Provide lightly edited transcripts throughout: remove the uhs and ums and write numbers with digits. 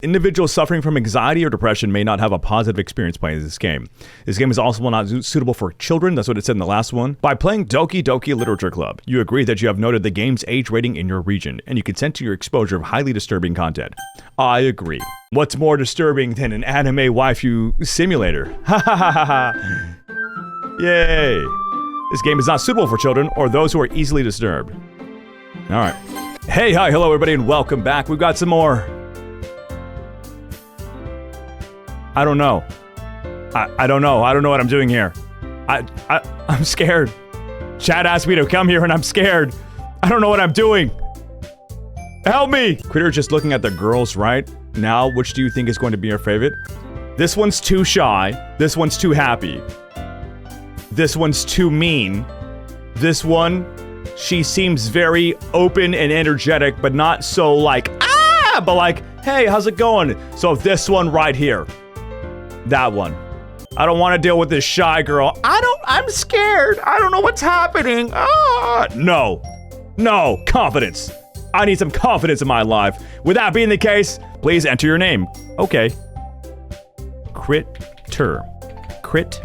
Individuals suffering from anxiety or depression may not have a positive experience playing this game. This game is also not suitable for children. That's what it said in the last one. By playing Doki Doki Literature Club, you agree that you have noted the game's age rating in your region, and you consent to your exposure of highly disturbing content. I agree. What's more disturbing than an anime waifu simulator? Ha ha ha ha ha. Yay. This game is not suitable for children or those who are easily disturbed. Alright. Hey, hi, hello everybody, and welcome back. We've got some more. I don't know. I don't know. I don't know what I'm doing here. I'm scared. Chad asked me to come here and I'm scared. I don't know what I'm doing. Help me! Kritur just looking at the girls right now. Which do you think is going to be your favorite? This one's too shy. This one's too happy. This one's too mean. This one, she seems very open and energetic, but not so like, but like, hey, how's it going? So this one right here. That one. I don't want to deal with this shy girl. I'm scared. I don't know what's happening. No. No, confidence. I need some confidence in my life. With that being the case, please enter your name. Okay. Kritur. Crit.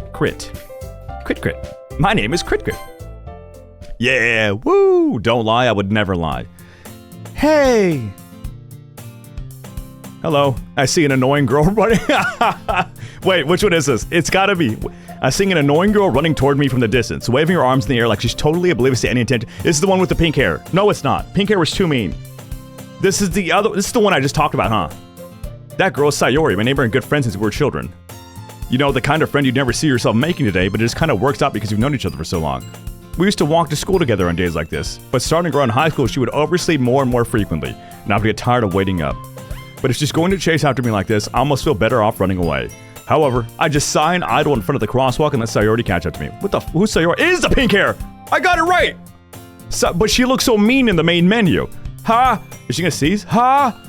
My name is Crit. Yeah, woo. Don't lie, I would never lie. Hey. Hello. I see an annoying girl running. Wait, which one is this? It's gotta be. I see an annoying girl running toward me from the distance, waving her arms in the air like she's totally oblivious to any intent. This is the one with the pink hair. No, it's not. Pink hair was too mean. This is the one I just talked about, huh? That girl is Sayori, my neighbor and good friend since we were children. You know, the kind of friend you'd never see yourself making today, but it just kind of works out because you've known each other for so long. We used to walk to school together on days like this, but starting to grow in high school, she would oversleep more and more frequently, and I would get tired of waiting up. But if she's going to chase after me like this, I almost feel better off running away. However, I just sigh and idle in front of the crosswalk and let Sayori catch up to me. Who's Sayori? It is the pink hair! I got it right! But she looks so mean in the main menu. Ha! Is she gonna sneeze? Ha!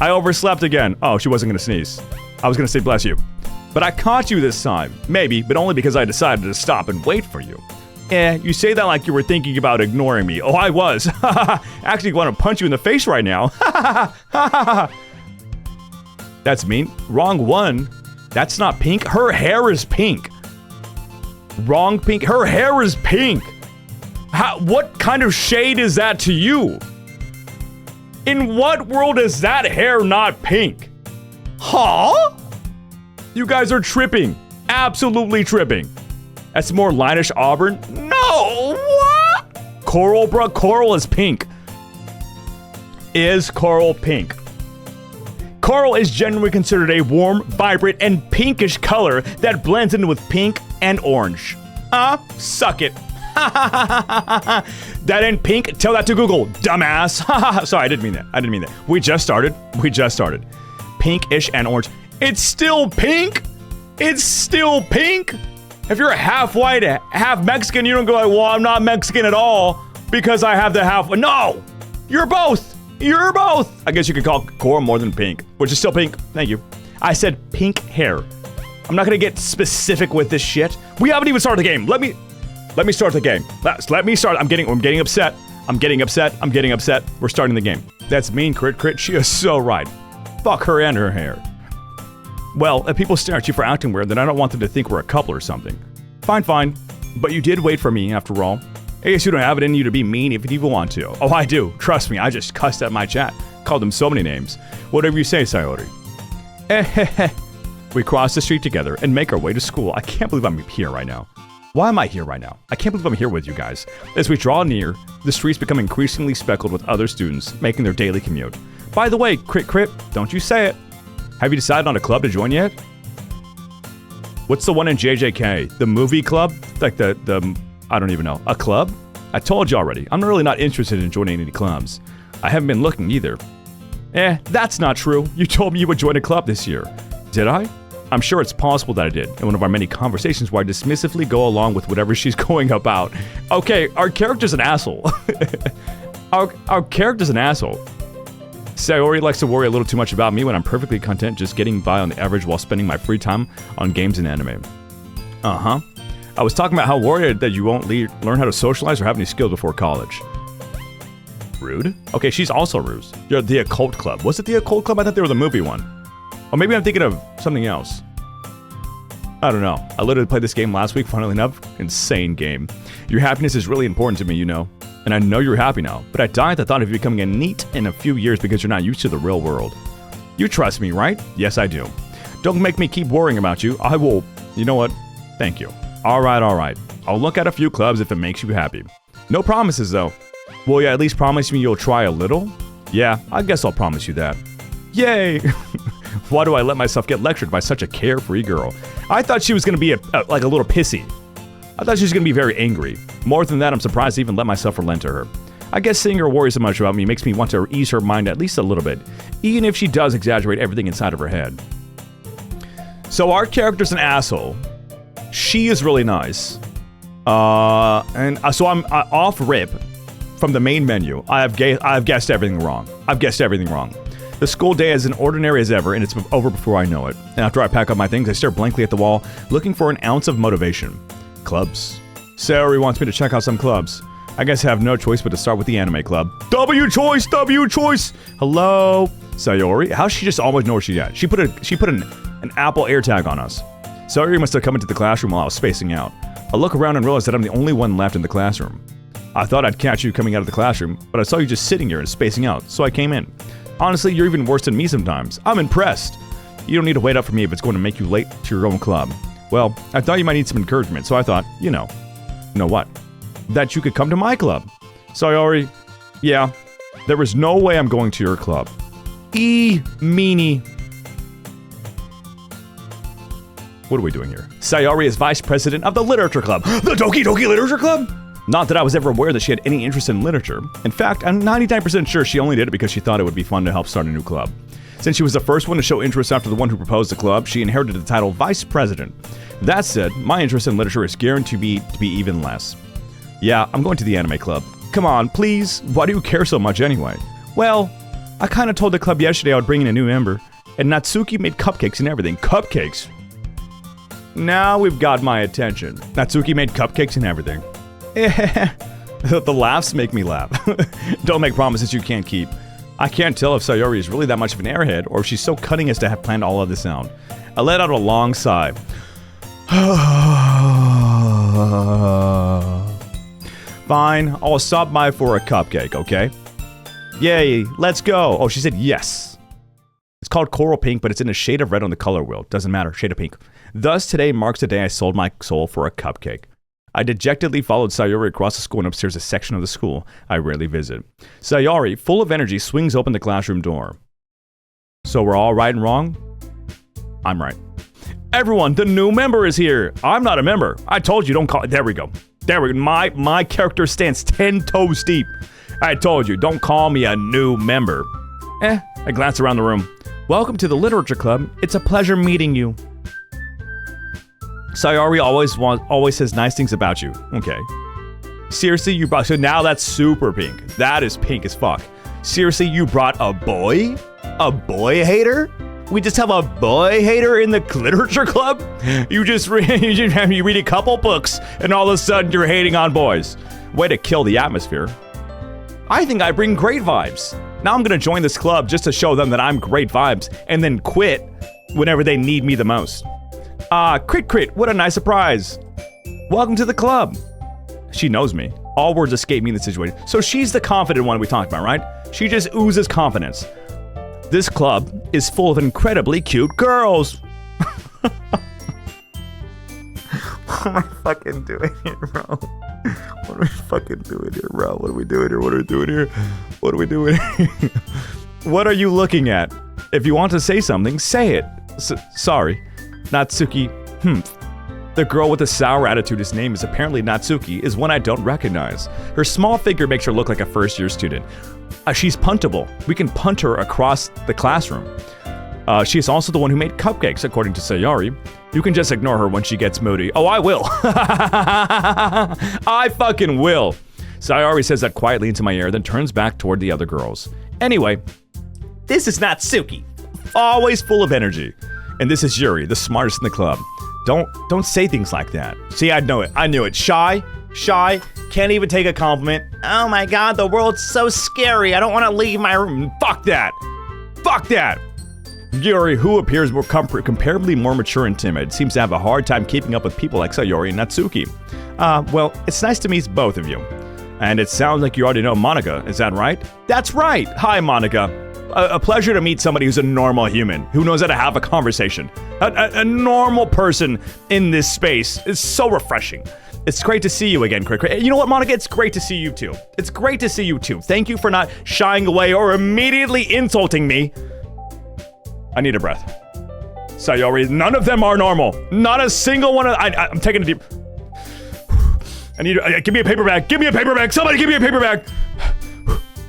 I overslept again. Oh, she wasn't gonna sneeze. I was gonna say bless you. But I caught you this time. Maybe, but only because I decided to stop and wait for you. You say that like you were thinking about ignoring me. Oh, I was. Actually want to punch you in the face right now. That's mean. Wrong one. That's not pink. Her hair is pink. Wrong pink. Her hair is pink. What kind of shade is that to you? In what world is that hair not pink? Huh? You guys are tripping. Absolutely tripping. That's more lightish auburn. No, what? Coral, bro. Coral is pink. Is coral pink? Coral is generally considered a warm, vibrant, and pinkish color that blends in with pink and orange. Suck it. That ain't pink? Tell that to Google, dumbass. Sorry, I didn't mean that. We just started. Pinkish and orange. It's still pink? It's still pink? If you're half white, half Mexican, you don't go like, well, I'm not Mexican at all because I have the half. No, you're both. You're both. I guess you could call coral more than pink, which is still pink. Thank you. I said pink hair. I'm not gonna get specific with this shit. We haven't even started the game. Let me start the game. Let me start. I'm getting upset. We're starting the game. That's mean, Crit. She is so right. Fuck her and her hair. Well, if people stare at you for acting weird, then I don't want them to think we're a couple or something. Fine. But you did wait for me, after all. I guess you don't have it in you to be mean if you even want to. Oh, I do. Trust me, I just cussed at my chat. Called them so many names. Whatever you say, Sayori. We cross the street together and make our way to school. I can't believe I'm here right now. Why am I here right now? I can't believe I'm here with you guys. As we draw near, the streets become increasingly speckled with other students making their daily commute. By the way, Crit, don't you say it. Have you decided on a club to join yet? What's the one in JJK? The movie club? Like the I don't even know. A club? I told you already. I'm really not interested in joining any clubs. I haven't been looking either. That's not true. You told me you would join a club this year. Did I? I'm sure it's possible that I did, in one of our many conversations where I dismissively go along with whatever she's going about. Okay, our character's an asshole. Our character's an asshole. Sayori likes to worry a little too much about me when I'm perfectly content just getting by on the average while spending my free time on games and anime. I was talking about how worried that you won't learn how to socialize or have any skills before college. Rude? Okay, she's also rude. You're the Occult Club. Was it the Occult Club? I thought they were the movie one. Or maybe I'm thinking of something else. I don't know. I literally played this game last week, funnily enough. Insane game. Your happiness is really important to me, you know. And I know you're happy now, but I die at the thought of you becoming a NEET in a few years because you're not used to the real world. You trust me, right? Yes, I do. Don't make me keep worrying about you. I will... You know what? Thank you. Alright. I'll look at a few clubs if it makes you happy. No promises, though. Will you at least promise me you'll try a little? Yeah, I guess I'll promise you that. Yay! Why do I let myself get lectured by such a carefree girl? I thought she was going to be like a little pissy. I thought she was going to be very angry. More than that, I'm surprised to even let myself relent to her. I guess seeing her worry so much about me makes me want to ease her mind at least a little bit, even if she does exaggerate everything inside of her head. So our character's an asshole. She is really nice. So I'm off rip from the main menu. I've guessed everything wrong. The school day is as ordinary as ever, and it's over before I know it. And after I pack up my things, I stare blankly at the wall, looking for an ounce of motivation. Clubs. Sayori wants me to check out some clubs. I guess I have no choice but to start with the anime club. W choice! Hello? Sayori? How's she just always know where she's at? She put an Apple AirTag on us. Sayori must have come into the classroom while I was spacing out. I look around and realize that I'm the only one left in the classroom. I thought I'd catch you coming out of the classroom, but I saw you just sitting here and spacing out, so I came in. Honestly, you're even worse than me sometimes. I'm impressed. You don't need to wait up for me if it's going to make you late to your own club. Well, I thought you might need some encouragement, so I thought, you know what? That you could come to my club. Sayori, yeah, there is no way I'm going to your club. Meanie. What are we doing here? Sayori is vice president of the literature club. The Doki Doki Literature Club? Not that I was ever aware that she had any interest in literature. In fact, I'm 99% sure she only did it because she thought it would be fun to help start a new club. Since she was the first one to show interest after the one who proposed the club, she inherited the title Vice President. That said, my interest in literature is guaranteed to be even less. Yeah, I'm going to the anime club. Come on, please. Why do you care so much anyway? Well, I kind of told the club yesterday I would bring in a new member, and Natsuki made cupcakes and everything. Cupcakes? Now we've got my attention. Natsuki made cupcakes and everything. The laughs make me laugh. Don't make promises you can't keep. I can't tell if Sayori is really that much of an airhead or if she's so cunning as to have planned all of this out. I let out a long sigh. Fine, I'll stop by for a cupcake, okay? Yay, let's go. Oh, she said yes. It's called Coral Pink, but it's in a shade of red on the color wheel. Doesn't matter, shade of pink. Thus, today marks the day I sold my soul for a cupcake. I dejectedly followed Sayori across the school and upstairs a section of the school I rarely visit. Sayori, full of energy, swings open the classroom door. So we're all right and wrong? I'm right. Everyone, the new member is here. I'm not a member. I told you, don't call it. There we go. My character stands 10 toes deep. I told you, don't call me a new member. I glance around the room. Welcome to the literature club. It's a pleasure meeting you. Sayori always says nice things about you. Okay. Seriously, you brought... So now that's super pink. That is pink as fuck. Seriously, you brought a boy? A boy hater? We just have a boy hater in the literature club? You read a couple books and all of a sudden you're hating on boys. Way to kill the atmosphere. I think I bring great vibes. Now I'm gonna join this club just to show them that I'm great vibes and then quit whenever they need me the most. Crit, what a nice surprise. Welcome to the club. She knows me. All words escape me in the situation. So she's the confident one we talked about, right? She just oozes confidence. This club is full of incredibly cute girls. What am I fucking doing here, bro? What are we fucking doing here, bro? What are we doing here? What are we doing here? What are we doing here? What are you looking at? If you want to say something, say it. Sorry. Natsuki, The girl with the sour attitude, whose name is apparently Natsuki, is one I don't recognize. Her small figure makes her look like a first-year student. She's puntable. We can punt her across the classroom. She is also the one who made cupcakes, according to Sayori. You can just ignore her when she gets moody. Oh, I will. I fucking will. Sayori says that quietly into my ear, then turns back toward the other girls. Anyway, this is Natsuki. Always full of energy. And this is Yuri, the smartest in the club. Don't say things like that. See, I know it. I knew it. Shy, can't even take a compliment. Oh my god, the world's so scary. I don't want to leave my room. Fuck that. Yuri, who appears more comparably more mature and timid, seems to have a hard time keeping up with people like Sayori and Natsuki. Well, it's nice to meet both of you. And it sounds like you already know Monika, is that right? That's right! Hi, Monika. A pleasure to meet somebody who's a normal human, who knows how to have a conversation. A normal person in this space is so refreshing. It's great to see you again, Kritur. You know what, Monika? It's great to see you too. It's great to see you too. Thank you for not shying away or immediately insulting me. I need a breath. Sayori, none of them are normal. Not a single one of I'm taking a deep... I need... give me a paper bag. Give me a paper bag. Somebody give me a paper bag.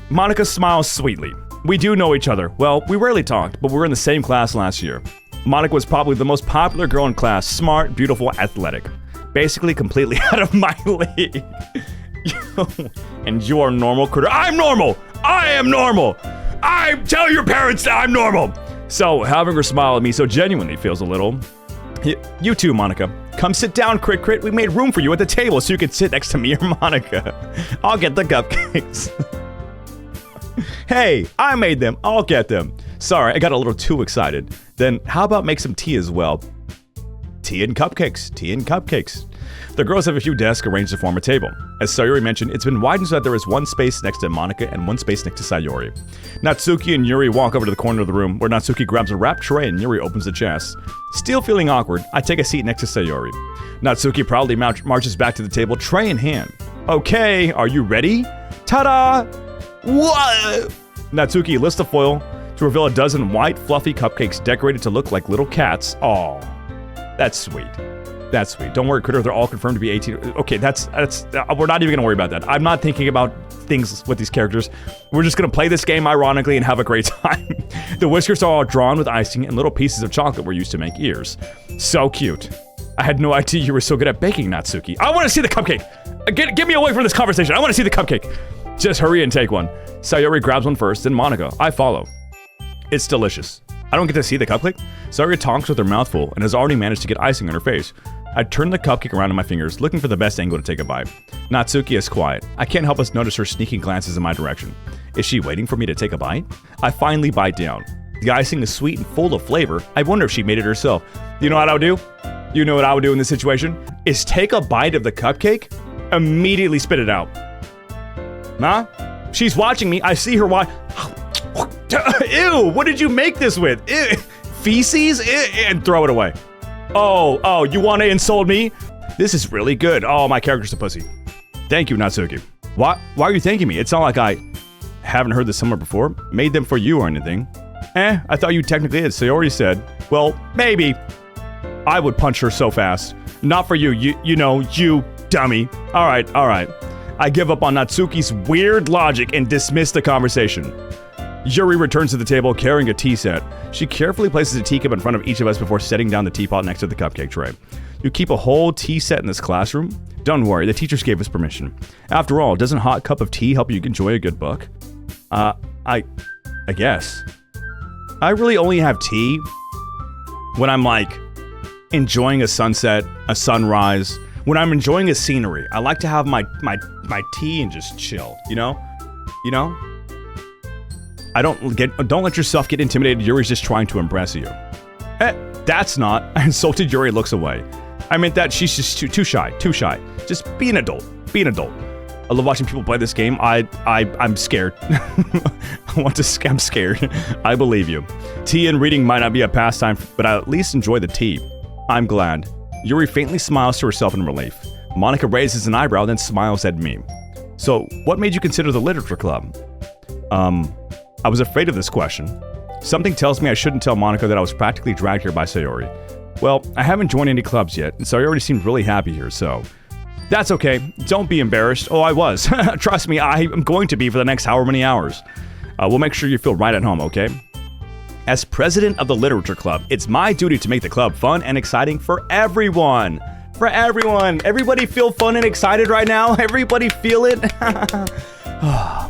Monika smiles sweetly. We do know each other. Well, we rarely talked, but we were in the same class last year. Monika was probably the most popular girl in class. Smart, beautiful, athletic. Basically completely out of my league. And you are normal, Kritur. I'm normal! I am normal! Tell your parents that I'm normal! So, having her smile at me so genuinely feels a little... You too, Monika. Come sit down, Kritur. We made room for you at the table so you can sit next to me or Monika. I'll get the cupcakes. Hey, I made them. I'll get them. Sorry, I got a little too excited. Then how about make some tea as well? Tea and cupcakes. Tea and cupcakes. The girls have a few desks arranged to form a table. As Sayori mentioned, it's been widened so that there is one space next to Monika and one space next to Sayori. Natsuki and Yuri walk over to the corner of the room where Natsuki grabs a wrapped tray and Yuri opens the chest. Still feeling awkward, I take a seat next to Sayori. Natsuki proudly marches back to the table, tray in hand. Okay, are you ready? Ta-da! What? Natsuki lifts the foil to reveal a dozen white, fluffy cupcakes decorated to look like little cats. Aw, that's sweet. That's sweet. Don't worry, Kritur, they're all confirmed to be 18. Okay, that's we're not even gonna worry about that. I'm not thinking about things with these characters. We're just gonna play this game ironically and have a great time. The whiskers are all drawn with icing and little pieces of chocolate were used to make ears. So cute. I had no idea you were so good at baking, Natsuki. I wanna see the cupcake! Get me away from this conversation. I wanna see the cupcake. Just hurry and take one. Sayori grabs one first, then Monika. I follow. It's delicious. I don't get to see the cupcake. Sayori talks with her mouth full and has already managed to get icing on her face. I turn the cupcake around in my fingers, looking for the best angle to take a bite. Natsuki is quiet. I can't help but notice her sneaking glances in my direction. Is she waiting for me to take a bite? I finally bite down. The icing is sweet and full of flavor. I wonder if she made it herself. You know what I would do? You know what I would do in this situation? Is take a bite of the cupcake, immediately spit it out. Huh? She's watching me. I see her watch. Ew, what did you make this with? Ew. Feces? Ew. And throw it away. Oh, you want to insult me? This is really good. Oh, my character's a pussy. Thank you, Natsuki. Why are you thanking me? It's not like I haven't heard this somewhere before. Made them for you or anything. I thought you technically did. Sayori said, well, maybe. I would punch her so fast. Not for you, you know, you dummy. All right. I give up on Natsuki's weird logic and dismiss the conversation. Yuri returns to the table carrying a tea set. She carefully places a teacup in front of each of us before setting down the teapot next to the cupcake tray. You keep a whole tea set in this classroom? Don't worry, the teachers gave us permission. After all, doesn't a hot cup of tea help you enjoy a good book? I guess. I really only have tea when I'm like enjoying a sunset, a sunrise, when I'm enjoying a scenery. I like to have my tea and just chill, you know? Don't let yourself get intimidated. Yuri's just trying to impress you. That's not. I insulted. Yuri looks away. I meant that she's just too shy. Just be an adult. I love watching people play this game. I'm scared. I'm scared. I believe you. Tea and reading might not be a pastime, but I at least enjoy the tea. I'm glad. Yuri faintly smiles to herself in relief. Monika raises an eyebrow, then smiles at me. So, what made you consider the literature club? I was afraid of this question. Something tells me I shouldn't tell Monika that I was practically dragged here by Sayori. Well, I haven't joined any clubs yet, and Sayori seemed really happy here, so... That's okay. Don't be embarrassed. Oh, I was. Trust me, I am going to be for the next however many hours. We'll make sure you feel right at home, okay? As president of the literature club, it's my duty to make the club fun and exciting for everyone. Everybody feel fun and excited right now? Everybody feel it?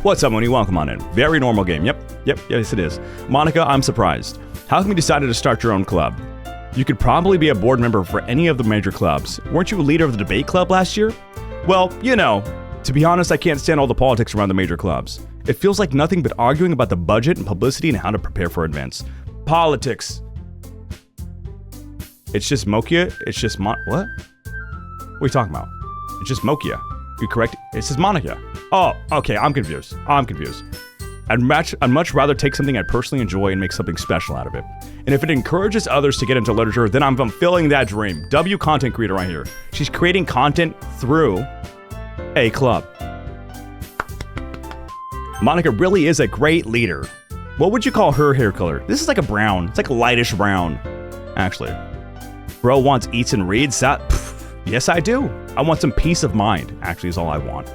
What's up, Mooni? Welcome on in. Very normal game. Yep, yes it is. Monika, I'm surprised. How come you decided to start your own club? You could probably be a board member for any of the major clubs. Weren't you a leader of the debate club last year? Well, you know, to be honest, I can't stand all the politics around the major clubs. It feels like nothing but arguing about the budget and publicity and how to prepare for events. politics. It's just Mokia. It's just what? What are you talking about? It's just Mokia. You correct? It says Monika. Oh, okay. I'm confused. I'd much rather take something I personally enjoy and make something special out of it. And if it encourages others to get into literature, then I'm fulfilling that dream. W content creator right here. She's creating content through a club. Monika really is a great leader. What would you call her hair color? This is like a brown. It's like a lightish brown, actually. Bro wants eats and reads. Yes, I do. I want some peace of mind, actually, is all I want.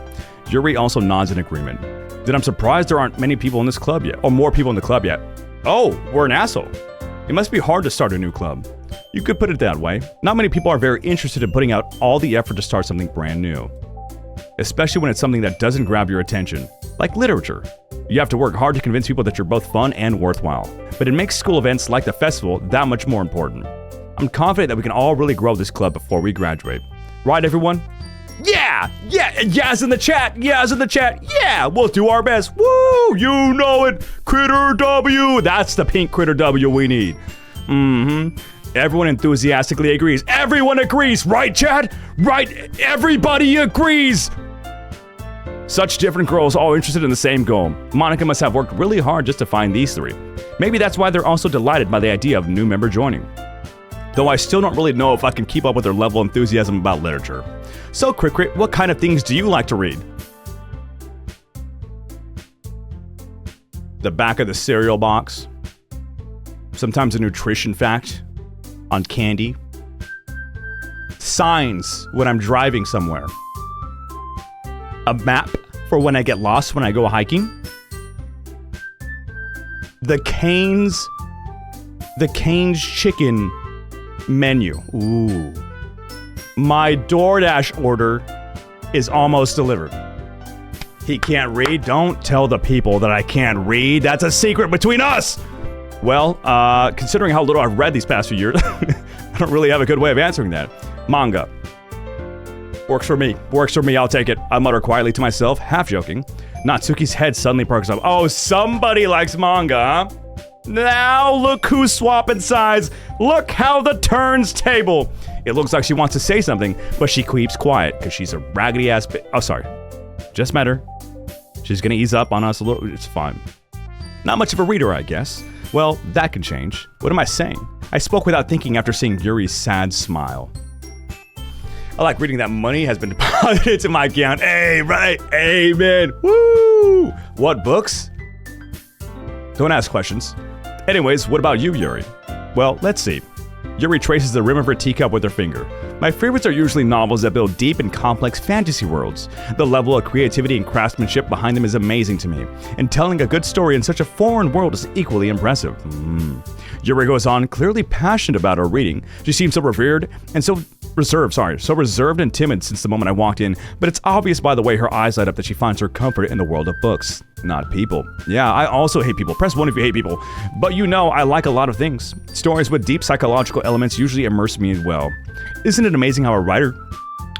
Yuri also nods in agreement. Then I'm surprised there aren't many people in this club yet, or more people in the club yet. Oh, we're an asshole. It must be hard to start a new club. You could put it that way. Not many people are very interested in putting out all the effort to start something brand new. Especially when it's something that doesn't grab your attention, like literature. You have to work hard to convince people that you're both fun and worthwhile. But it makes school events like the festival that much more important. I'm confident that we can all really grow this club before we graduate. Right, everyone? Yeah! Yes in the chat! Yeah! We'll do our best! Woo! You know it! Kritur W! That's the pink Kritur W we need. Everyone enthusiastically agrees. Everyone agrees! Right, chat? Right! Everybody agrees! Such different girls all interested in the same goal. Monika must have worked really hard just to find these three. Maybe that's why they're also delighted by the idea of a new member joining. Though I still don't really know if I can keep up with their level of enthusiasm about literature. So, Kritur, what kind of things do you like to read? The back of the cereal box. Sometimes a nutrition fact on candy. Signs when I'm driving somewhere. A map for when I get lost when I go hiking. The Cane's chicken menu. Ooh. My DoorDash order is almost delivered. He can't read? Don't tell the people that I can't read. That's a secret between us! Well, considering how little I've read these past few years, I don't really have a good way of answering that. Manga. Works for me, I'll take it. I mutter quietly to myself, half joking. Natsuki's head suddenly perks up. Oh, somebody likes manga, huh? Now look who's swapping sides. Look how the turns table. It looks like she wants to say something, but she keeps quiet because she's a raggedy ass Oh, sorry. Just met her. She's gonna ease up on us a little. It's fine. Not much of a reader, I guess. Well, that can change. What am I saying? I spoke without thinking after seeing Yuri's sad smile. I like reading that money has been deposited to my account. Hey, right. Amen. Woo! What books? Don't ask questions. Anyways, what about you, Yuri? Well, let's see. Yuri traces the rim of her teacup with her finger. My favorites are usually novels that build deep and complex fantasy worlds. The level of creativity and craftsmanship behind them is amazing to me, and telling a good story in such a foreign world is equally impressive. Yuri goes on, clearly passionate about her reading. She seems so reserved and timid since the moment I walked in, but it's obvious by the way her eyes light up that she finds her comfort in the world of books, not people. Yeah, I also hate people. Press 1 if you hate people. But you know, I like a lot of things. Stories with deep psychological elements usually immerse me as well. Isn't it amazing how a writer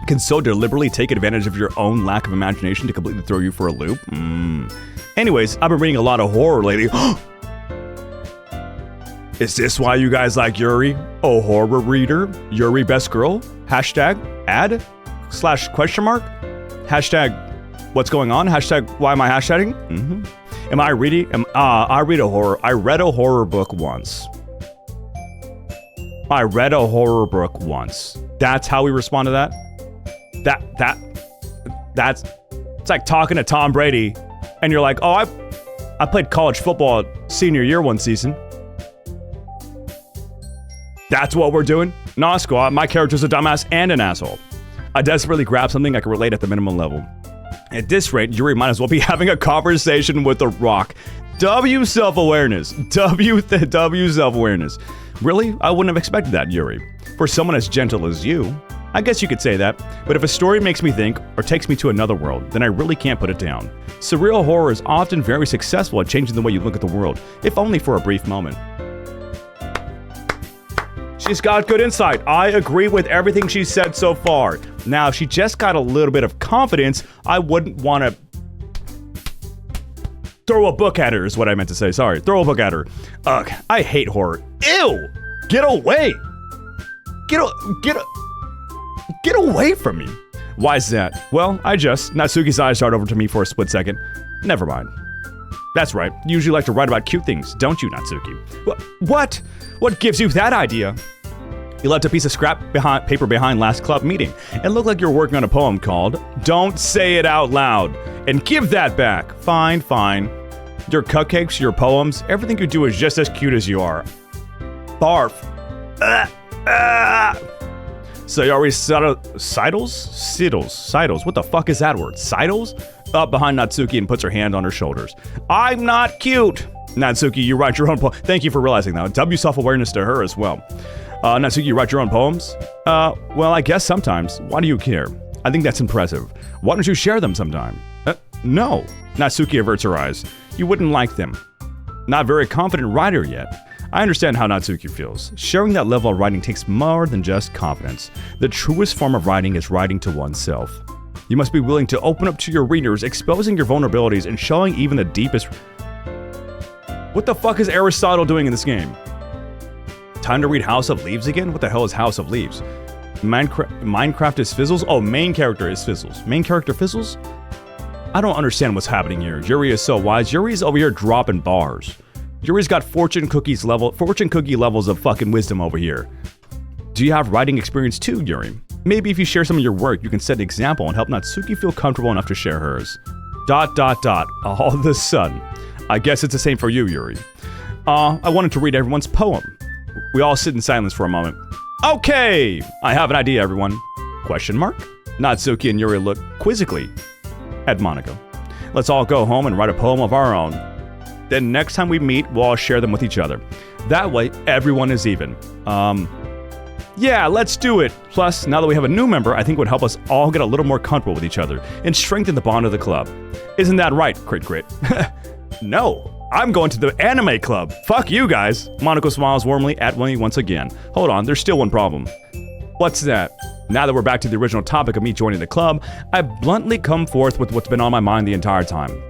can so deliberately take advantage of your own lack of imagination to completely throw you for a loop? Anyways, I've been reading a lot of horror lately. Is this why you guys like Yuri? A horror reader? Yuri best girl? Hashtag ad? / question mark? Hashtag what's going on? Hashtag why am I hashtagging? Am I reading? I read a horror. I read a horror book once. That's how we respond to that? That's it's like talking to Tom Brady and you're like, oh, I played college football senior year one season. That's what we're doing? Nah, squad, my character's a dumbass and an asshole. I desperately grab something I can relate at the minimum level. At this rate, Yuri might as well be having a conversation with The Rock. W self-awareness. W self-awareness. Really? I wouldn't have expected that, Yuri. For someone as gentle as you, I guess you could say that, but if a story makes me think or takes me to another world, then I really can't put it down. Surreal horror is often very successful at changing the way you look at the world, if only for a brief moment. She's got good insight. I agree with everything she's said so far. Now, if she just got a little bit of confidence, I wouldn't want to Throw a book at her is what I meant to say. Sorry. Throw a book at her. Ugh, I hate horror. Ew! Get away! Get away from me. Why is that? Well, Natsuki's eyes start over to me for a split second. Never mind. That's right. You usually like to write about cute things, don't you, Natsuki? What? What gives you that idea? You left a piece of paper behind last club meeting. It looked like you were working on a poem called Don't Say It Out Loud. And give that back. Fine. Your cupcakes, your poems, everything you do is just as cute as you are. Barf. Sayori sidles. What the fuck is that word? Sidles? Up behind Natsuki and puts her hand on her shoulders. I'm not cute. Natsuki, you write your own poem. Thank you for realizing that. W self-awareness to her as well. Natsuki, you write your own poems? Well, I guess sometimes. Why do you care? I think that's impressive. Why don't you share them sometime? No. Natsuki averts her eyes. You wouldn't like them. Not very confident writer yet. I understand how Natsuki feels. Sharing that level of writing takes more than just confidence. The truest form of writing is writing to oneself. You must be willing to open up to your readers, exposing your vulnerabilities and showing even the deepest... What the fuck is Aristotle doing in this game? Time to read House of Leaves again? What the hell is House of Leaves? Minecraft is fizzles? Oh, main character is fizzles. Main character fizzles? I don't understand what's happening here. Yuri is so wise. Yuri's over here dropping bars. Yuri's got fortune cookie levels of fucking wisdom over here. Do you have writing experience too, Yuri? Maybe if you share some of your work, you can set an example and help Natsuki feel comfortable enough to share hers. ... All of a sudden. I guess it's the same for you, Yuri. I wanted to read everyone's poem. We all sit in silence for a moment. Okay! I have an idea, everyone. Question mark? Natsuki and Yuri look quizzically at Monika. Let's all go home and write a poem of our own. Then next time we meet, we'll all share them with each other. That way, everyone is even. Yeah, let's do it. Plus, now that we have a new member, I think it would help us all get a little more comfortable with each other and strengthen the bond of the club. Isn't that right, Crit? No, I'm going to the anime club. Fuck you guys. Monika smiles warmly at me once again. Hold on, there's still one problem. What's that? Now that we're back to the original topic of me joining the club, I bluntly come forth with what's been on my mind the entire time.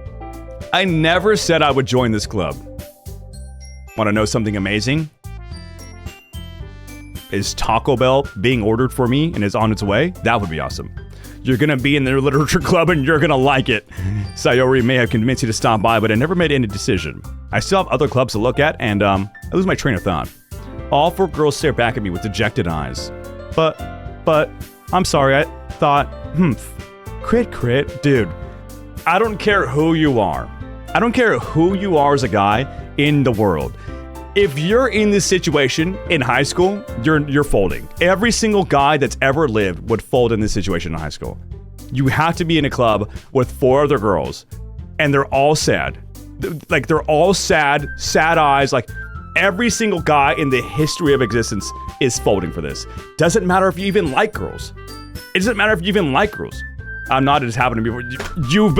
I never said I would join this club. Want to know something amazing? Is Taco Bell being ordered for me and is on its way? That would be awesome. You're gonna be in their literature club and you're gonna like it. Sayori may have convinced you to stop by, but I never made any decision. I still have other clubs to look at, and I lose my train of thought. All four girls stare back at me with dejected eyes. But, I'm sorry, I thought, Crit, dude. I don't care who you are. I don't care who you are as a guy in the world. If you're in this situation in high school, you're folding. Every single guy that's ever lived would fold in this situation in high school. You have to be in a club with four other girls, and they're all sad. Like, they're all sad eyes. Like, every single guy in the history of existence is folding for this. Doesn't matter if you even like girls. It doesn't matter if you even like girls. I'm not, it has happened to me before. You've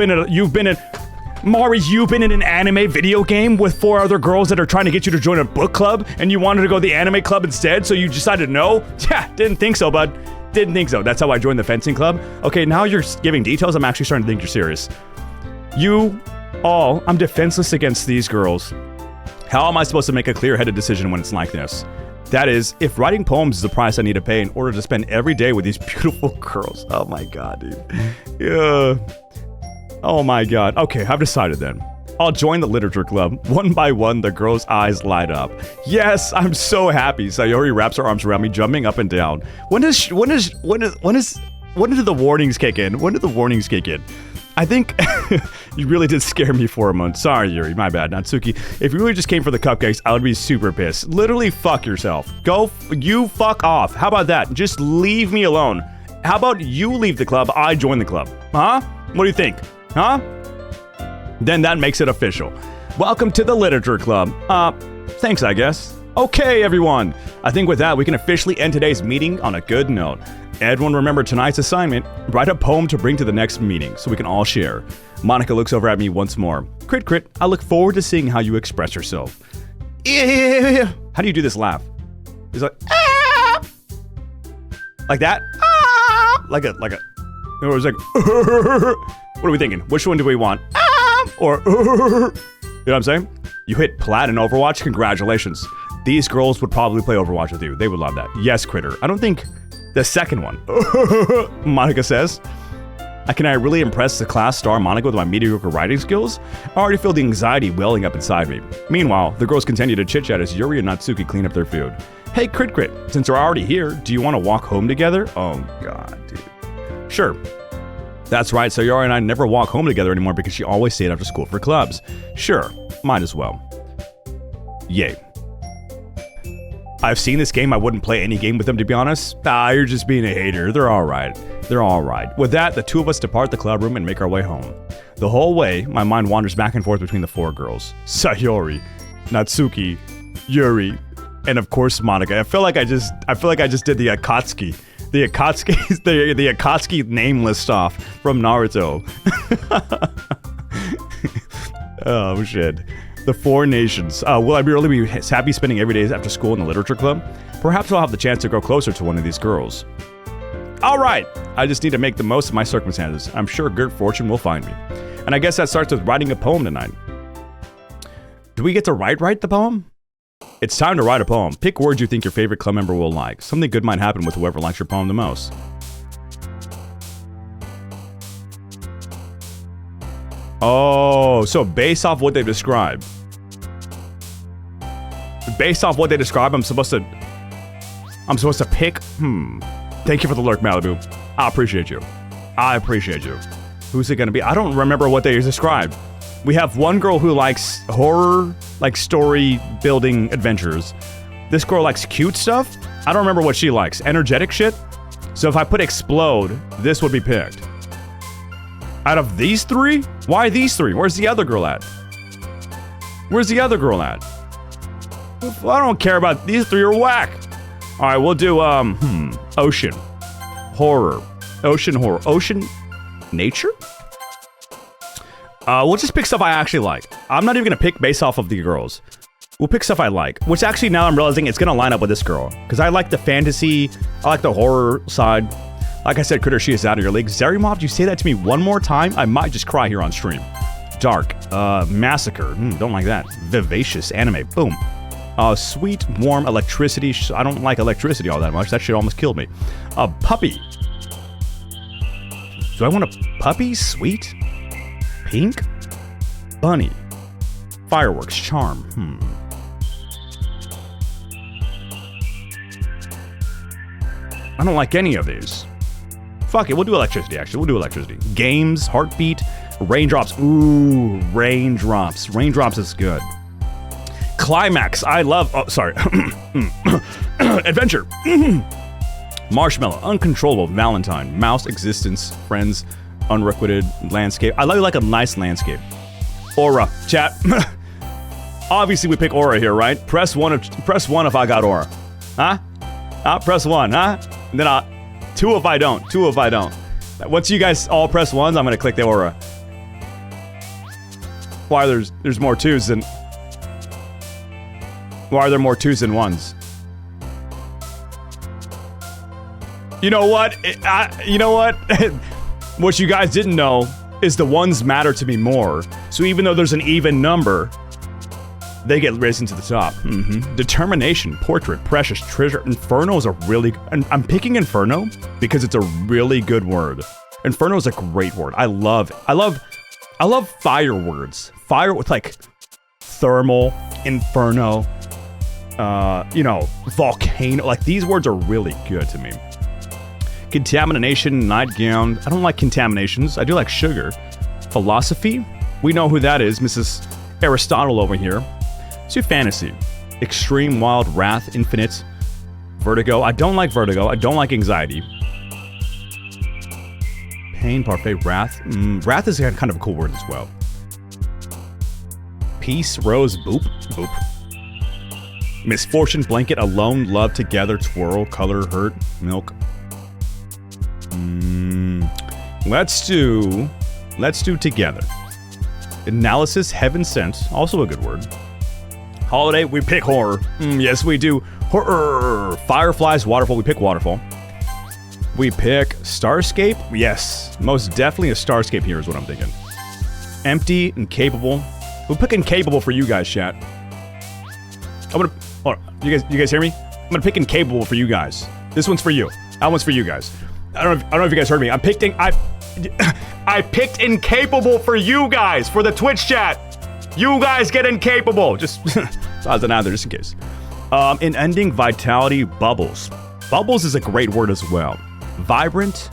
been in an anime video game with four other girls that are trying to get you to join a book club, and you wanted to go to the anime club instead, so you decided no? Yeah, didn't think so, bud. Didn't think so. That's how I joined the fencing club. Okay, now you're giving details. I'm actually starting to think you're serious. I'm defenseless against these girls. How am I supposed to make a clear-headed decision when it's like this? That is, if writing poems is the price I need to pay in order to spend every day with these beautiful girls. Oh my god, dude. Yeah. Oh my god. Okay, I've decided then. I'll join the literature club. One by one, the girls' eyes light up. Yes, I'm so happy. Sayori wraps her arms around me, jumping up and down. When do the warnings kick in? When do the warnings kick in? I think you really did scare me for a moment. Sorry, Yuri, my bad. Natsuki, if you really just came for the cupcakes, I would be super pissed. Literally, fuck yourself. You fuck off. How about that? Just leave me alone. How about you leave the club, I join the club? Huh? What do you think? Huh? Then that makes it official. Welcome to the literature club. Thanks, I guess. Okay, everyone. I think with that, we can officially end today's meeting on a good note. Everyone remember tonight's assignment. Write a poem to bring to the next meeting so we can all share. Monika looks over at me once more. Crit, I look forward to seeing how you express yourself. Yeah. How do you do this laugh? It's like, ah! Like that? Ah! Like a, or it's like, what are we thinking? Which one do we want? or you know what I'm saying? You hit plat in Overwatch, congratulations. These girls would probably play Overwatch with you. They would love that. Yes, Kritur. I don't think the second one. Monika says. Can I really impress the class star Monika with my mediocre writing skills? I already feel the anxiety welling up inside me. Meanwhile, the girls continue to chit-chat as Yuri and Natsuki clean up their food. Hey, Crit, since we're already here, do you want to walk home together? Oh, God, dude. Sure. That's right, Sayori and I never walk home together anymore because she always stayed after school for clubs. Sure, might as well. Yay. I've seen this game, I wouldn't play any game with them, to be honest. You're just being a hater. They're alright. They're alright. With that, the two of us depart the club room and make our way home. The whole way, my mind wanders back and forth between the four girls. Sayori, Natsuki, Yuri, and of course Monika. I feel like I just did the Akatsuki. The Akatsuki name list off from Naruto. Oh shit. The four nations. Will I really be happy spending every day after school in the literature club? Perhaps I'll have the chance to grow closer to one of these girls. Alright, I just need to make the most of my circumstances. I'm sure good fortune will find me. And I guess that starts with writing a poem tonight. Do we get to write the poem? It's time to write a poem. Pick words you think your favorite club member will like. Something good might happen with whoever likes your poem the most. Oh, so based off what they describe. Based off what they describe, I'm supposed to pick. Thank you for the lurk, Malibu. I appreciate you. Who's it gonna be? I don't remember what they described. We have one girl who likes horror, like story building adventures. This girl likes cute stuff. I don't remember what she likes. Energetic shit. So if I put explode, this would be picked. Out of these three? Why these three? Where's the other girl at? Well, I don't care about these three are whack. All right, we'll do ocean, horror, ocean, nature. We'll just pick stuff I actually like. I'm not even gonna pick based off of the girls. We'll pick stuff I like, which actually now I'm realizing it's gonna line up with this girl because I like the fantasy, I like the horror side. Like I said, Kritur, she is out of your league. Zerimov, you say that to me one more time, I might just cry here on stream. Dark, massacre, don't like that. Vivacious, anime, boom. Sweet, warm, electricity. I don't like electricity all that much. That shit almost killed me. Puppy. Do I want a puppy? Sweet? Pink? Bunny. Fireworks, charm. I don't like any of these. Fuck it, we'll do electricity, actually. We'll do electricity. Games, heartbeat, raindrops. Ooh, raindrops. Raindrops is good. Climax, I love... Oh, sorry. Adventure. Marshmallow, uncontrollable, Valentine, mouse, existence, friends, unrequited, landscape. I like a nice landscape. Aura, chat. Obviously, we pick aura here, right? Press one if I got aura. Huh? Press one, huh? And then two if I don't. Once you guys all press ones, I'm gonna click the aura. Why there's more twos than... Why are there more twos than ones? You know what? What you guys didn't know is the ones matter to me more. So even though there's an even number, they get risen to the top. Determination, portrait, precious, treasure. Inferno is a really... I'm picking Inferno because it's a really good word. Inferno is a great word. I love fire words. Fire with like thermal, inferno, volcano. Like these words are really good to me. Contamination, nightgown. I don't like contaminations. I do like sugar. Philosophy. We know who that is, Mrs. Aristotle over here. Let's do fantasy. Extreme, wild, wrath, infinite, vertigo. I don't like vertigo. I don't like anxiety. Pain, parfait, wrath. Wrath is kind of a cool word as well. Peace, rose, boop, boop. Misfortune, blanket, alone, love, together, twirl, color, hurt, milk. Let's do together. Analysis, heaven sent, also a good word. Holiday, we pick horror. Yes, we do. Horror. Fireflies, waterfall, we pick waterfall. We pick Starscape. Yes, most definitely a Starscape here is what I'm thinking. Empty, incapable. We'll pick incapable for you guys, chat. I'm gonna... Hold on. You guys hear me? I'm gonna pick incapable for you guys. This one's for you. That one's for you guys. I don't know if you guys heard me. I picked incapable for you guys, for the Twitch chat. You guys get incapable. Just odds and either, just in case. In ending, vitality, bubbles. Bubbles is a great word as well. Vibrant.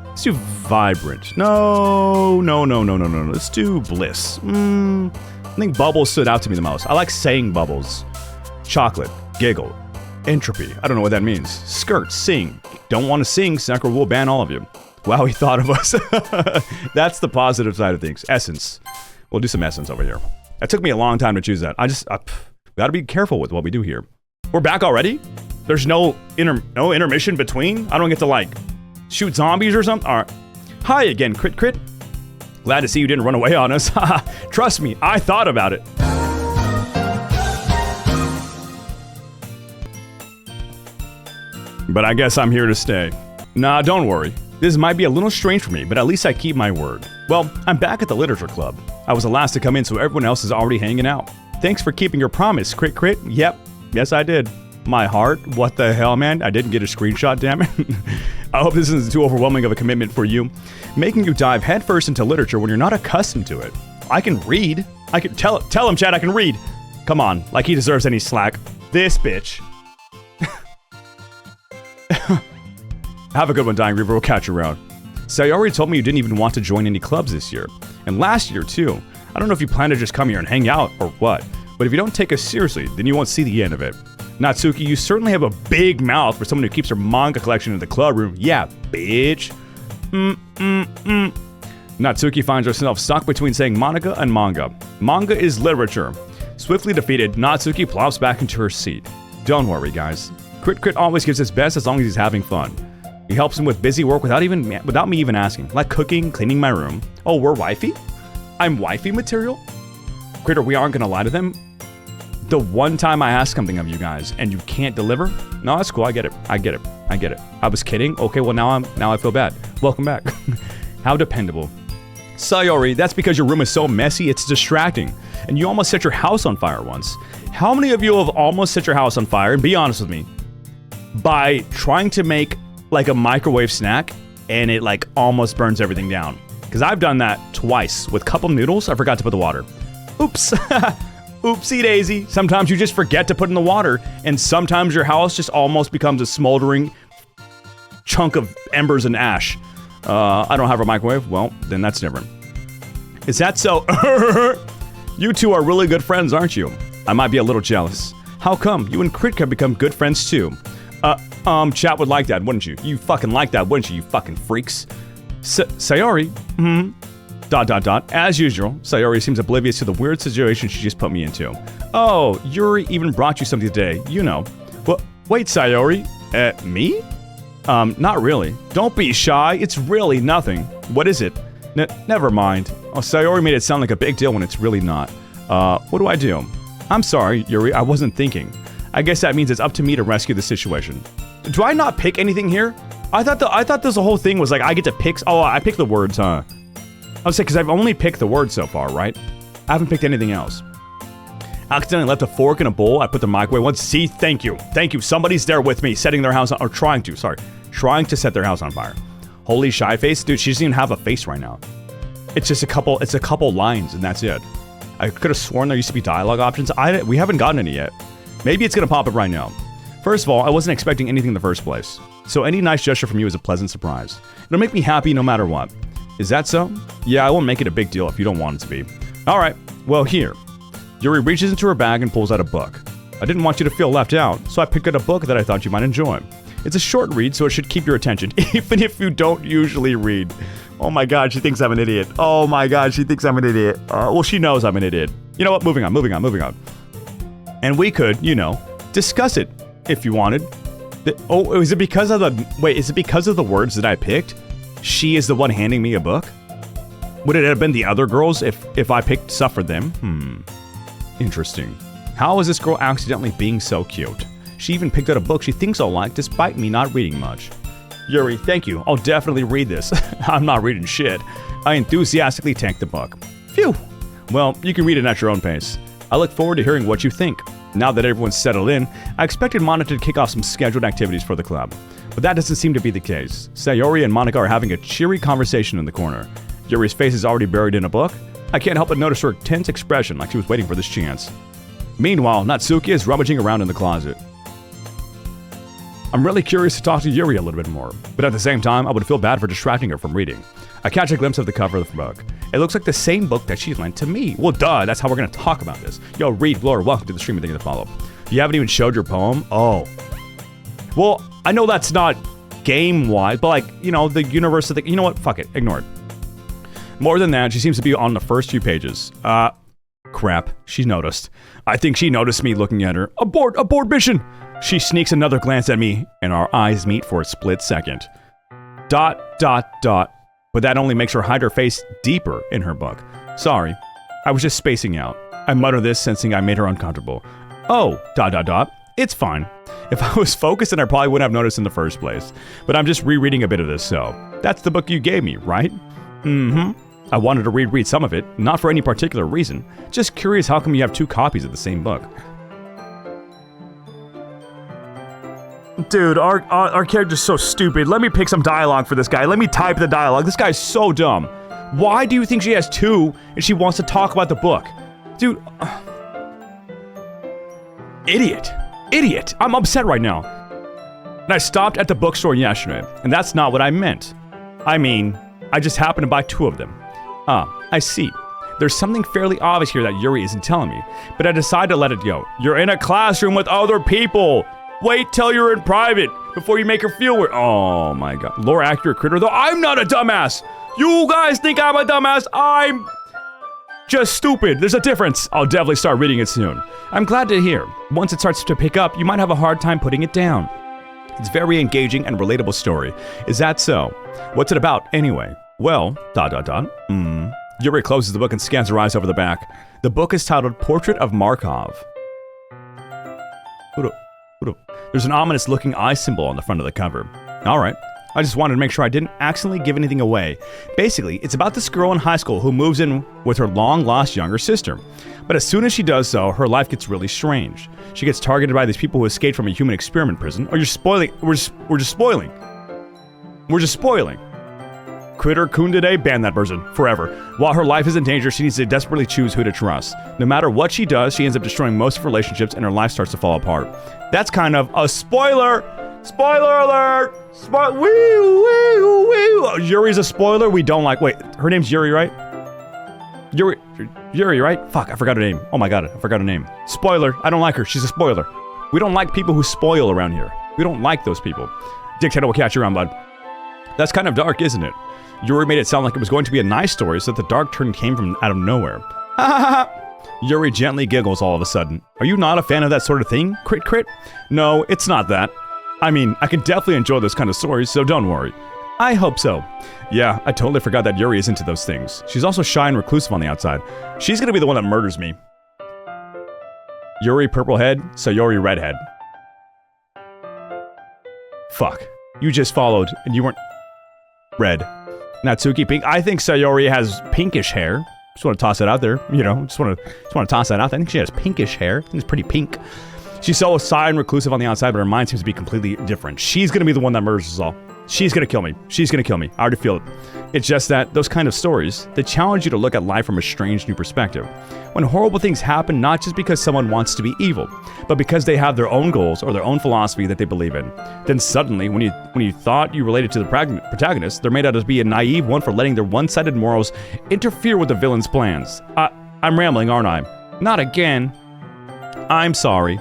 Let's do vibrant. No. Let's do bliss. I think bubbles stood out to me the most. I like saying bubbles. Chocolate, giggle, entropy. I don't know what that means. Skirt, sing. Don't want to sing, sucker, we'll ban all of you. Wow, he thought of us. That's the positive side of things. Essence. We'll do some essence over here. It took me a long time to choose that. Gotta be careful with what we do here. We're back already? There's no intermission between? I don't get to, like, shoot zombies or something? All right. Hi again, Crit. Glad to see you didn't run away on us. Trust me, I thought about it. But I guess I'm here to stay. Nah, don't worry. This might be a little strange for me, but at least I keep my word. Well, I'm back at the literature club. I was the last to come in, so everyone else is already hanging out. Thanks for keeping your promise, Crit. Yep, yes I did. My heart, what the hell, man? I didn't get a screenshot, damn it. I hope this isn't too overwhelming of a commitment for you. Making you dive headfirst into literature when you're not accustomed to it. I can read. I can tell him, Chad, I can read. Come on, like he deserves any slack. This bitch. Have a good one, Dying Reaver. We'll catch you around. Sayori told me you didn't even want to join any clubs this year. And last year, too. I don't know if you plan to just come here and hang out or what. But if you don't take us seriously, then you won't see the end of it. Natsuki, you certainly have a big mouth for someone who keeps her manga collection in the club room. Yeah, bitch. Natsuki finds herself stuck between saying Monika and manga. Manga is literature. Swiftly defeated, Natsuki plops back into her seat. Don't worry, guys. Crit always gives his best as long as he's having fun. He helps him with busy work without me even asking, like cooking, cleaning my room. Oh, we're wifey? I'm wifey material? Kritur, we aren't gonna lie to them. The one time I ask something of you guys and you can't deliver? No, that's cool. I get it. I was kidding. Okay, well now I feel bad. Welcome back. How dependable. Sayori, that's because your room is so messy, it's distracting. And you almost set your house on fire once. How many of you have almost set your house on fire? And be honest with me. By trying to make like a microwave snack and it like almost burns everything down. Because I've done that twice. With cup of noodles, I forgot to put the water. Oops. Oopsie daisy. Sometimes you just forget to put in the water, and sometimes your house just almost becomes a smoldering chunk of embers and ash. I don't have a microwave. Well, then that's different. Is that so? You two are really good friends, aren't you? I might be a little jealous. How come? You and Crit can become good friends too. Chat would like that, wouldn't you? You fucking like that, wouldn't you? You fucking freaks. Sayori. As usual, Sayori seems oblivious to the weird situation she just put me into. Oh, Yuri even brought you something today, you know. Wait, Sayori. Me? Not really. Don't be shy, it's really nothing. What is it? Never mind. Oh, Sayori made it sound like a big deal when it's really not. What do I do? I'm sorry, Yuri, I wasn't thinking. I guess that means it's up to me to rescue the situation. Do I not pick anything here? I thought this whole thing was like I get to pick. Oh, I pick the words, huh? I was saying, because I've only picked the words so far, right? I haven't picked anything else. Accidentally left a fork in a bowl. I put the microwave once. See, thank you. Somebody's there with me, setting their house on, or trying to set their house on fire. Holy shy face, dude. She doesn't even have a face right now. It's just a couple lines, and that's it. I could have sworn there used to be dialogue options. We haven't gotten any yet. Maybe it's gonna pop up right now. First of all, I wasn't expecting anything in the first place. So any nice gesture from you is a pleasant surprise. It'll make me happy no matter what. Is that so? Yeah, I won't make it a big deal if you don't want it to be. Alright, well here. Yuri reaches into her bag and pulls out a book. I didn't want you to feel left out, so I picked out a book that I thought you might enjoy. It's a short read, so it should keep your attention, even if you don't usually read. Oh my god, she thinks I'm an idiot. Well, she knows I'm an idiot. You know what? Moving on. And we could, discuss it if you wanted. Is it because of the words that I picked? She is the one handing me a book? Would it have been the other girls if I picked stuff for them? Interesting. How is this girl accidentally being so cute? She even picked out a book she thinks I'll like despite me not reading much. Yuri, thank you. I'll definitely read this. I'm not reading shit. I enthusiastically tanked the book. Phew. Well, you can read it at your own pace. I look forward to hearing what you think. Now that everyone's settled in, I expected Monika to kick off some scheduled activities for the club. But that doesn't seem to be the case. Sayori and Monika are having a cheery conversation in the corner. Yuri's face is already buried in a book. I can't help but notice her tense expression like she was waiting for this chance. Meanwhile, Natsuki is rummaging around in the closet. I'm really curious to talk to Yuri a little bit more, but at the same time, I would feel bad for distracting her from reading. I catch a glimpse of the cover of the book. It looks like the same book that she lent to me. Well, duh, that's how we're gonna talk about this. Yo, Reed, Blur, welcome to the streaming thing to follow. You haven't even showed your poem? Oh. Well, I know that's not game-wise, but like, you know, the universe of the... You know what? Fuck it. Ignore it. More than that, she seems to be on the first few pages. Crap. She's noticed. I think she noticed me looking at her. Abort mission! She sneaks another glance at me, and our eyes meet for a split second. ... But that only makes her hide her face deeper in her book. Sorry. I was just spacing out. I mutter this, sensing I made her uncomfortable. Oh, ... It's fine. If I was focused, then I probably wouldn't have noticed in the first place. But I'm just rereading a bit of this, so... That's the book you gave me, right? Mm-hmm. I wanted to reread some of it, not for any particular reason. Just curious how come you have two copies of the same book. Dude, our character's so stupid. Let me pick some dialogue for this guy. Let me type the dialogue. This guy's so dumb. Why do you think she has two and she wants to talk about the book? Dude. Idiot. I'm upset right now. And I stopped at the bookstore yesterday, and that's not what I meant. I mean, I just happened to buy two of them. I see. There's something fairly obvious here that Yuri isn't telling me, but I decided to let it go. You're in a classroom with other people. Wait till you're in private before you make her feel weird. Oh my god. Lore accurate Kritur, though I'm not a dumbass. You guys think I'm a dumbass. I'm just stupid. There's a difference. I'll definitely start reading it soon. I'm glad to hear. Once it starts to pick up, you might have a hard time putting it down. It's a very engaging and relatable story. Is that so? What's it about anyway? Well, ... Yuri closes the book and scans her eyes over the back. The book is titled Portrait of Markov. There's an ominous-looking eye symbol on the front of the cover. Alright, I just wanted to make sure I didn't accidentally give anything away. Basically, it's about this girl in high school who moves in with her long-lost younger sister. But as soon as she does so, her life gets really strange. She gets targeted by these people who escaped from a human experiment prison. Oh, you're spoiling. We're just spoiling. Kritur Kundade, ban that person forever. While her life is in danger, she needs to desperately choose who to trust. No matter what she does, she ends up destroying most of her relationships and her life starts to fall apart. That's kind of a spoiler! Spoiler alert! Yuri's a spoiler we don't like. Wait, her name's Yuri, right? Yuri, right? Fuck, I forgot her name. Oh my god, I forgot her name. Spoiler, I don't like her. She's a spoiler. We don't like people who spoil around here. We don't like those people. Dictator will catch you around, bud. That's kind of dark, isn't it? Yuri made it sound like it was going to be a nice story, so that the dark turn came from out of nowhere. Yuri gently giggles all of a sudden. Are you not a fan of that sort of thing, Crit? No, it's not that. I mean, I can definitely enjoy those kind of stories, so don't worry. I hope so. Yeah, I totally forgot that Yuri is into those things. She's also shy and reclusive on the outside. She's gonna be the one that murders me. Yuri purple head, Sayori redhead. Fuck. You just followed, and you weren't... red. Natsuki pink. I think Sayori has pinkish hair. Just want to toss it out there. You know, just want to toss that out there. I think she has pinkish hair. I think it's pretty pink. She's so shy and reclusive on the outside, but her mind seems to be completely different. She's gonna be the one that murders us all. She's gonna kill me. She's gonna kill me. I already feel it. It's just that those kind of stories, they challenge you to look at life from a strange new perspective. When horrible things happen, not just because someone wants to be evil, but because they have their own goals or their own philosophy that they believe in. Then suddenly, when you thought you related to the protagonist, they're made out to be a naive one for letting their one-sided morals interfere with the villain's plans. I'm rambling, aren't I? Not again. I'm sorry.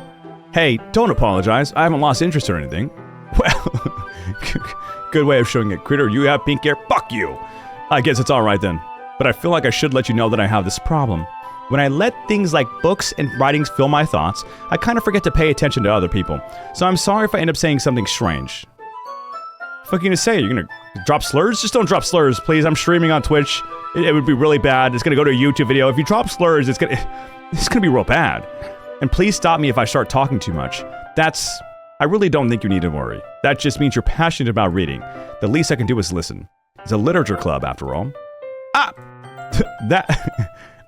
Hey, don't apologize. I haven't lost interest or anything. Well, good way of showing it. Kritur, you have pink hair? Fuck you! I guess it's alright then. But I feel like I should let you know that I have this problem. When I let things like books and writings fill my thoughts, I kind of forget to pay attention to other people. So I'm sorry if I end up saying something strange. What are you gonna say? You're gonna drop slurs? Just don't drop slurs, please. I'm streaming on Twitch. It would be really bad. It's gonna go to a YouTube video. If you drop slurs, it's gonna be real bad. And please stop me if I start talking too much. That's I really don't think you need to worry. That just means you're passionate about reading. The least I can do is listen. It's a literature club, after all.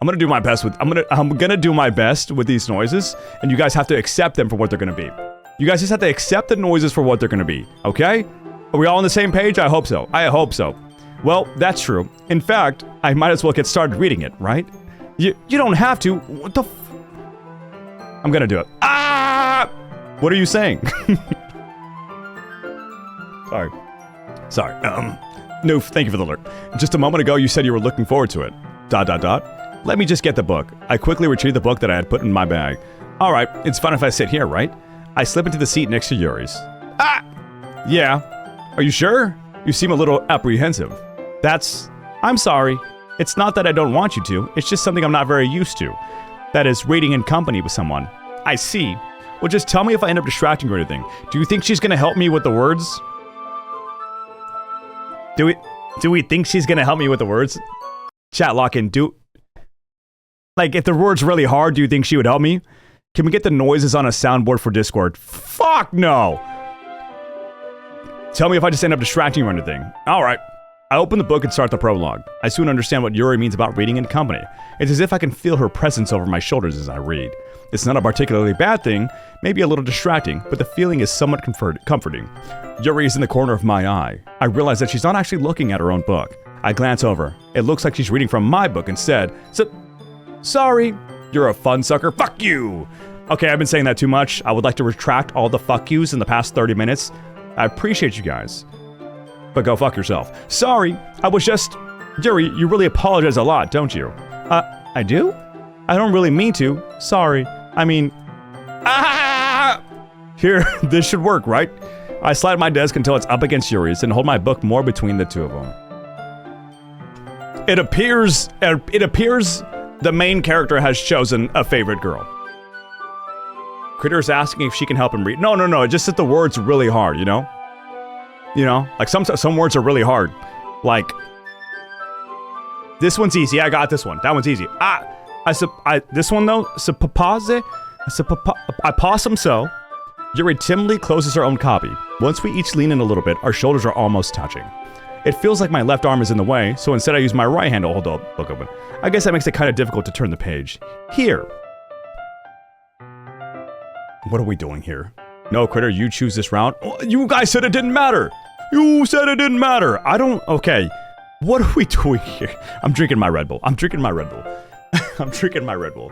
I'm gonna do my best with. I'm gonna do my best with these noises, and you guys have to accept them for what they're gonna be. You guys just have to accept the noises for what they're gonna be. Okay? Are we all on the same page? I hope so. I hope so. Well, that's true. In fact, I might as well get started reading it, right? You don't have to. What the? I'm gonna do it. What are you saying? Sorry. No, thank you for the alert. Just a moment ago, you said you were looking forward to it. ... Let me just get the book. I quickly retrieved the book that I had put in my bag. All right, it's fine if I sit here, right? I slip into the seat next to Yuri's. Yeah. Are you sure? You seem a little apprehensive. I'm sorry. It's not that I don't want you to. It's just something I'm not very used to. That is, reading in company with someone. I see. Well, just tell me if I end up distracting her or anything. Do you think she's gonna help me with the words? Do we think she's gonna help me with the words? Chat lock-in, like, if the word's really hard, do you think she would help me? Can we get the noises on a soundboard for Discord? Fuck no! Tell me if I just end up distracting you or anything. Alright. I open the book and start the prologue. I soon understand what Yuri means about reading in company. It's as if I can feel her presence over my shoulders as I read. It's not a particularly bad thing, maybe a little distracting, but the feeling is somewhat comforting. Yuri is in the corner of my eye. I realize that she's not actually looking at her own book. I glance over. It looks like she's reading from my book instead. Sorry. You're a fun sucker. Fuck you! Okay, I've been saying that too much. I would like to retract all the fuck yous in the past 30 minutes. I appreciate you guys. But go fuck yourself. Sorry, I was just... Yuri, you really apologize a lot, don't you? I do? I don't really mean to. Sorry. I mean... Here, this should work, right? I slide my desk until it's up against Yuri's and hold my book more between the two of them. It appears the main character has chosen a favorite girl. Kritur's asking if she can help him read. No, it's just that the word's really hard, you know? Like some words are really hard. Like, this one's easy. I got this one. That one's easy. This one though, I possum so. Yuri timidly closes her own copy. Once we each lean in a little bit, our shoulders are almost touching. It feels like my left arm is in the way, so instead I use my right hand to hold the book open. I guess that makes it kind of difficult to turn the page. Here. What are we doing here? No, Kritur, you choose this route. You guys said it didn't matter. You said it didn't matter. Okay. What are we doing here? I'm drinking my Red Bull. I'm drinking my Red Bull.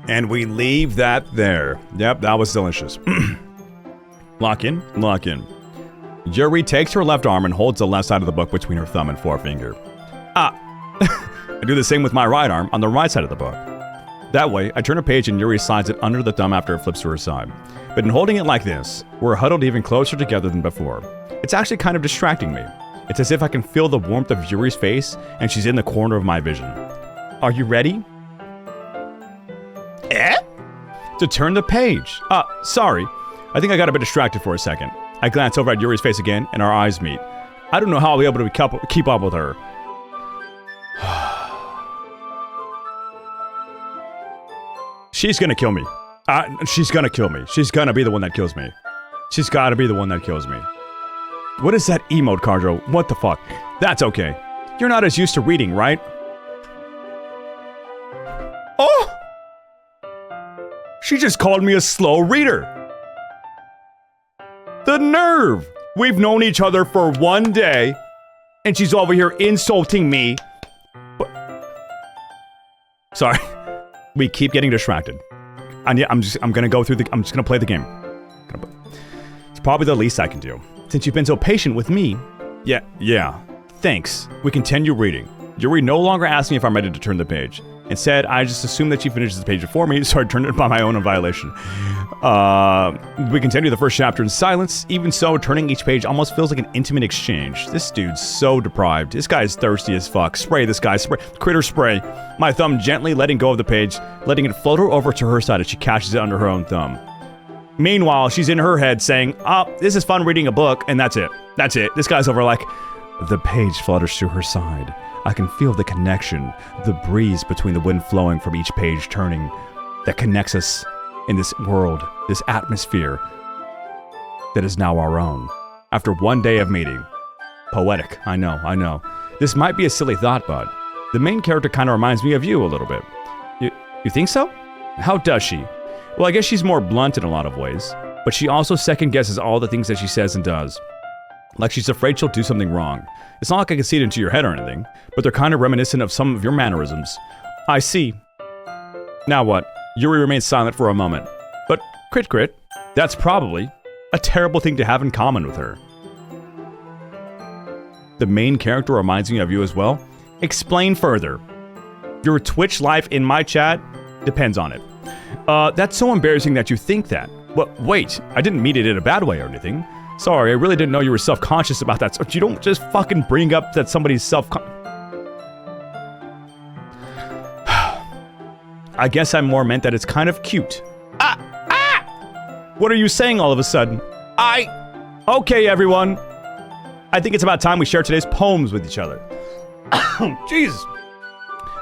And we leave that there. Yep, that was delicious. Lock in. Yuri takes her left arm and holds the left side of the book between her thumb and forefinger. I do the same with my right arm on the right side of the book. That way, I turn a page and Yuri slides it under the thumb after it flips to her side. But in holding it like this, we're huddled even closer together than before. It's actually kind of distracting me. It's as if I can feel the warmth of Yuri's face and she's in the corner of my vision. Are you ready? To turn the page. Sorry. I think I got a bit distracted for a second. I glance over at Yuri's face again and our eyes meet. I don't know how I'll be able to keep up with her. She's gonna kill me. She's gonna kill me. She's gonna be the one that kills me. She's gotta be the one that kills me. What is that emote, Cardro? What the fuck? That's okay. You're not as used to reading, right? Oh! She just called me a slow reader. The nerve! We've known each other for 1 day, and she's over here insulting me. Sorry. We keep getting distracted. And yeah, I'm just gonna play the game. It's probably the least I can do. Since you've been so patient with me. Yeah. Thanks. We continue reading. Yuri no longer asks me if I'm ready to turn the page. Instead, I just assume that she finishes the page before me, so I turned it by my own in violation. We continue the first chapter in silence. Even so, turning each page almost feels like an intimate exchange. This dude's so deprived. This guy's thirsty as fuck. Spray this guy. Spray. Kritur spray. My thumb gently letting go of the page, letting it flutter over to her side as she catches it under her own thumb. Meanwhile, she's in her head saying, this is fun reading a book, and that's it. This guy's over like, the page flutters to her side. I can feel the connection, the breeze between the wind flowing from each page turning. that connects us in this world, this atmosphere that is now our own. After one day of meeting. Poetic, I know. This might be a silly thought, bud. The main character kind of reminds me of you a little bit. You think so? How does she? Well, I guess she's more blunt in a lot of ways, but she also second guesses all the things that she says and does. Like she's afraid she'll do something wrong. It's not like I can see it into your head or anything, but they're kind of reminiscent of some of your mannerisms. I see. Now what? Yuri remains silent for a moment. But, Krit, that's probably a terrible thing to have in common with her. The main character reminds me of you as well? Explain further. Your Twitch live in my chat depends on it. That's so embarrassing that you think that. Well, wait, I didn't mean it in a bad way or anything. Sorry, I really didn't know you were self-conscious about that. So you don't just fucking bring up that somebody's I guess I more meant that it's kind of cute. What are you saying all of a sudden? Okay, everyone. I think it's about time we share today's poems with each other. Jesus.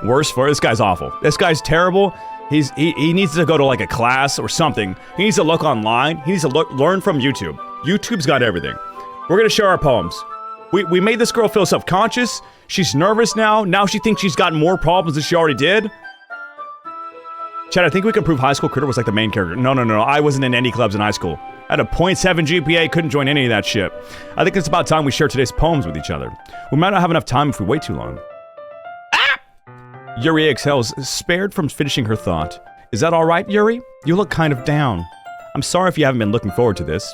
Worse for this guy's awful. This guy's terrible. He needs to go to like a class or something. He needs to look online. He needs to learn from YouTube. YouTube's got everything. We're gonna share our poems. We made this girl feel self-conscious. She's nervous now. Now she thinks she's got more problems than she already did. Chad, I think we can prove high school Kritur was like the main character. No. I wasn't in any clubs in high school. I had a 0.7 GPA, couldn't join any of that shit. I think it's about time we share today's poems with each other. We might not have enough time if we wait too long. Yuri exhales, spared from finishing her thought. Is that alright, Yuri? You look kind of down. I'm sorry if you haven't been looking forward to this.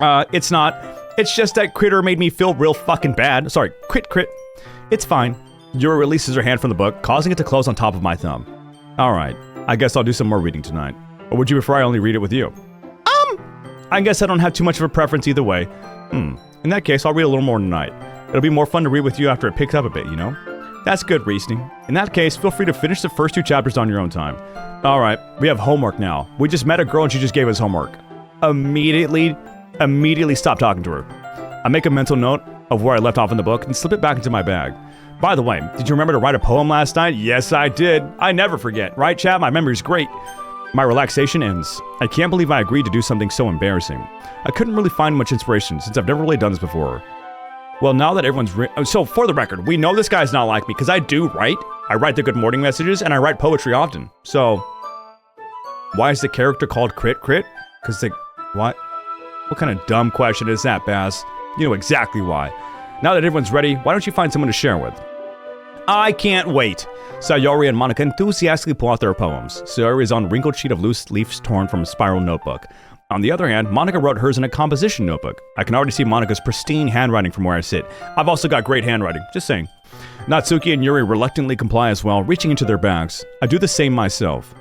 It's not. It's just that Kritur made me feel real fucking bad. Sorry, Krit. It's fine. Yuri releases her hand from the book, causing it to close on top of my thumb. Alright, I guess I'll do some more reading tonight. Or would you prefer I only read it with you? I guess I don't have too much of a preference either way. In that case, I'll read a little more tonight. It'll be more fun to read with you after it picks up a bit, you know? That's good reasoning. In that case, feel free to finish the first 2 chapters on your own time. Alright, we have homework now. We just met a girl and she just gave us homework. Immediately stop talking to her. I make a mental note of where I left off in the book and slip it back into my bag. By the way, did you remember to write a poem last night? Yes, I did. I never forget. Right, chat? My memory's great. My relaxation ends. I can't believe I agreed to do something so embarrassing. I couldn't really find much inspiration since I've never really done this before. Well, now that everyone's so for the record, we know this guy's not like me because I do write. I write the good morning messages and I write poetry often. So, why is the character called Krit? Because what? What kind of dumb question is that, Baz? You know exactly why. Now that everyone's ready, why don't you find someone to share with? I can't wait! Sayori and Monika enthusiastically pull out their poems. Sayori is on a wrinkled sheet of loose leaves torn from a spiral notebook. On the other hand, Monika wrote hers in a composition notebook. I can already see Monika's pristine handwriting from where I sit. I've also got great handwriting, just saying. Natsuki and Yuri reluctantly comply as well, reaching into their bags. I do the same myself.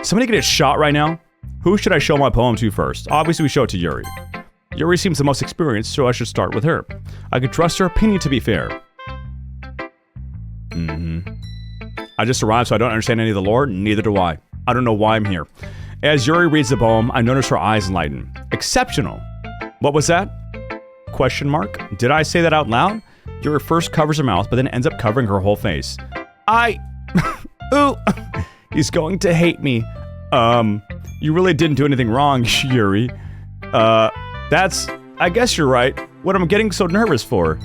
Somebody get a shot right now? Who should I show my poem to first? Obviously we show it to Yuri. Yuri seems the most experienced, so I should start with her. I could trust her opinion to be fair. I just arrived, so I don't understand any of the lore. Neither do I. I don't know why I'm here. As Yuri reads the poem, I notice her eyes enlighten. Exceptional. What was that? Question mark? Did I say that out loud? Yuri first covers her mouth, but then ends up covering her whole face. Ooh. He's going to hate me. You really didn't do anything wrong, Yuri. I guess you're right. What am I getting so nervous for?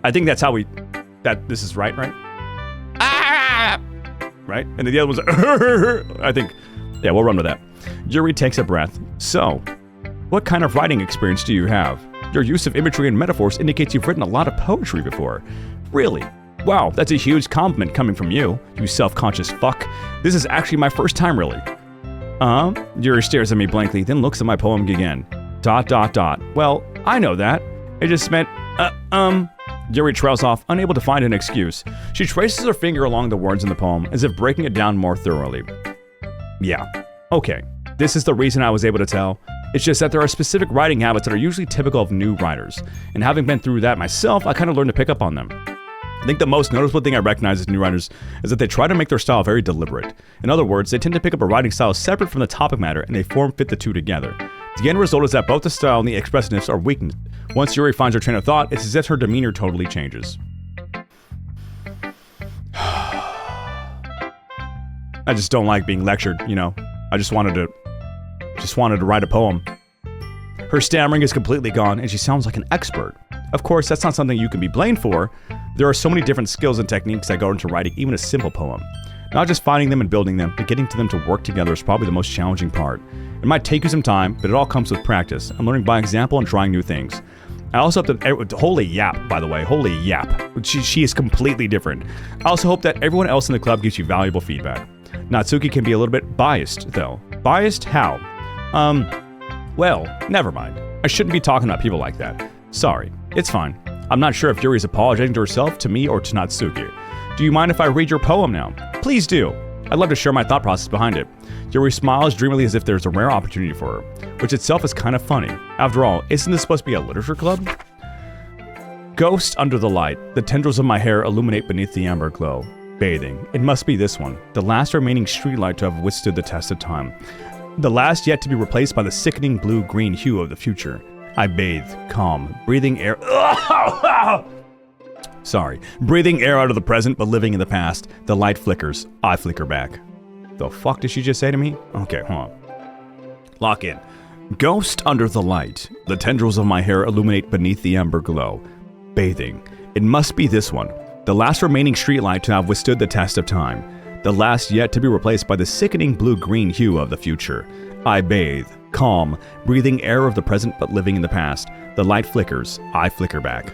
I think that's how this is right? Right? And then the other one's I think, yeah, we'll run with that. Yuri takes a breath. So, what kind of writing experience do you have? Your use of imagery and metaphors indicates you've written a lot of poetry before. Really? Wow, that's a huge compliment coming from you, you self-conscious fuck. This is actually my first time, really. Yuri stares at me blankly, then looks at my poem again. ... Well, I know that. It just meant, Yuri trails off, unable to find an excuse. She traces her finger along the words in the poem, as if breaking it down more thoroughly. Yeah, okay. This is the reason I was able to tell. It's just that there are specific writing habits that are usually typical of new writers. And having been through that myself, I kind of learned to pick up on them. I think the most noticeable thing I recognize as new writers is that they try to make their style very deliberate. In other words, they tend to pick up a writing style separate from the topic matter and they form-fit the two together. The end result is that both the style and the expressiveness are weakened. Once Yuri finds her train of thought, it's as if her demeanor totally changes. I just don't like being lectured, you know. I just wanted to write a poem. Her stammering is completely gone, and she sounds like an expert. Of course, that's not something you can be blamed for. There are so many different skills and techniques that go into writing even a simple poem. Not just finding them and building them, but getting to them to work together is probably the most challenging part. It might take you some time, but it all comes with practice. I'm learning by example and trying new things. I also hope that, holy yap, by the way, holy yap. She is completely different. I also hope that everyone else in the club gives you valuable feedback. Natsuki can be a little bit biased, though. Biased? How? Well, never mind. I shouldn't be talking about people like that. Sorry. It's fine. I'm not sure if Yuri is apologizing to herself, to me, or to Natsuki. Do you mind if I read your poem now? Please do. I'd love to share my thought process behind it. Yuri smiles dreamily as if there's a rare opportunity for her, which itself is kind of funny. After all, isn't this supposed to be a literature club? Ghost under the light. The tendrils of my hair illuminate beneath the amber glow. Bathing. It must be this one. The last remaining streetlight to have withstood the test of time. The last yet to be replaced by the sickening blue-green hue of the future. I bathe, calm, breathing air. Sorry. Breathing air out of the present, but living in the past. The light flickers. I flicker back. The fuck did she just say to me? Okay, hold on. Lock in. Ghost under the light. The tendrils of my hair illuminate beneath the amber glow. Bathing. It must be this one. The last remaining streetlight to have withstood the test of time. The last yet to be replaced by the sickening blue-green hue of the future. I bathe, calm, breathing air of the present but living in the past. The light flickers. I flicker back.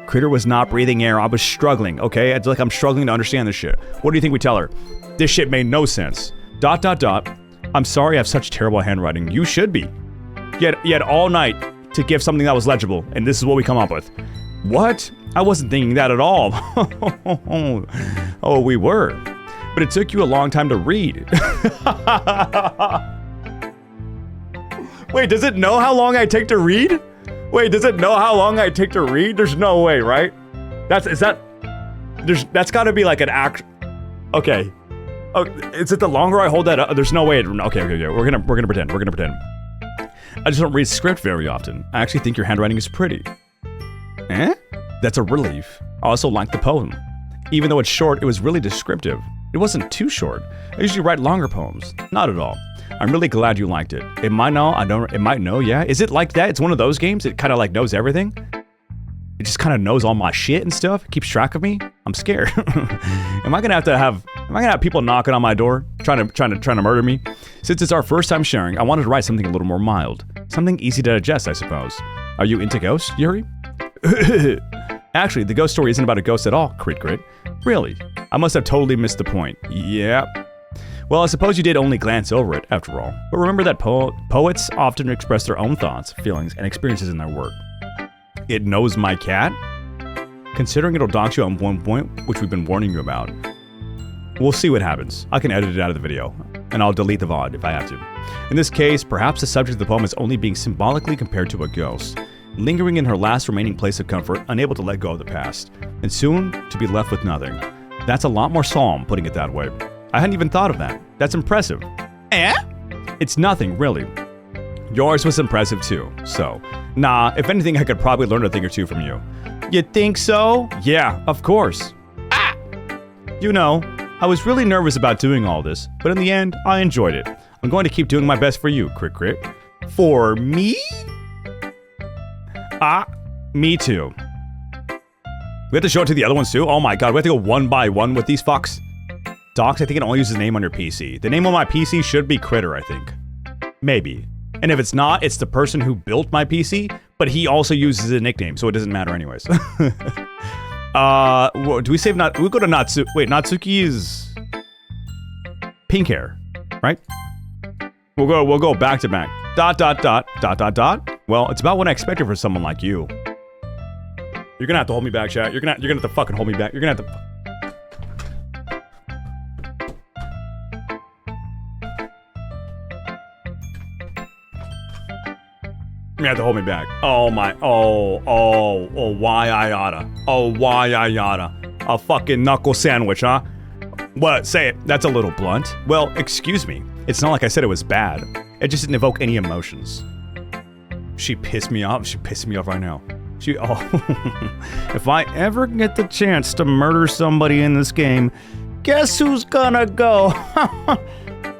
Kritur was not breathing air. I was struggling, okay? It's like I'm struggling to understand this shit. What do you think we tell her? This shit made no sense. ... I'm sorry I have such terrible handwriting. You should be. You had all night to give something that was legible, and this is what we come up with. What? I wasn't thinking that at all. Oh, we were. But it took you a long time to read. Wait, does it know how long I take to read? Wait, does it know how long I take to read? There's no way, right? That's gotta be like an act. Okay. Oh, is it the longer I hold that up? There's no way. Okay. We're gonna pretend. I just don't read script very often. I actually think your handwriting is pretty. Eh? That's a relief. I also like the poem. Even though it's short, it was really descriptive. It wasn't too short. I usually write longer poems. Not at all. I'm really glad you liked it. It might know, yeah? Is it like that? It's one of those games? It kind of like knows everything? It just kind of knows all my shit and stuff? Keeps track of me? I'm scared. Am I gonna have people knocking on my door? Trying to murder me? Since it's our first time sharing, I wanted to write something a little more mild. Something easy to digest, I suppose. Are you into ghosts, Yuri? Actually, the ghost story isn't about a ghost at all, Kritur. Really? I must have totally missed the point. Yeah. Well, I suppose you did only glance over it, after all. But remember that poets often express their own thoughts, feelings, and experiences in their work. It knows my cat? Considering it'll dox you on one point, which we've been warning you about. We'll see what happens. I can edit it out of the video, and I'll delete the VOD if I have to. In this case, perhaps the subject of the poem is only being symbolically compared to a ghost, lingering in her last remaining place of comfort, unable to let go of the past, and soon to be left with nothing. That's a lot more solemn, putting it that way. I hadn't even thought of that. That's impressive. Eh? It's nothing, really. Yours was impressive too, so. Nah, if anything, I could probably learn a thing or two from you. You think so? Yeah, of course. Ah! You know, I was really nervous about doing all this, but in the end, I enjoyed it. I'm going to keep doing my best for you, Kritur. For me? Ah, me too. We have to show it to the other ones too? Oh my god, we have to go one by one with these fucks. Docs, I think it only uses the name on your PC. The name on my PC should be Kritur, I think. Maybe. And if it's not, it's the person who built my PC, but he also uses a nickname, so it doesn't matter anyways. Do we save we'll go to Natsuki. Wait, Natsuki is pink hair, right? We'll go back to back. ... Well, it's about what I expected for someone like you. You're gonna have to hold me back, chat. You're gonna have to fucking hold me back. You're gonna have to. You're gonna have to hold me back. Oh my. Oh, why I oughta. Oh, why I oughta. A fucking knuckle sandwich, huh? What? Say it. That's a little blunt. Well, excuse me. It's not like I said it was bad. It just didn't evoke any emotions. She pissed me off. She pissed me off right now. If I ever get the chance to murder somebody in this game, Guess who's gonna go?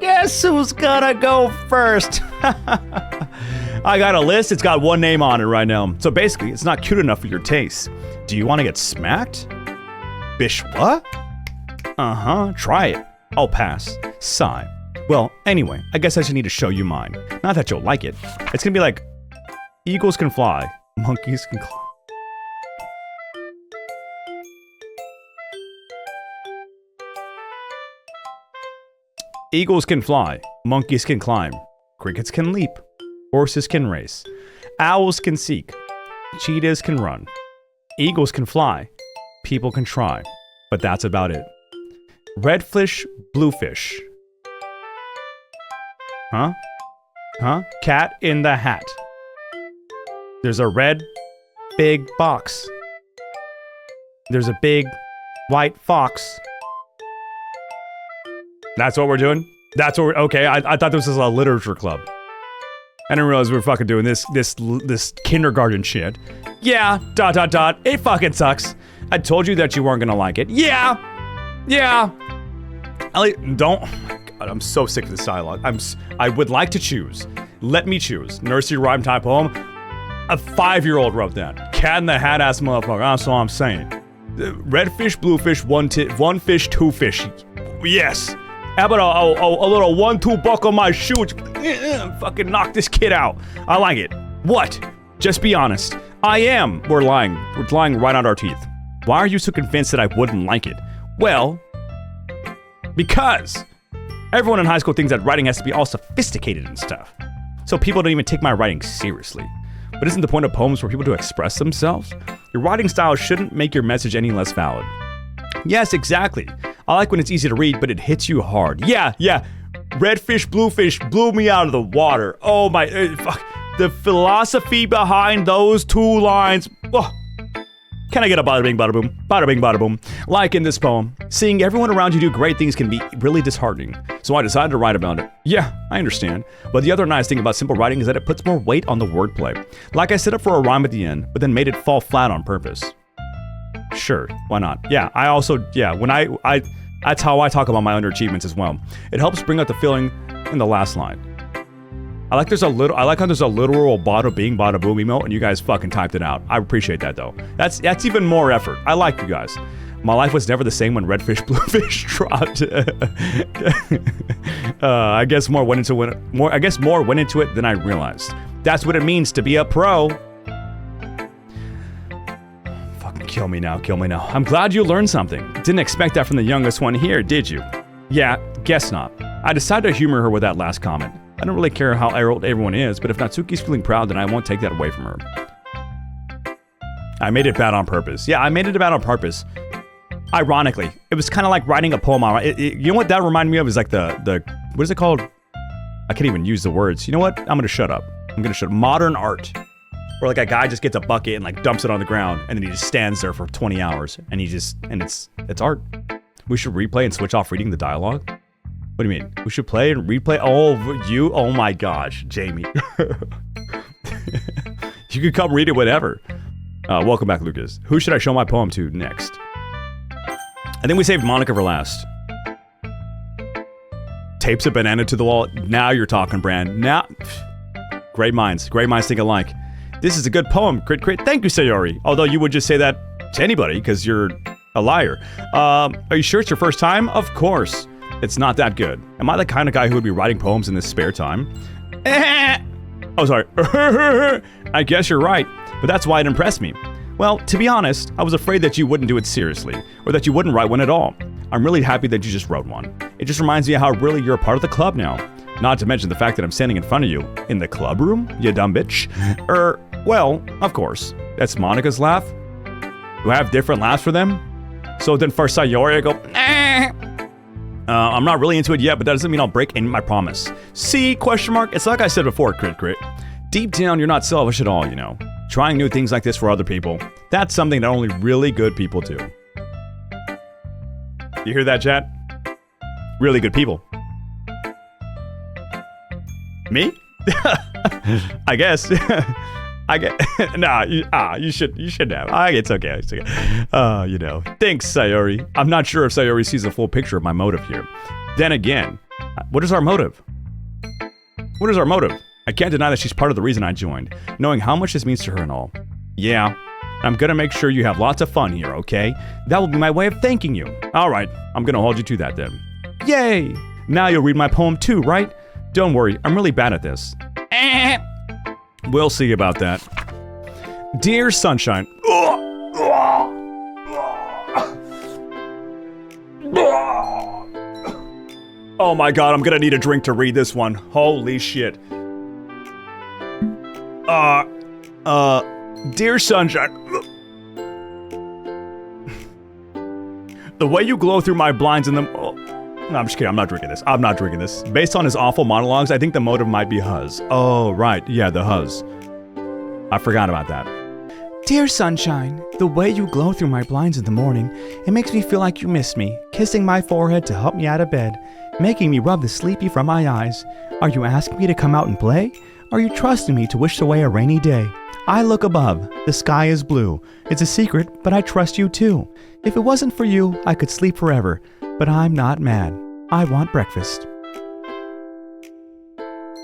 Guess who's gonna go first? I got a list, it's got one name on it right now. So basically, it's not cute enough for your taste. Do you want to get smacked? Bish what? Uh-huh, try it. I'll pass. Sigh. Well, anyway, I guess I should need to show you mine. Not that you'll like it. It's gonna be like, eagles can fly, monkeys can climb. Eagles can fly, monkeys can climb, crickets can leap, horses can race, owls can seek, cheetahs can run, eagles can fly, people can try, but that's about it. Red fish, blue fish. Huh? Huh? Cat in the hat. There's a red, big box. There's a big, white fox. That's what we're doing? That's what we're... Okay, I thought this was a literature club. I didn't realize we were fucking doing this kindergarten shit. Yeah, ... It fucking sucks. I told you that you weren't gonna like it. Yeah! Don't... Oh my God, I'm so sick of this dialogue. I would like to choose. Let me choose. Nursery rhyme type poem. A 5-year-old wrote that. Cat in the hat ass motherfucker. That's all I'm saying. Red fish, blue fish, one fish, two fish. Yes. How about a little 1-2 buck on my shoe? Fucking knock this kid out. I like it. What? Just be honest. I am. We're lying. We're lying right on our teeth. Why are you so convinced that I wouldn't like it? Well, because everyone in high school thinks that writing has to be all sophisticated and stuff. So people don't even take my writing seriously. But isn't the point of poems for people to express themselves? Your writing style shouldn't make your message any less valid. Yes, exactly. I like when it's easy to read, but it hits you hard. Yeah. Red fish, blue fish blew me out of the water. Oh my, fuck. The philosophy behind those two lines. Oh. Can I get a bada bing, bada boom? Bada bing, bada boom. Like in this poem, seeing everyone around you do great things can be really disheartening. So I decided to write about it. Yeah, I understand. But the other nice thing about simple writing is that it puts more weight on the wordplay. Like I set up for a rhyme at the end, but then made it fall flat on purpose. Sure, why not? Yeah, when I that's how I talk about my underachievements as well. It helps bring out the feeling in the last line. I like how there's a literal bada bing, bada boom emote, and you guys fucking typed it out. I appreciate that though. That's even more effort. I like you guys. My life was never the same when red fish, blue fish dropped. I guess more went into it than I realized. That's what it means to be a pro. Fucking kill me now. I'm glad you learned something. Didn't expect that from the youngest one here, did you? Yeah, guess not. I decided to humor her with that last comment. I don't really care how old everyone is, but if Natsuki's feeling proud, then I won't take that away from her. I made it bad on purpose. Yeah, I made it bad on purpose. Ironically, it was kind of like writing a poem. You know what that reminded me of? Is like the what is it called? I can't even use the words. You know what? I'm gonna shut up. Modern art. Where like a guy just gets a bucket and like dumps it on the ground, and then he just stands there for 20 hours, and it's art. We should replay and switch off reading the dialogue. What do you mean? We should play and replay? Oh my gosh, Jamie. You could come read it, whatever. Welcome back, Lucas. Who should I show my poem to next? I think we saved Monika for last. Tapes a banana to the wall. Now you're talking, Brand. Now, great minds think alike. This is a good poem, Crit. Thank you, Sayori. Although you would just say that to anybody because you're a liar. Are you sure it's your first time? Of course. It's not that good. Am I the kind of guy who would be writing poems in his spare time? Oh, sorry. I guess you're right, but that's why it impressed me. Well, to be honest, I was afraid that you wouldn't do it seriously, or that you wouldn't write one at all. I'm really happy that you just wrote one. It just reminds me of how really you're a part of the club now. Not to mention the fact that I'm standing in front of you in the club room, you dumb bitch. Well, of course. That's Monika's laugh. Do I have different laughs for them? So then for Sayori, I go, I'm not really into it yet, but that doesn't mean I'll break in my promise. See, ? It's like I said before, Crit. Deep down, you're not selfish at all, you know. Trying new things like this for other people, that's something that only really good people do. You hear that, chat? Really good people. Me? I guess. I get nah. You should have. It's okay. It's okay. Thanks, Sayori. I'm not sure if Sayori sees the full picture of my motive here. Then again, what is our motive? What is our motive? I can't deny that she's part of the reason I joined, knowing how much this means to her and all. Yeah, I'm gonna make sure you have lots of fun here, okay? That will be my way of thanking you. All right, I'm gonna hold you to that then. Yay! Now you'll read my poem too, right? Don't worry, I'm really bad at this. We'll see about that. Dear Sunshine. Oh my god, I'm gonna need a drink to read this one. Holy shit. Dear Sunshine. The way you glow through my blinds in the... Oh, no, I'm just kidding. I'm not drinking this. Based on his awful monologues, I think the motive might be huzz. Oh, right. Yeah, the huzz. I forgot about that. Dear Sunshine, the way you glow through my blinds in the morning, it makes me feel like you miss me, kissing my forehead to help me out of bed, making me rub the sleepy from my eyes. Are you asking me to come out and play? Are you trusting me to wish away a rainy day? I look above. The sky is blue. It's a secret, but I trust you too. If it wasn't for you, I could sleep forever. But I'm not mad. I want breakfast.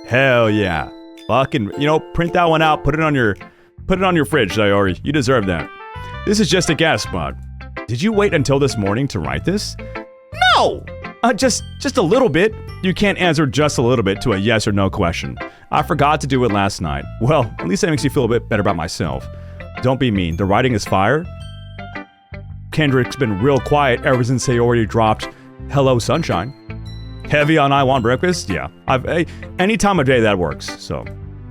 Hell yeah. Fucking, print that one out. Put it on your fridge, Sayori. You deserve that. This is just a guess, bud. Did you wait until this morning to write this? No! Just a little bit. You can't answer just a little bit to a yes or no question. I forgot to do it last night. Well, at least that makes me feel a bit better about myself. Don't be mean. The writing is fire. Kendrick's been real quiet ever since Sayori dropped Hello Sunshine. Heavy on I Want Breakfast? Yeah. Any time of day that works, so.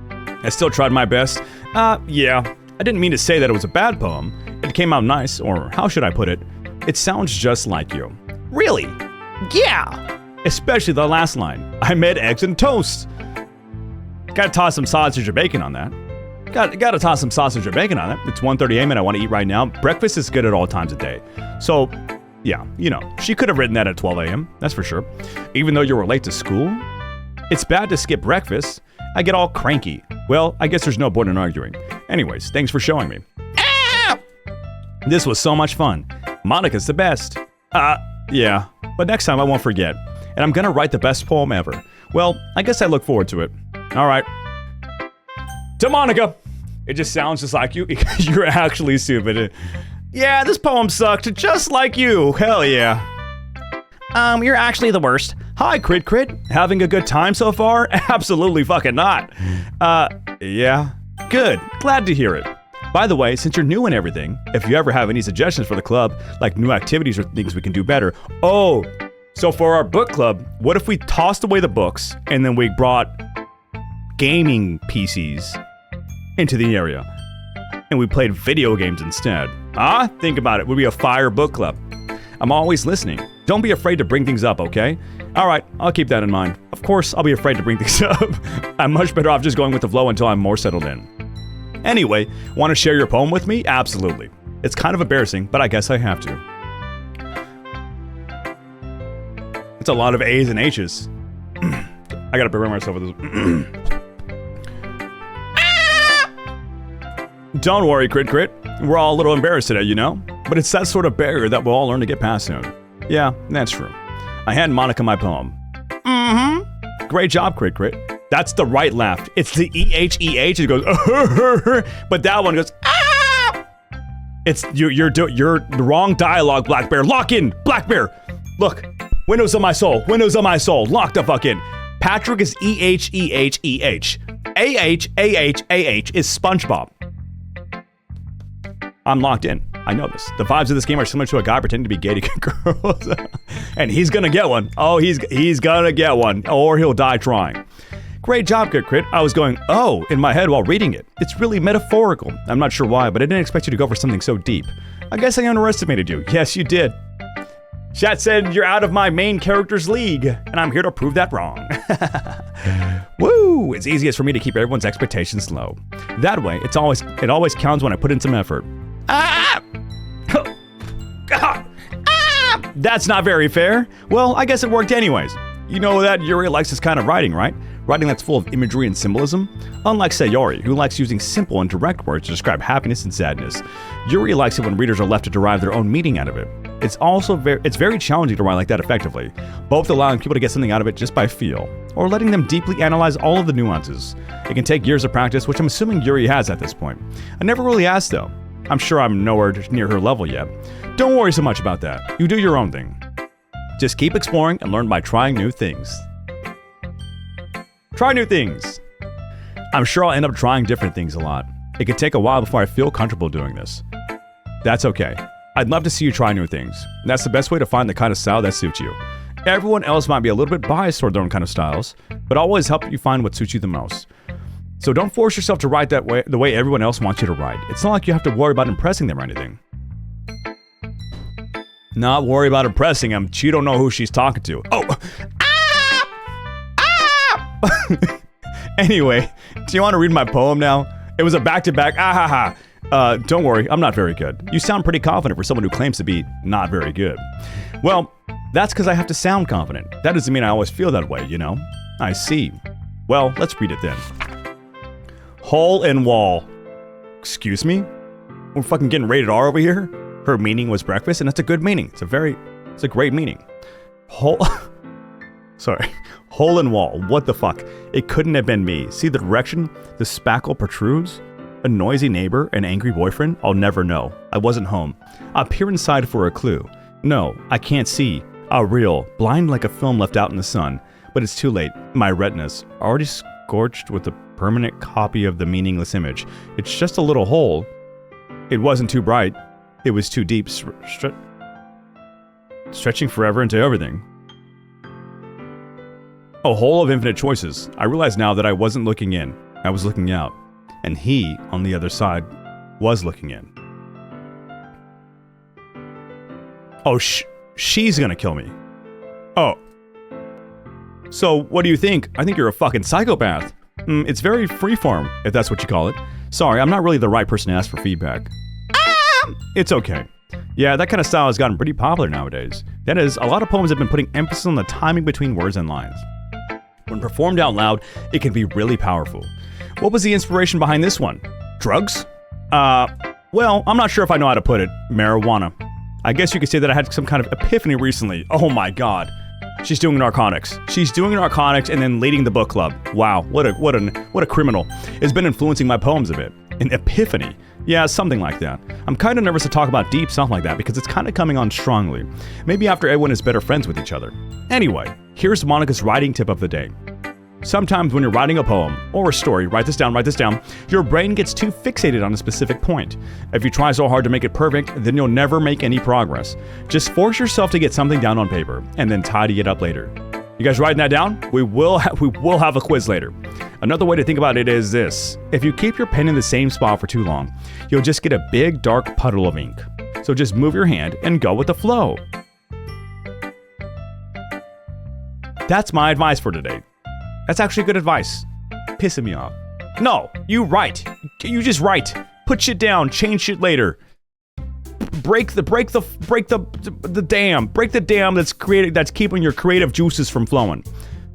I still tried my best. Yeah. I didn't mean to say that it was a bad poem. It came out nice, or how should I put it? It sounds just like you. Really? Yeah! Especially the last line. I made eggs and toast. Gotta toss some sausage or bacon on that. Gotta toss some sausage or bacon on it. It's 1:30 a.m. and I want to eat right now. Breakfast is good at all times of day. So, yeah, she could have written that at 12 a.m. That's for sure. Even though you were late to school. It's bad to skip breakfast. I get all cranky. Well, I guess there's no point in arguing. Anyways, thanks for showing me. This was so much fun. Monika's the best. Yeah, but next time I won't forget. And I'm gonna write the best poem ever. Well, I guess I look forward to it. All right. To Monika. It just sounds just like you. You're actually stupid. Yeah, this poem sucked just like you. Hell yeah. You're actually the worst. Hi, Crit. Having a good time so far? Absolutely fucking not. Yeah. Good. Glad to hear it. By the way, since you're new and everything, if you ever have any suggestions for the club, like new activities or things we can do better. Oh, so for our book club, what if we tossed away the books and then we brought gaming PCs into the area and we played video games instead? Think about it. Would be a fire book club. I'm always listening. Don't be afraid to bring things up, okay? All right, I'll keep that in mind. Of course, I'll be afraid to bring things up. I'm much better off just going with the flow until I'm more settled in. Anyway, want to share your poem with me? Absolutely. It's kind of embarrassing, but I guess I have to. It's a lot of A's and H's. I gotta prepare myself with this. Don't worry, Crit. We're all a little embarrassed today, But it's that sort of barrier that we'll all learn to get past soon. Yeah, that's true. I hand Monika my poem. Mm-hmm. Great job, Crit. That's the right laugh. It's the E-H-E-H. It goes, but that one goes, ah! It's, you're the wrong dialogue, Black Bear. Lock in, Black Bear. Look, windows of my soul. Lock the fuck in. Patrick is E-H-E-H-E-H. A-H-A-H-A-H is SpongeBob. I'm locked in. I know this. The vibes of this game are similar to a guy pretending to be gay to get girls. And he's gonna get one. Oh, he's gonna get one. Or he'll die trying. Great job, Crit. I was going, oh, in my head while reading it. It's really metaphorical. I'm not sure why, but I didn't expect you to go for something so deep. I guess I underestimated you. Yes, you did. Chat said you're out of my main character's league, and I'm here to prove that wrong. Woo! It's easiest for me to keep everyone's expectations low. That way, it always counts when I put in some effort. Ah! God! Ah! That's not very fair. Well, I guess it worked anyways. You know that Yuri likes this kind of writing, right? Writing that's full of imagery and symbolism. Unlike Sayori, who likes using simple and direct words to describe happiness and sadness, Yuri likes it when readers are left to derive their own meaning out of it. It's very challenging to write like that effectively, both allowing people to get something out of it just by feel, or letting them deeply analyze all of the nuances. It can take years of practice, which I'm assuming Yuri has at this point. I never really asked though. I'm sure I'm nowhere near her level yet. Don't worry so much about that. You do your own thing. Just keep exploring and learn by trying new things. Try new things. I'm sure I'll end up trying different things a lot. It could take a while before I feel comfortable doing this. That's okay. I'd love to see you try new things. That's the best way to find the kind of style that suits you. Everyone else might be a little bit biased toward their own kind of styles, but I'll always help you find what suits you the most. So don't force yourself to write that way, the way everyone else wants you to write. It's not like you have to worry about impressing them or anything. Not worry about impressing them. She don't know who she's talking to. Oh! Anyway, do you want to read my poem now? It was a back-to-back don't worry, I'm not very good. You sound pretty confident for someone who claims to be not very good. Well, that's because I have to sound confident. That doesn't mean I always feel that way, you know? I see. Well, let's read it then. Hole in wall. Excuse me? We're fucking getting rated R over here? Her meaning was breakfast, and that's a good meaning. It's a great meaning. Sorry. Hole in wall. What the fuck? It couldn't have been me. See the direction the spackle protrudes? A noisy neighbor, an angry boyfriend? I'll never know. I wasn't home. I peer inside for a clue. No, I can't see. Real. Blind like a film left out in the sun. But it's too late. My retinas already scorched with a permanent copy of the meaningless image. It's just a little hole. It wasn't too bright. It was too deep. Stretching forever into everything. A hole of infinite choices. I realize now that I wasn't looking in. I was looking out. And he, on the other side, was looking in. Oh, she's gonna kill me. Oh. So, what do you think? I think you're a fucking psychopath. It's very freeform, if that's what you call it. Sorry, I'm not really the right person to ask for feedback. It's okay. Yeah, that kind of style has gotten pretty popular nowadays. That is, a lot of poems have been putting emphasis on the timing between words and lines. When performed out loud, it can be really powerful. What was the inspiration behind this one? Drugs? Well, I'm not sure if I know how to put it. Marijuana. I guess you could say that I had some kind of epiphany recently. Oh my god. She's doing narcotics. She's doing narcotics and then leading the book club. Wow, what a criminal. It's been influencing my poems a bit. An epiphany. Yeah, something like that. I'm kind of nervous to talk about deep stuff like that because it's kind of coming on strongly. Maybe after everyone is better friends with each other. Anyway, here's Monika's writing tip of the day. Sometimes when you're writing a poem or a story, write this down, your brain gets too fixated on a specific point. If you try so hard to make it perfect, then you'll never make any progress. Just force yourself to get something down on paper and then tidy it up later. You guys writing that down? We will have a quiz later. Another way to think about it is this. If you keep your pen in the same spot for too long, you'll just get a big dark puddle of ink. So just move your hand and go with the flow. That's my advice for today. That's actually good advice. Pissing me off. No, you write. You just write. Put shit down, change shit later. Break the dam. Break the dam that's keeping your creative juices from flowing.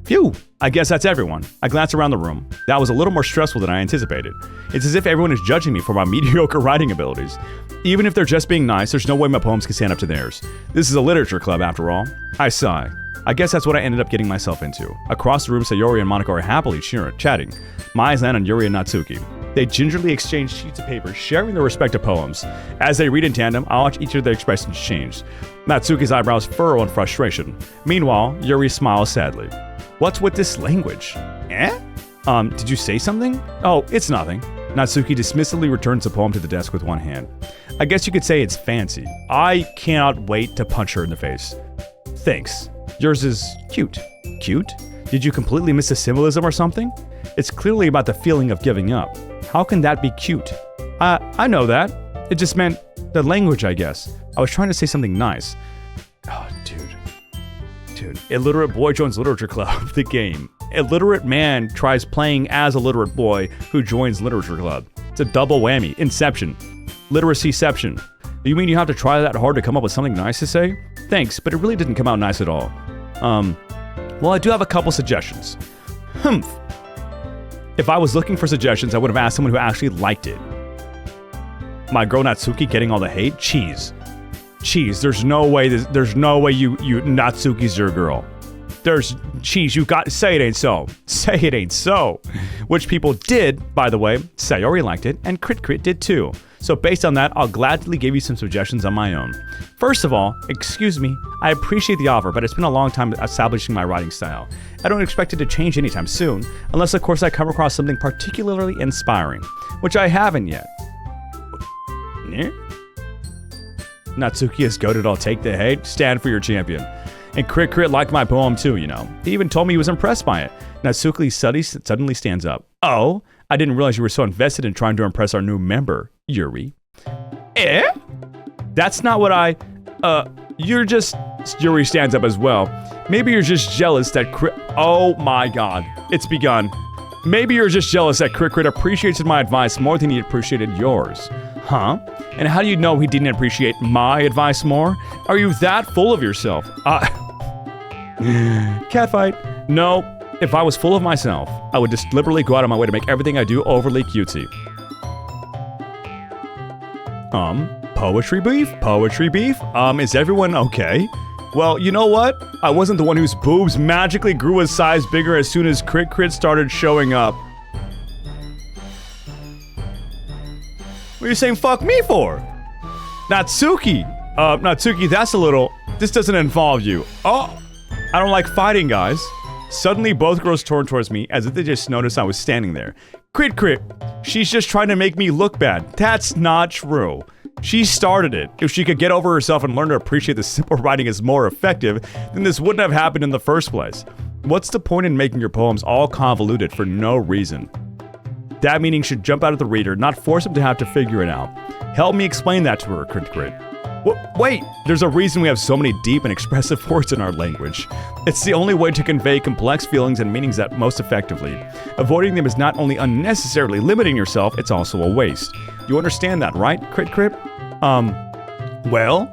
Phew, I guess that's everyone. I glance around the room. That was a little more stressful than I anticipated. It's as if everyone is judging me for my mediocre writing abilities. Even if they're just being nice, there's no way my poems can stand up to theirs. This is a literature club after all. I sigh. I guess that's what I ended up getting myself into. Across the room, Sayori and Monika are happily chatting. My eyes land on Yuri and Natsuki. They gingerly exchange sheets of paper, sharing their respective poems. As they read in tandem, I watch each of their expressions change. Natsuki's eyebrows furrow in frustration. Meanwhile, Yuri smiles sadly. What's with this language? Did you say something? Oh, it's nothing. Natsuki dismissively returns the poem to the desk with one hand. I guess you could say it's fancy. I cannot wait to punch her in the face. Thanks. Yours is cute. Cute? Did you completely miss the symbolism or something? It's clearly about the feeling of giving up. How can that be cute? I know that. It just meant the language, I guess. I was trying to say something nice. Oh, dude. Illiterate boy joins literature club. The game. Illiterate man tries playing as a literate boy who joins literature club. It's a double whammy. Inception. Literacyception. You mean you have to try that hard to come up with something nice to say? Thanks, but it really didn't come out nice at all. Well, I do have a couple suggestions. If I was looking for suggestions, I would have asked someone who actually liked it. My girl Natsuki getting all the hate? Cheese. There's no way you Natsuki's your girl. There's cheese. You got say it ain't so. Say it ain't so. Which people did, by the way. Sayori liked it, and Kritur did too. So based on that, I'll gladly give you some suggestions on my own. First of all, excuse me, I appreciate the offer, but it's been a long time establishing my writing style. I don't expect it to change anytime soon, unless of course I come across something particularly inspiring, which I haven't yet. Natsuki is goated, I'll take the hate. Stand for your champion. And Kritur liked my poem too, you know. He even told me he was impressed by it. Natsuki suddenly stands up. Oh, I didn't realize you were so invested in trying to impress our new member, Yuri. That's not what you're just... Yuri stands up as well. Maybe you're just jealous that oh my god, it's begun. Maybe you're just jealous that Kritur appreciated my advice more than he appreciated yours. Huh? And how do you know he didn't appreciate my advice more? Are you that full of yourself? Catfight. No, if I was full of myself, I would just deliberately go out of my way to make everything I do overly cutesy. Poetry beef? Is everyone okay? Well, you know what? I wasn't the one whose boobs magically grew a size bigger as soon as Kritur started showing up. What are you saying fuck me for? Natsuki! Natsuki, that's a little... This doesn't involve you. Oh! I don't like fighting, guys. Suddenly, both girls turned towards me as if they just noticed I was standing there. Kritur, she's just trying to make me look bad. That's not true. She started it. If she could get over herself and learn to appreciate the simple writing is more effective, then this wouldn't have happened in the first place. What's the point in making your poems all convoluted for no reason? That meaning should jump out at the reader, not force him to have to figure it out. Help me explain that to her, Kritur. Wait, there's a reason we have so many deep and expressive words in our language. It's the only way to convey complex feelings and meanings that most effectively. Avoiding them is not only unnecessarily limiting yourself, it's also a waste. You understand that, right, Kritur? Well, ...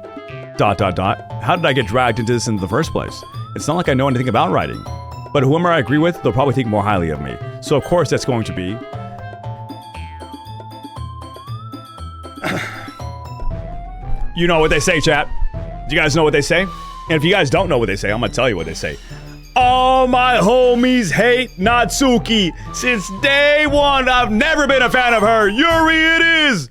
How did I get dragged into this in the first place? It's not like I know anything about writing. But whoever I agree with, they'll probably think more highly of me. So of course that's going to be... You know what they say, chat. Do you guys know what they say? And if you guys don't know what they say, I'm gonna tell you what they say. All my homies hate Natsuki. Since day one, I've never been a fan of her. Yuri it is!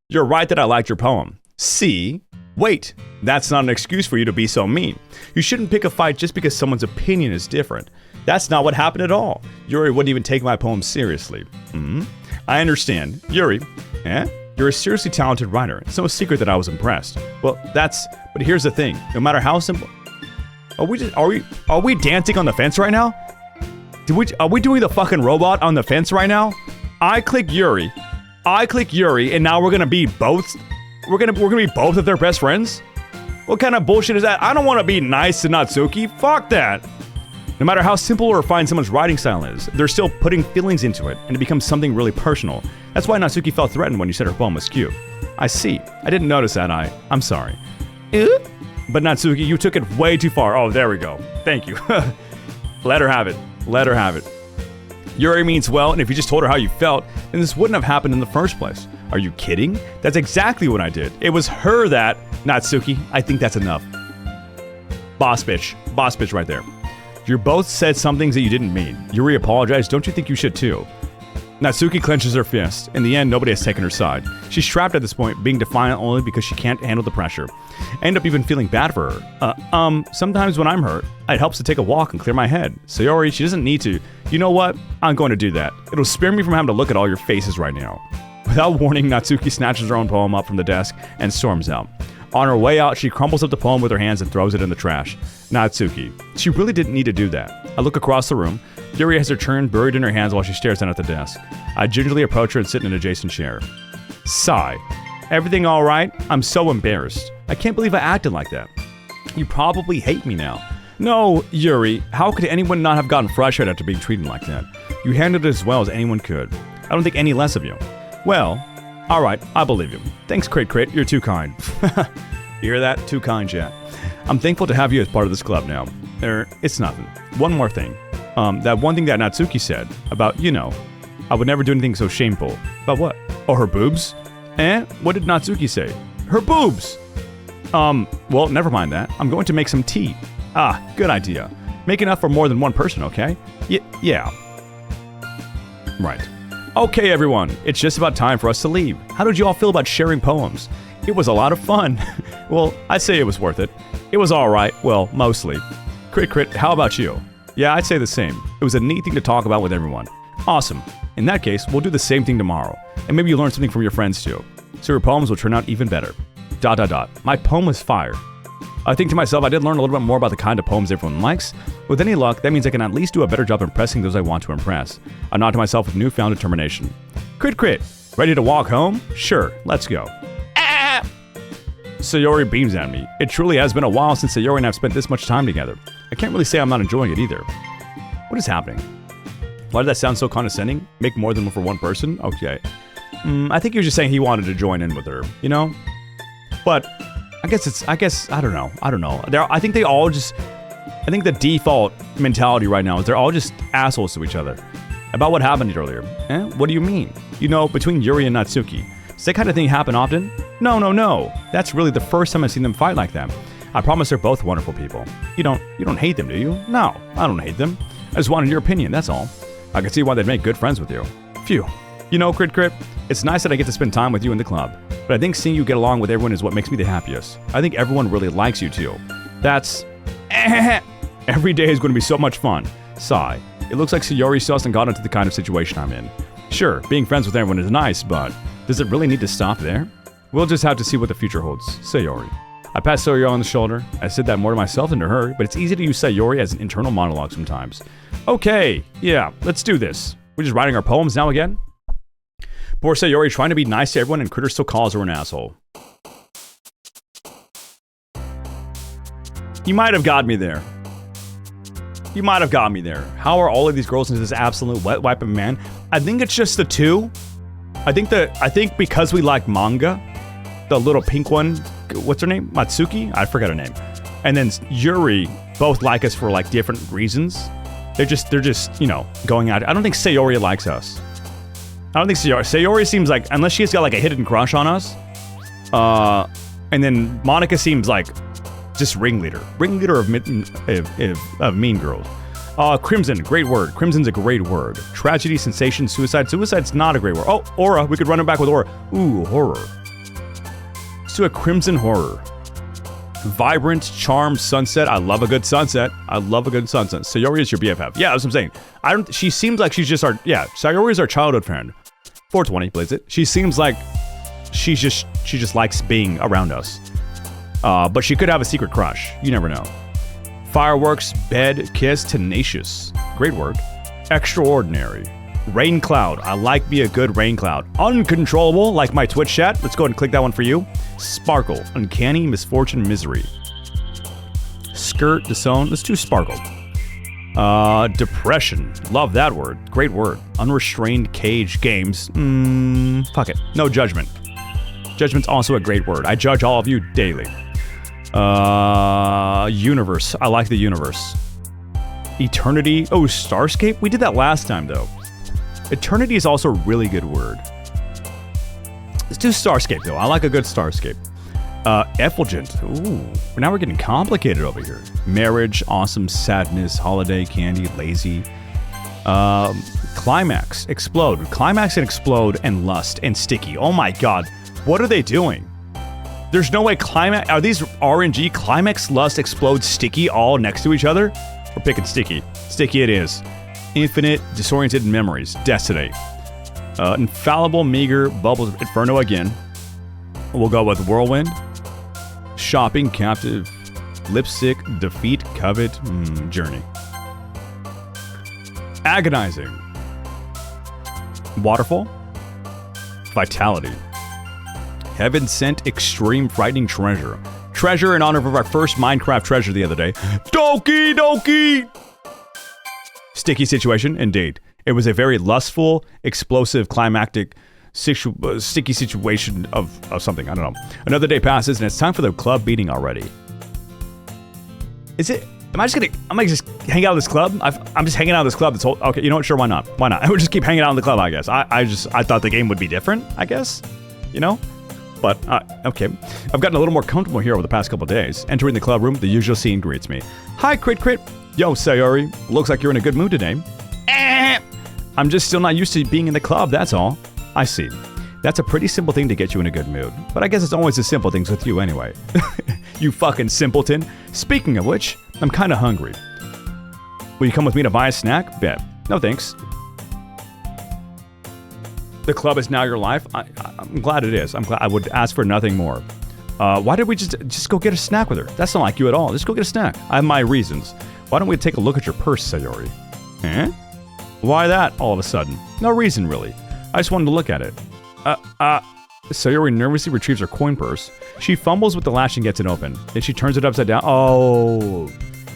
You're right that I liked your poem. See? Wait, that's not an excuse for you to be so mean. You shouldn't pick a fight just because someone's opinion is different. That's not what happened at all. Yuri wouldn't even take my poem seriously. I understand. Yuri, You're a seriously talented writer. It's no secret that I was impressed. Well, but here's the thing. No matter how simple... Are we dancing on the fence right now? Are we doing the fucking robot on the fence right now? I click Yuri, and now we're gonna be both... We're gonna be both of their best friends? What kind of bullshit is that? I don't want to be nice to Natsuki. Fuck that. No matter how simple or refined someone's writing style is, they're still putting feelings into it, and it becomes something really personal. That's why Natsuki felt threatened when you said her poem was cute. I see. I didn't notice that. I'm sorry. But Natsuki, you took it way too far. Oh, there we go. Thank you. Let her have it. Yuri means well, and if you just told her how you felt, then this wouldn't have happened in the first place. Are you kidding? That's exactly what I did. It was her that... Natsuki, I think that's enough. Boss bitch right there. You both said some things that you didn't mean. Yuri apologized. Don't you think you should too? Natsuki clenches her fist. In the end, nobody has taken her side. She's trapped at this point, being defiant only because she can't handle the pressure. I end up even feeling bad for her. Sometimes when I'm hurt, it helps to take a walk and clear my head. Sayori, she doesn't need to. You know what? I'm going to do that. It'll spare me from having to look at all your faces right now. Without warning, Natsuki snatches her own poem up from the desk and storms out. On her way out, she crumbles up the poem with her hands and throws it in the trash. Natsuki. She really didn't need to do that. I look across the room. Yuri has her turn buried in her hands while she stares down at the desk. I gingerly approach her and sit in an adjacent chair. Sigh. Everything all right? I'm so embarrassed. I can't believe I acted like that. You probably hate me now. No, Yuri. How could anyone not have gotten frustrated after being treated like that? You handled it as well as anyone could. I don't think any less of you. Well... Alright, I believe you. Thanks, Kritur. You're too kind. You hear that? Too kind, chat. I'm thankful to have you as part of this club now. It's nothing. One more thing. That one thing that Natsuki said about, I would never do anything so shameful. About what? Oh, her boobs? What did Natsuki say? Her boobs! Well, never mind that. I'm going to make some tea. Ah, good idea. Make enough for more than one person, okay? Yeah. Right. Okay, everyone. It's just about time for us to leave. How did you all feel about sharing poems? It was a lot of fun. Well, I'd say it was worth it. It was alright. Well, mostly. Crit, how about you? Yeah, I'd say the same. It was a neat thing to talk about with everyone. Awesome. In that case, we'll do the same thing tomorrow. And maybe you'll learn something from your friends too. So your poems will turn out even better. ... My poem was fire. I think to myself, I did learn a little bit more about the kind of poems everyone likes. With any luck, that means I can at least do a better job impressing those I want to impress. I nod to myself with newfound determination. Crit, ready to walk home? Sure, let's go. Sayori beams at me. It truly has been a while since Sayori and I have spent this much time together. I can't really say I'm not enjoying it either. What is happening? Why did that sound so condescending? Make more than for one person? Okay. I think he was just saying he wanted to join in with her, But I don't know. I think the default mentality right now is they're all just assholes to each other. About what happened earlier. What do you mean? Between Yuri and Natsuki. Does that kind of thing happen often? No. That's really the first time I've seen them fight like that. I promise they're both wonderful people. You don't hate them, do you? No, I don't hate them. I just wanted your opinion, that's all. I can see why they'd make good friends with you. Phew. Crit, it's nice that I get to spend time with you in the club. But I think seeing you get along with everyone is what makes me the happiest. I think everyone really likes you too. That's... Every day is going to be so much fun. Sigh. It looks like Sayori still hasn't gotten into the kind of situation I'm in. Sure, being friends with everyone is nice, but does it really need to stop there? We'll just have to see what the future holds. Sayori. I pat Sayori on the shoulder. I said that more to myself than to her, but it's easy to use Sayori as an internal monologue sometimes. Okay, yeah, let's do this. We're just writing our poems now again? Poor Sayori trying to be nice to everyone and Kritur still calls her an asshole. You might have got me there. How are all of these girls into this absolute wet wipe of man? I think it's just the two. I think because we like manga, the little pink one, what's her name? Matsuki? I forgot her name. And then Yuri both like us for different reasons. They're just, going out. I don't think Sayori likes us. I don't think Sayori seems like, unless she's got a hidden crush on us. And then Monika seems like just ringleader of Mean Girls. Crimson, great word. Crimson's a great word. Tragedy, sensation, suicide. Suicide's not a great word. Oh, aura. We could run it back with aura. Ooh, horror. Let's do a crimson horror. Vibrant, charm, sunset. I love a good sunset. Sayori is your BFF. Yeah, that's what I'm saying. She seems like she's just Sayori is our childhood friend. 420, plays it. She seems like she just likes being around us. But she could have a secret crush. You never know. Fireworks, bed, kiss, tenacious. Great word. Extraordinary. Rain cloud. I like me a good rain cloud. Uncontrollable, like my Twitch chat. Let's go ahead and click that one for you. Sparkle. Uncanny, misfortune, misery. Skirt, disown. Let's do sparkle. Depression. Love that word. Great word. Unrestrained cage games. Fuck it. No judgment. Judgment's also a great word. I judge all of you daily. Universe. I like the universe. Eternity. Oh, Starscape? We did that last time, though. Eternity is also a really good word. Let's do Starscape, though. I like a good Starscape. Effulgent. Ooh. Now we're getting complicated over here. Marriage, awesome, sadness, holiday, candy, lazy. Climax. Explode. Climax and explode and lust and sticky. Oh my god. What are they doing? There's no way climax... Are these RNG? Climax, lust, explode, sticky all next to each other? We're picking sticky. Sticky it is. Infinite, disoriented memories. Destiny. Infallible, meager, bubbles, inferno again. We'll go with whirlwind. Shopping, captive, lipstick, defeat, covet, journey. Agonizing. Waterfall. Vitality. Heaven sent, extreme, frightening treasure. Treasure in honor of our first Minecraft treasure the other day. Doki Doki! Sticky situation, indeed. It was a very lustful, explosive, climactic sticky situation of something. I don't know. Another day passes and it's time for the club meeting already. Is it? Am I just hang out at this club? I'm just hanging out at this club. Okay, you know what? Sure, why not? Why not? I would just keep hanging out in the club, I guess. I thought the game would be different, I guess. You know? But, okay. I've gotten a little more comfortable here over the past couple days. Entering the club room, the usual scene greets me. Hi, Crit. Yo, Sayori. Looks like you're in a good mood today. I'm just still not used to being in the club, that's all. I see. That's a pretty simple thing to get you in a good mood. But I guess it's always the simple things with you anyway. You fucking simpleton. Speaking of which, I'm kinda hungry. Will you come with me to buy a snack? Bet. No thanks. The club is now your life? I'm glad it is. I'm glad. I would ask for nothing more. Why did we just go get a snack with her? That's not like you at all. Just go get a snack. I have my reasons. Why don't we take a look at your purse, Sayori? Eh? Why that, all of a sudden? No reason, really. I just wanted to look at it. Sayori nervously retrieves her coin purse. She fumbles with the latch and gets it open. Then she turns it upside down. Oh,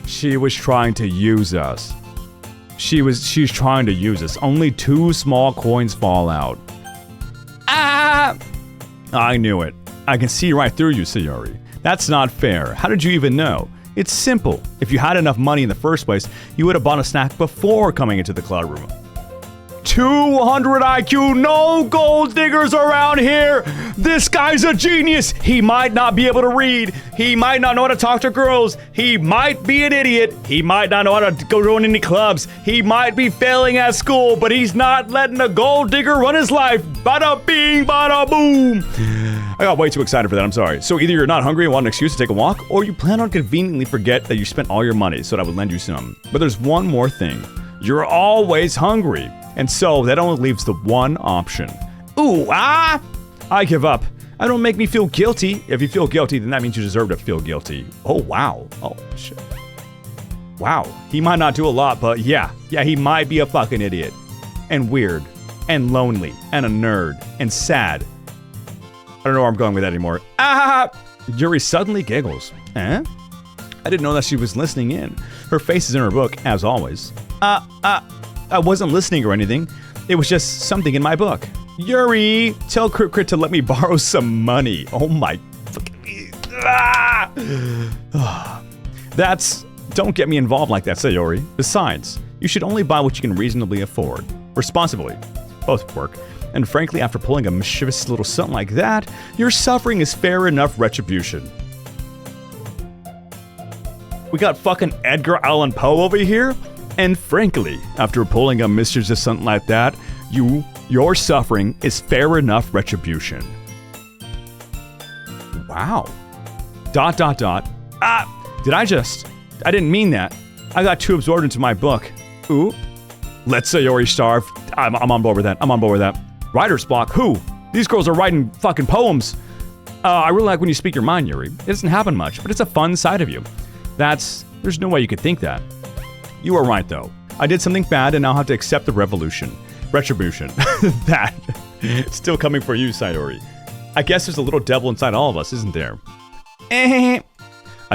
she was trying to use us. She's trying to use us. Only 2 small coins fall out. I knew it. I can see right through you, Sayori. That's not fair. How did you even know? It's simple. If you had enough money in the first place, you would have bought a snack before coming into the club room. 200 IQ, no gold diggers around here. This guy's a genius. He might not be able to read. He might not know how to talk to girls. He might be an idiot. He might not know how to go join any clubs. He might be failing at school, but he's not letting a gold digger run his life. Bada bing, bada boom. I got way too excited for that, I'm sorry. So either you're not hungry and want an excuse to take a walk, or you plan on conveniently forget that you spent all your money so that I would lend you some. But there's one more thing. You're always hungry. And so that only leaves the one option. I give up. I don't make me feel guilty. If you feel guilty, then that means you deserve to feel guilty. Oh, wow. Oh, shit. Wow. He might not do a lot, but yeah, he might be a fucking idiot. And weird. And lonely. And a nerd. And sad. I don't know where I'm going with that anymore. Yuri suddenly giggles. Eh? I didn't know that she was listening in. Her face is in her book, as always. I wasn't listening or anything. It was just something in my book. Yuri, tell Kritur to let me borrow some money. Oh my fucking... Don't get me involved like that, Sayori. Besides, you should only buy what you can reasonably afford. Responsibly. Both work. And frankly, after pulling a mischievous little something like that, your suffering is fair enough retribution. We got fucking Edgar Allan Poe over here? And frankly, after pulling a mischievous something like that, your suffering is fair enough retribution. Wow. ... I didn't mean that. I got too absorbed into my book. Ooh. Let Sayori starve. I'm on board with that. Writer's block? Who? These girls are writing fucking poems. I really like when you speak your mind, Yuri. It doesn't happen much, but it's a fun side of you. There's no way you could think that. You are right, though. I did something bad and now have to accept the retribution. That. Still coming for you, Sayori. I guess there's a little devil inside all of us, isn't there? I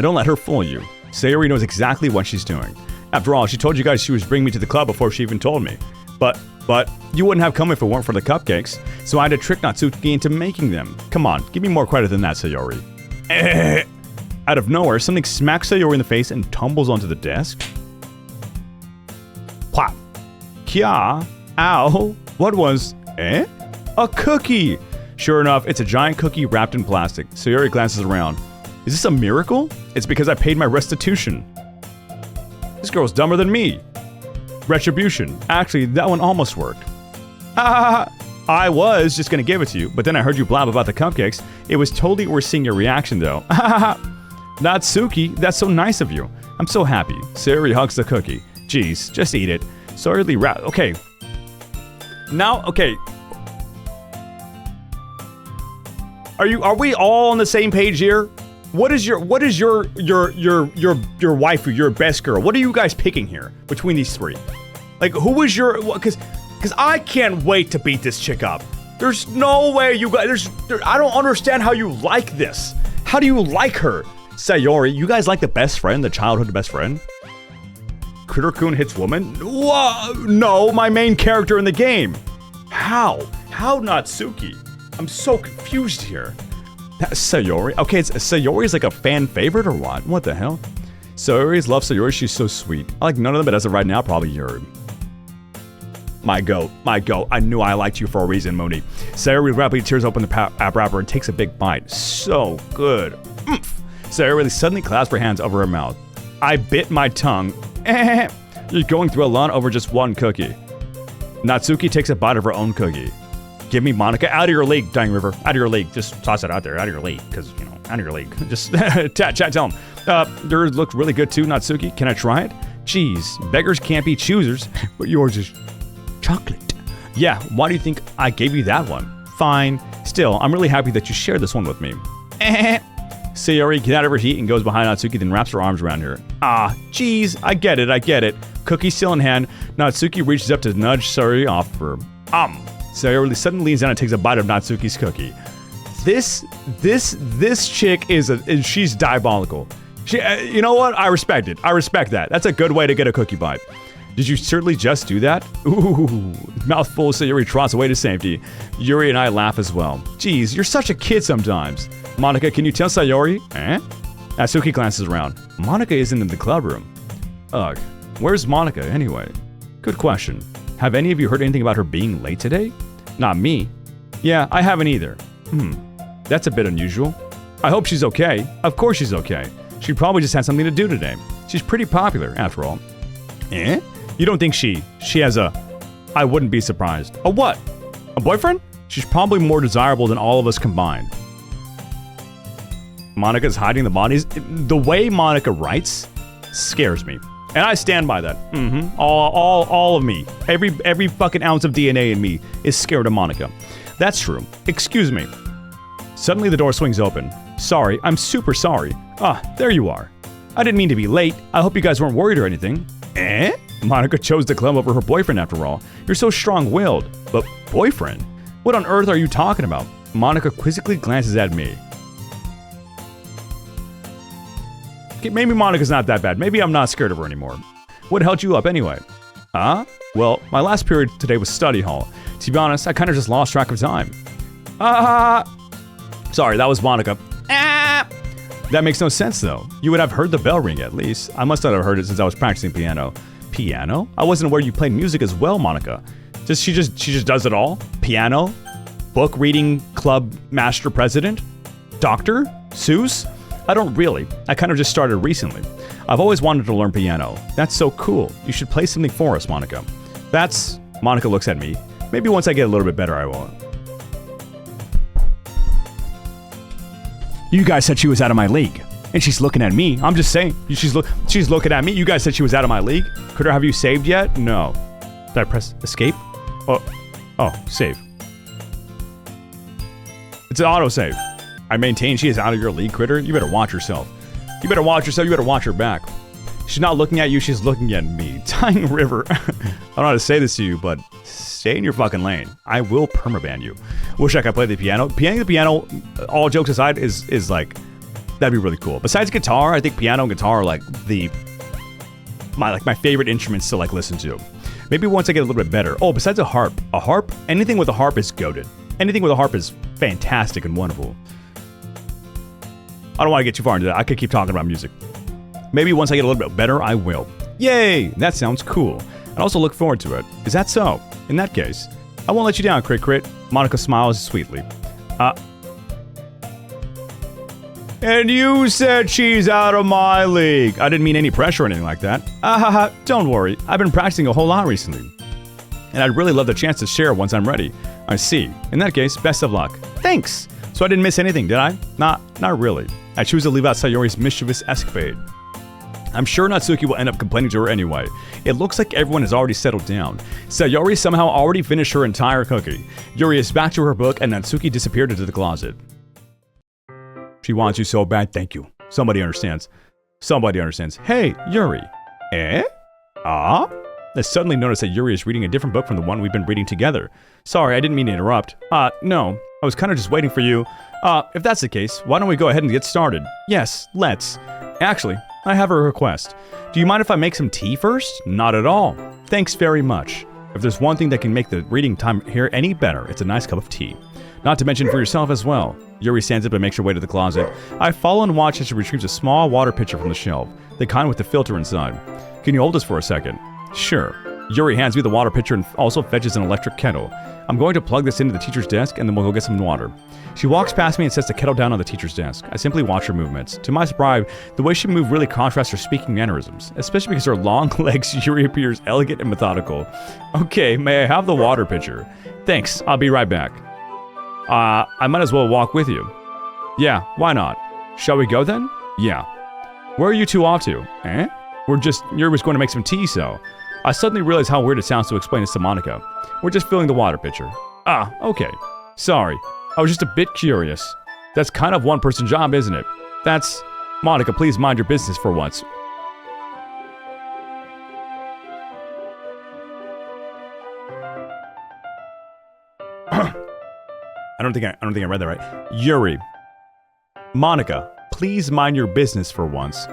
don't let her fool you. Sayori knows exactly what she's doing. After all, she told you guys she was bringing me to the club before she even told me. But you wouldn't have come if it weren't for the cupcakes, so I had to trick Natsuki into making them. Come on, give me more credit than that, Sayori. Out of nowhere, something smacks Sayori in the face and tumbles onto the desk. Plop. Kya. Ow. What was... A cookie! Sure enough, it's a giant cookie wrapped in plastic. Sayori glances around. Is this a miracle? It's because I paid my restitution. This girl's dumber than me. Retribution. Actually, that one almost worked. I was just gonna give it to you, but then I heard you blab about the cupcakes. It was totally worth seeing your reaction, though. Natsuki, that's so nice of you. I'm so happy. Sayori hugs the cookie. Jeez, just eat it. Sorry, okay. Now, okay. Are we all on the same page here? What is your waifu, your best girl? What are you guys picking here between these three? Like, who is your... Because I can't wait to beat this chick up. There's no way you guys... I don't understand how you like this. How do you like her? Sayori, you guys like the best friend, the childhood best friend? Kritur-kun hits woman? Whoa, no, my main character in the game. How How Natsuki? I'm so confused here. Sayori? Okay, Sayori's like a fan favorite or what? What the hell? Sayori's love Sayori, she's so sweet. I like none of them, but as of right now, probably Yuri. My goat. I knew I liked you for a reason, Moni. Sayori rapidly tears open the app wrapper and takes a big bite. So good. Sayori suddenly clasps her hands over her mouth. I bit my tongue. You're going through a lot over just one cookie. Natsuki takes a bite of her own cookie. Give me Monika. Out of your league, Dying River. Out of your league. Just toss it out there. Out of your league. Because, you know, out of your league. Just tell him. Yours looks really good too, Natsuki. Can I try it? Jeez, beggars can't be choosers, but yours is chocolate. Yeah, why do you think I gave you that one? Fine. Still, I'm really happy that you shared this one with me. Sayori gets out of her heat and goes behind Natsuki, then wraps her arms around her. Ah, jeez, I get it. Cookie still in hand, Natsuki reaches up to nudge Sayori off her. Sayori suddenly leans down and takes a bite of Natsuki's cookie. This chick she's diabolical. You know what? I respect it. I respect that. That's a good way to get a cookie bite. Did you certainly just do that? Ooh, mouthful. Sayori trots away to safety. Yuri and I laugh as well. Geez, you're such a kid sometimes. Monika, can you tell Sayori? Natsuki glances around. Monika isn't in the clubroom. Ugh, where's Monika anyway? Good question. Have any of you heard anything about her being late today? Not me. Yeah, I haven't either. That's a bit unusual. I hope she's okay. Of course she's okay. She probably just had something to do today. She's pretty popular, after all. You don't think she has a... I wouldn't be surprised. A what? A boyfriend? She's probably more desirable than all of us combined. Monika's hiding the bodies. The way Monika writes scares me. And I stand by that. All of me. Every fucking ounce of DNA in me is scared of Monika. That's true. Excuse me. Suddenly the door swings open. Sorry, I'm super sorry. There you are. I didn't mean to be late. I hope you guys weren't worried or anything. Monika chose the club over her boyfriend after all. You're so strong-willed. But boyfriend? What on earth are you talking about? Monika quizzically glances at me. Okay, maybe Monika's not that bad. Maybe I'm not scared of her anymore. What held you up anyway? Well, my last period today was study hall. To be honest, I kind of just lost track of time. Sorry, that was Monika. That makes no sense, though. You would have heard the bell ring, at least. I must not have heard it since I was practicing piano. Piano? I wasn't aware you played music as well, Monika. She just does it all? Piano? Book reading club master president? Doctor? Seuss? I don't really. I kind of just started recently. I've always wanted to learn piano. That's so cool. You should play something for us, Monika. Monika looks at me. Maybe once I get a little bit better, I will. You guys said she was out of my league. And she's looking at me. I'm just saying. She's looking at me. You guys said she was out of my league? Kritur, have you saved yet? No. Did I press escape? Oh, save. It's an autosave. I maintain she is out of your league, Kritur. You better watch yourself. You better watch her back. She's not looking at you, she's looking at me. Dying River. I don't know how to say this to you, but stay in your fucking lane. I will permaban you. Wish I could play the piano. Playing the piano, all jokes aside, is like, that'd be really cool. Besides guitar, I think piano and guitar are like my favorite instruments to like listen to. Maybe once I get a little bit better. Oh, besides a harp, anything with a harp is goated. Anything with a harp is fantastic and wonderful. I don't want to get too far into that. I could keep talking about music. Maybe once I get a little bit better, I will. Yay! That sounds cool. I also look forward to it. Is that so? In that case, I won't let you down, Crit. Monika smiles sweetly. And you said she's out of my league. I didn't mean any pressure or anything like that. Don't worry. I've been practicing a whole lot recently. And I'd really love the chance to share once I'm ready. I see. In that case, best of luck. Thanks! So I didn't miss anything, did I? Not really. I choose to leave out Sayori's mischievous escapade. I'm sure Natsuki will end up complaining to her anyway. It looks like everyone has already settled down. Sayori somehow already finished her entire cookie. Yuri is back to her book and Natsuki disappeared into the closet. She wants you so bad, thank you. Somebody understands. Hey, Yuri. I suddenly noticed that Yuri is reading a different book from the one we've been reading together. Sorry, I didn't mean to interrupt. No. I was kind of just waiting for you. If that's the case, why don't we go ahead and get started? Yes, let's. Actually, I have a request. Do you mind if I make some tea first? Not at all. Thanks very much. If there's one thing that can make the reading time here any better, it's a nice cup of tea. Not to mention for yourself as well. Yuri stands up and makes her way to the closet. I follow and watch as she retrieves a small water pitcher from the shelf, the kind with the filter inside. Can you hold this for a second? Sure. Yuri hands me the water pitcher and also fetches an electric kettle. I'm going to plug this into the teacher's desk and then we'll go get some water. She walks past me and sets the kettle down on the teacher's desk. I simply watch her movements. To my surprise, the way she moved really contrasts her speaking mannerisms, especially because her long legs, Yuri appears elegant and methodical. Okay, may I have the water pitcher? Thanks, I'll be right back. I might as well walk with you. Yeah, why not? Shall we go then? Yeah. Where are you two off to? Eh? Yuri was going to make some tea, so. I suddenly realized how weird it sounds to explain this to Monika. We're just filling the water pitcher. Ah, okay. Sorry. I was just a bit curious. That's kind of one-person job, isn't it? That's... Monika, please mind your business for once. I don't think I read that right. Yuri. Monika, please mind your business for once.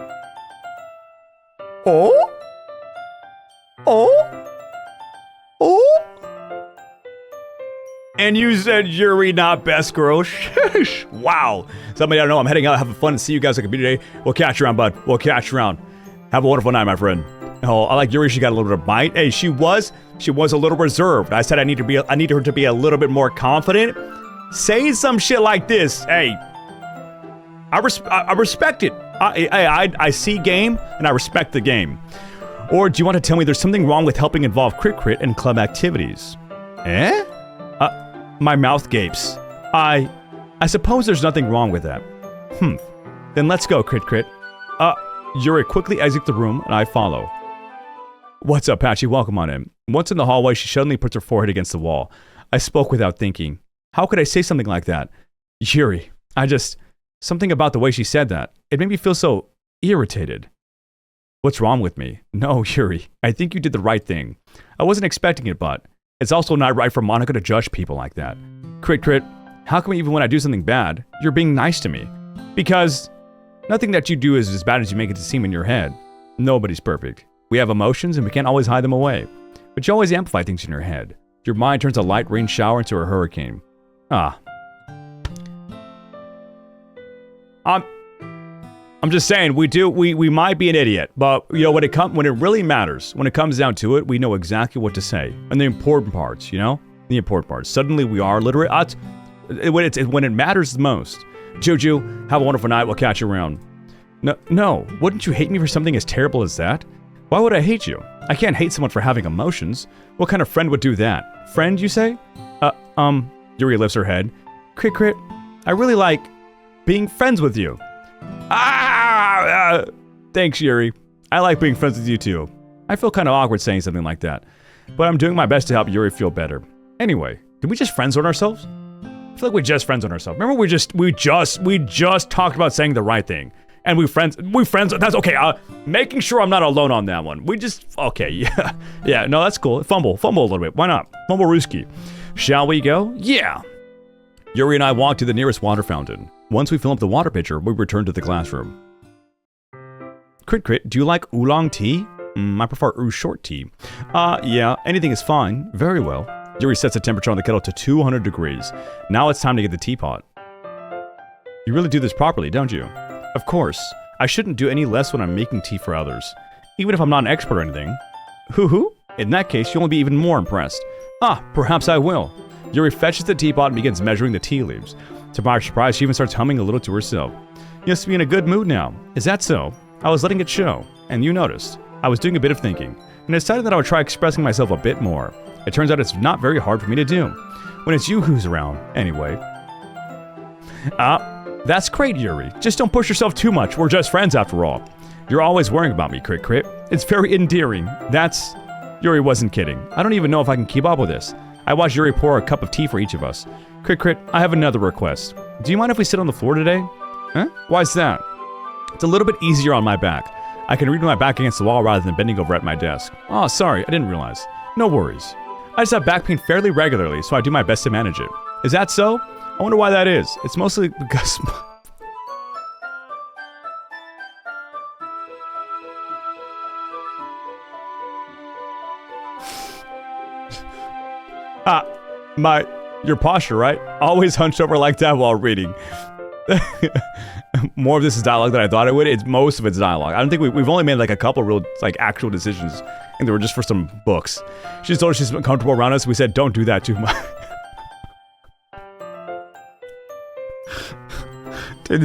Oh? Oh? Oh? And you said Yuri, not best girl. Wow. Somebody I don't know. I'm heading out, having fun, and see you guys at the computer today. We'll catch you around, bud. We'll catch you around. Have a wonderful night, my friend. Oh, I like Yuri. She got a little bit of bite. Hey, she was a little reserved. I said I need her to be a little bit more confident. Saying some shit like this, hey, I respect it. I see game and I respect the game. Or do you want to tell me there's something wrong with helping involve Kritur and club activities? Eh? My mouth gapes. I suppose there's nothing wrong with that. Then let's go, Kritur. Yuri quickly exits the room and I follow. What's up, Patchy? Welcome on in. Once in the hallway, she suddenly puts her forehead against the wall. I spoke without thinking. How could I say something like that? Yuri, something about the way she said that. It made me feel so irritated. What's wrong with me? No, Yuri, I think you did the right thing. I wasn't expecting it, but it's also not right for Monika to judge people like that. Kritur, how come even when I do something bad, you're being nice to me? Because nothing that you do is as bad as you make it to seem in your head. Nobody's perfect. We have emotions and we can't always hide them away. But you always amplify things in your head. Your mind turns a light rain shower into a hurricane. I'm just saying, we might be an idiot, but you know, when it really matters, when it comes down to it, we know exactly what to say. And the important parts, you know? The important parts. Suddenly we are literate. When it matters the most. Juju, have a wonderful night. We'll catch you around. No, wouldn't you hate me for something as terrible as that? Why would I hate you? I can't hate someone for having emotions. What kind of friend would do that? Friend, you say? Yuri lifts her head. Kritur, I really like being friends with you. Thanks, Yuri. I like being friends with you too. I feel kind of awkward saying something like that, but I'm doing my best to help Yuri feel better. Anyway, did we just friend zone ourselves? I feel like we just friend zone ourselves. Remember, we just talked about saying the right thing, and we friends. That's okay. Making sure I'm not alone on that one. Okay, yeah. No, that's cool. Fumble a little bit. Why not? Fumble Ruski. Shall we go? Yeah. Yuri and I walk to the nearest water fountain. Once we fill up the water pitcher, we return to the classroom. Kritur, do you like oolong tea? I prefer short tea. Yeah, anything is fine. Very well. Yuri sets the temperature on the kettle to 200 degrees. Now it's time to get the teapot. You really do this properly, don't you? Of course. I shouldn't do any less when I'm making tea for others. Even if I'm not an expert or anything. Hoo-hoo? In that case, you'll be even more impressed. Perhaps I will. Yuri fetches the teapot and begins measuring the tea leaves. To my surprise, she even starts humming a little to herself. You must be in a good mood now. Is that so? I was letting it show, and you noticed. I was doing a bit of thinking, and decided that I would try expressing myself a bit more. It turns out it's not very hard for me to do. When it's you who's around, anyway. That's great, Yuri. Just don't push yourself too much. We're just friends after all. You're always worrying about me, Kritur. It's very endearing. Yuri wasn't kidding. I don't even know if I can keep up with this. I watched Yuri pour a cup of tea for each of us. Kritur, I have another request. Do you mind if we sit on the floor today? Huh? Why's that? It's a little bit easier on my back. I can read with my back against the wall rather than bending over at my desk. Oh, sorry, I didn't realize. No worries. I just have back pain fairly regularly, so I do my best to manage it. Is that so? I wonder why that is. It's mostly because... Your posture, right? Always hunched over like that while reading. More of this is dialogue than I thought it would. Most of it's dialogue. I don't think we've only made like a couple real like actual decisions, and they were just for some books. She just told us she's comfortable around us. We said don't do that too much. Dude,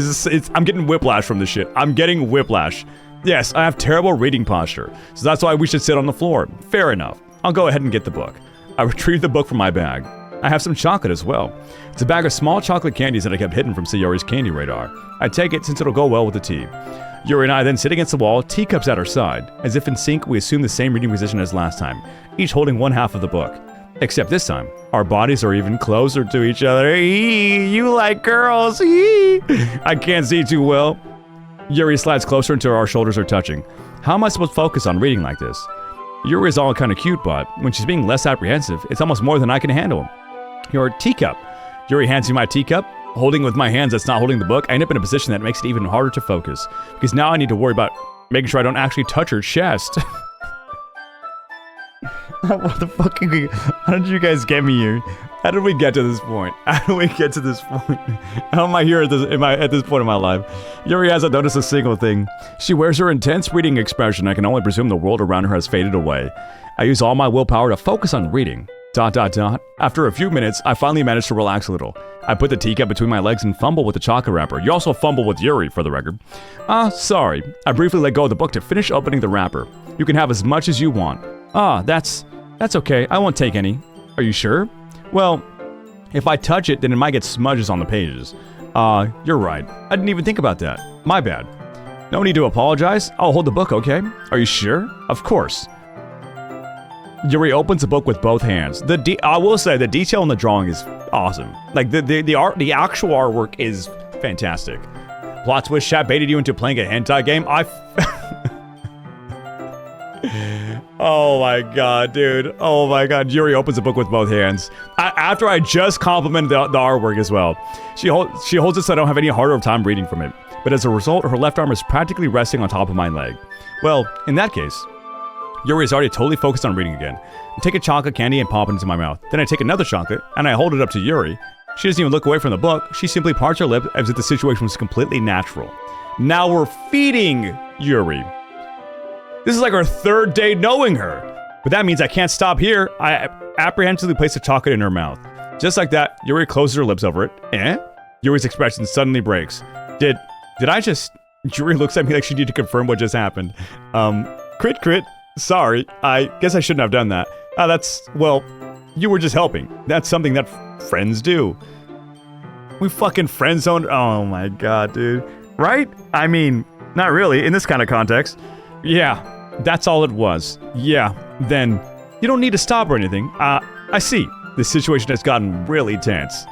I'm getting whiplash from this shit. I'm getting whiplash. Yes, I have terrible reading posture, so that's why we should sit on the floor. Fair enough. I'll go ahead and get the book. I retrieved the book from my bag. I have some chocolate as well. It's a bag of small chocolate candies that I kept hidden from Sayori's candy radar. I take it since it'll go well with the tea. Yuri and I then sit against the wall, teacups at our side. As if in sync, we assume the same reading position as last time, each holding one half of the book. Except this time, our bodies are even closer to each other. You like girls. I can't see too well. Yuri slides closer until our shoulders are touching. How am I supposed to focus on reading like this? Yuri is all kind of cute, but when she's being less apprehensive, it's almost more than I can handle. Your teacup. Yuri hands me my teacup. Holding with my hands that's not holding the book, I end up in a position that makes it even harder to focus. Because now I need to worry about making sure I don't actually touch her chest. What the fuck? How did you guys get me here? How did we get to this point? How did we get to this point? How am I here at this point in my life? Yuri hasn't noticed a single thing. She wears her intense reading expression. I can only presume the world around her has faded away. I use all my willpower to focus on reading. ... After a few minutes, I finally managed to relax a little. I put the teacup between my legs and fumble with the chocolate wrapper. You also fumble with Yuri, for the record. Sorry. I briefly let go of the book to finish opening the wrapper. You can have as much as you want. That's okay. I won't take any. Are you sure? Well, if I touch it, then it might get smudges on the pages. You're right. I didn't even think about that. My bad. No need to apologize. I'll hold the book, okay? Are you sure? Of course. Yuri opens the book with both hands. I will say the detail in the drawing is awesome. Like the art, the actual artwork is fantastic. Plot twist: chat baited you into playing a hentai game. Oh my god, dude. Oh my god. Yuri opens the book with both hands. After I just complimented the artwork as well. She holds it so I don't have any harder of time reading from it. But as a result, her left arm is practically resting on top of my leg. Well, in that case, Yuri is already totally focused on reading again. I take a chocolate candy and pop it into my mouth. Then I take another chocolate and I hold it up to Yuri. She doesn't even look away from the book. She simply parts her lip as if the situation was completely natural. Now we're feeding Yuri. This is like our third day knowing her. But that means I can't stop here. I apprehensively place the chocolate in her mouth. Just like that, Yuri closes her lips over it. Yuri's expression suddenly breaks. Did I just... Yuri looks at me like she needed to confirm what just happened. Crit. Sorry, I guess I shouldn't have done that. Well, you were just helping. That's something that friends do. We fucking friend zoned. Oh my god, dude. Right? I mean, not really, in this kind of context. Yeah, that's all it was. Yeah, then, you don't need to stop or anything. I see. The situation has gotten really tense.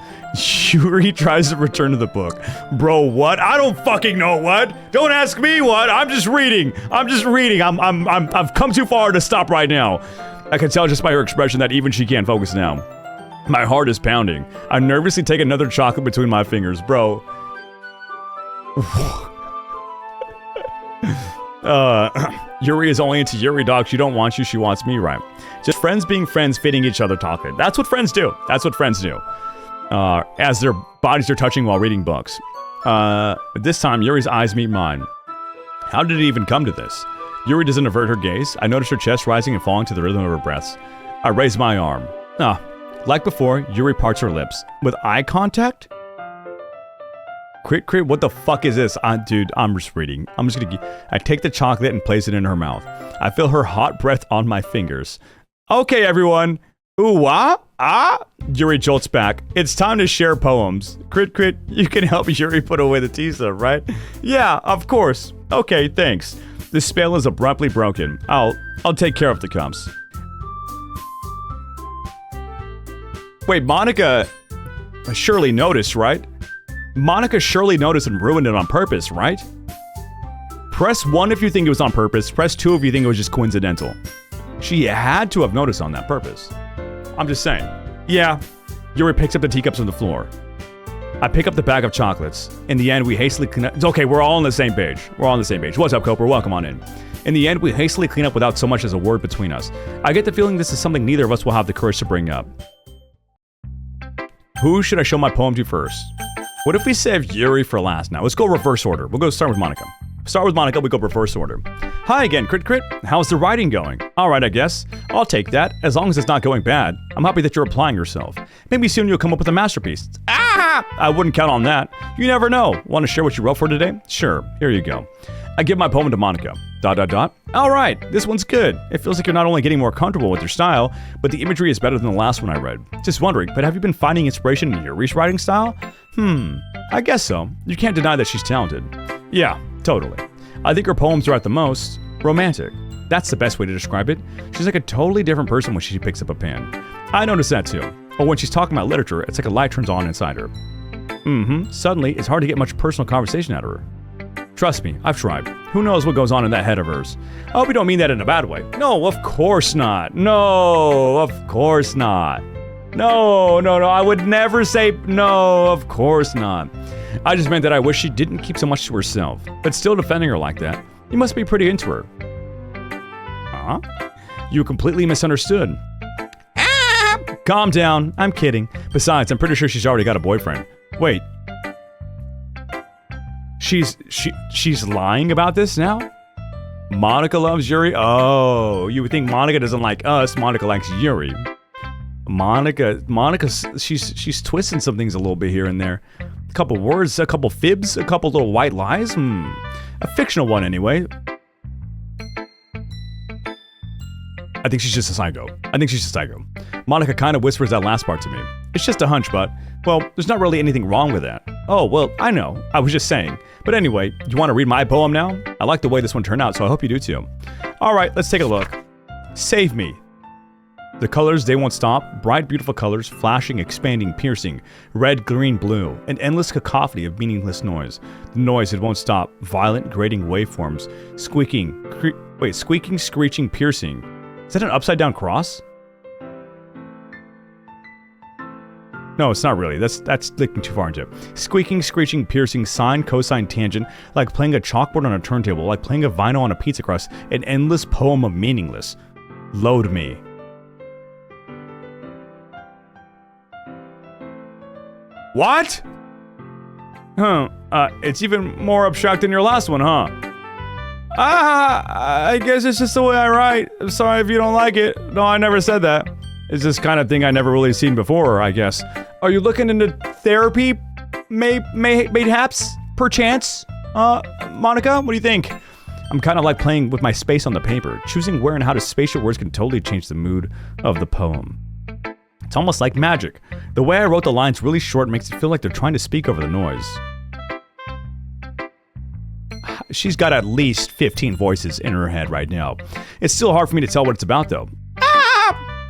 Yuri tries to return to the book. Bro, what? I don't fucking know what. Don't ask me what. I'm just reading. I've come too far to stop right now. I can tell just by her expression that even she can't focus now. My heart is pounding. I nervously take another chocolate between my fingers. Bro. Yuri is only into Yuri, dog. She don't want you, she wants me, right? Just friends being friends, feeding each other chocolate. That's what friends do. As their bodies are touching while reading books. This time, Yuri's eyes meet mine. How did it even come to this? Yuri doesn't avert her gaze. I notice her chest rising and falling to the rhythm of her breaths. I raise my arm. Like before, Yuri parts her lips. With eye contact? Crit, what the fuck is this? Dude, I'm just reading. I take the chocolate and place it in her mouth. I feel her hot breath on my fingers. Okay, everyone. Ooh, Yuri jolts back. It's time to share poems. Crit, you can help Yuri put away the tea stuff, right? Yeah, of course. Okay, thanks. This spell is abruptly broken. I'll take care of the cups. Wait, Monika surely noticed, right? Monika surely noticed and ruined it on purpose, right? Press 1 if you think it was on purpose. Press 2 if you think it was just coincidental. She had to have noticed on that purpose. I'm just saying. Yeah, Yuri picks up the teacups from the floor. I pick up the bag of chocolates. In the end, we hastily connect. Okay, we're all on the same page. What's up, Cooper? Welcome on in. In the end, we hastily clean up without so much as a word between us. I get the feeling this is something neither of us will have the courage to bring up. Who should I show my poem to first? What if we save Yuri for last now? Let's go reverse order. We'll go start with Monika. Start with Monika, we go reverse order. Hi again, Crit. How's the writing going? Alright, I guess. I'll take that, as long as it's not going bad. I'm happy that you're applying yourself. Maybe soon you'll come up with a masterpiece. Ah! I wouldn't count on that. You never know. Want to share what you wrote for today? Sure, here you go. I give my poem to Monika. ... Alright, this one's good. It feels like you're not only getting more comfortable with your style, but the imagery is better than the last one I read. Just wondering, but have you been finding inspiration in Yuri's writing style? I guess so. You can't deny that she's talented. Yeah, totally. I think her poems are at the most romantic. That's the best way to describe it. She's like a totally different person when she picks up a pen. I notice that too. Or when she's talking about literature, it's like a light turns on inside her. Suddenly, it's hard to get much personal conversation out of her. Trust me, I've tried. Who knows what goes on in that head of hers? I hope you don't mean that in a bad way. No, of course not. No, of course not. No, I would never say no, of course not. I just meant that I wish she didn't keep so much to herself, but still defending her like that. You must be pretty into her. Huh? You completely misunderstood. Calm down, I'm kidding. Besides, I'm pretty sure she's already got a boyfriend. Wait. She's lying about this now? Monika loves Yuri? Oh, you would think Monika doesn't like us, Monika likes Yuri. Monika, she's twisting some things a little bit here and there. A couple words, a couple fibs, a couple little white lies. A fictional one anyway. I think she's just a psycho. Monika kind of whispers that last part to me. It's just a hunch, but, well, there's not really anything wrong with that. Oh, well, I know. I was just saying. But anyway, you want to read my poem now? I like the way this one turned out, so I hope you do too. Alright, let's take a look. Save me. The colors, they won't stop. Bright, beautiful colors, flashing, expanding, piercing. Red, green, blue. An endless cacophony of meaningless noise. The noise, it won't stop. Violent, grating waveforms. Squeaking, screeching, piercing. Is that an upside-down cross? No, it's not really. That's looking too far into it. Squeaking, screeching, piercing, sine, cosine, tangent, like playing a chalkboard on a turntable, like playing a vinyl on a pizza crust, an endless poem of meaningless. Load me. What? It's even more abstract than your last one, huh? I guess it's just the way I write. I'm sorry if you don't like it. No, I never said that. It's this kind of thing I never really seen before, I guess. Are you looking into therapy? Mayhaps? Perchance? Monika, what do you think? I'm kind of like playing with my space on the paper. Choosing where and how to space your words can totally change the mood of the poem. It's almost like magic. The way I wrote the lines really short makes it feel like they're trying to speak over the noise. She's got at least 15 voices in her head right now. It's still hard for me to tell what it's about though.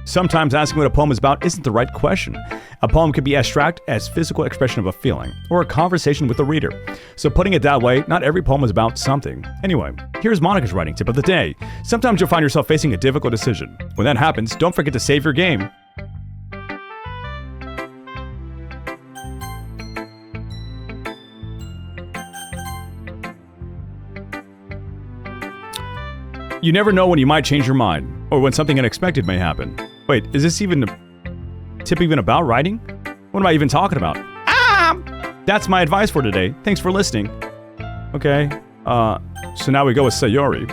Sometimes asking what a poem is about isn't the right question. A poem can be abstract as physical expression of a feeling, or a conversation with the reader. So putting it that way, not every poem is about something. Anyway, here's Monika's writing tip of the day. Sometimes you'll find yourself facing a difficult decision. When that happens, don't forget to save your game. You never know when you might change your mind, or when something unexpected may happen. Wait, is this even a tip even about writing? What am I even talking about? That's my advice for today. Thanks for listening. Okay, so now we go with Sayori.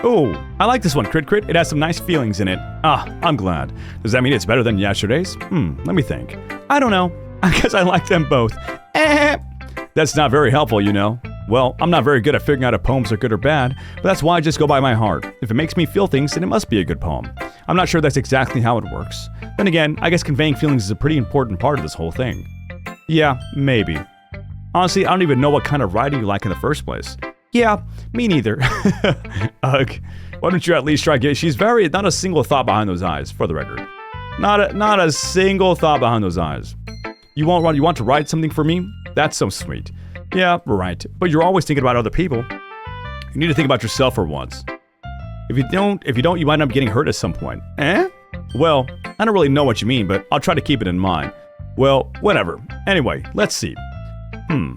Oh, I like this one, Crit. It has some nice feelings in it. I'm glad. Does that mean it's better than yesterday's? Let me think. I don't know. I guess I like them both. That's not very helpful, you know. Well, I'm not very good at figuring out if poems are good or bad, but that's why I just go by my heart. If it makes me feel things, then it must be a good poem. I'm not sure that's exactly how it works. Then again, I guess conveying feelings is a pretty important part of this whole thing. Yeah, maybe. Honestly, I don't even know what kind of writing you like in the first place. Yeah, me neither. Ugh. Why don't you at least try she's not a single thought behind those eyes, for the record. Not a single thought behind those eyes. You want to write something for me? That's so sweet. Yeah, right. But you're always thinking about other people. You need to think about yourself for once. If you don't, you might end up getting hurt at some point. Well, I don't really know what you mean, but I'll try to keep it in mind. Well, whatever. Anyway, let's see.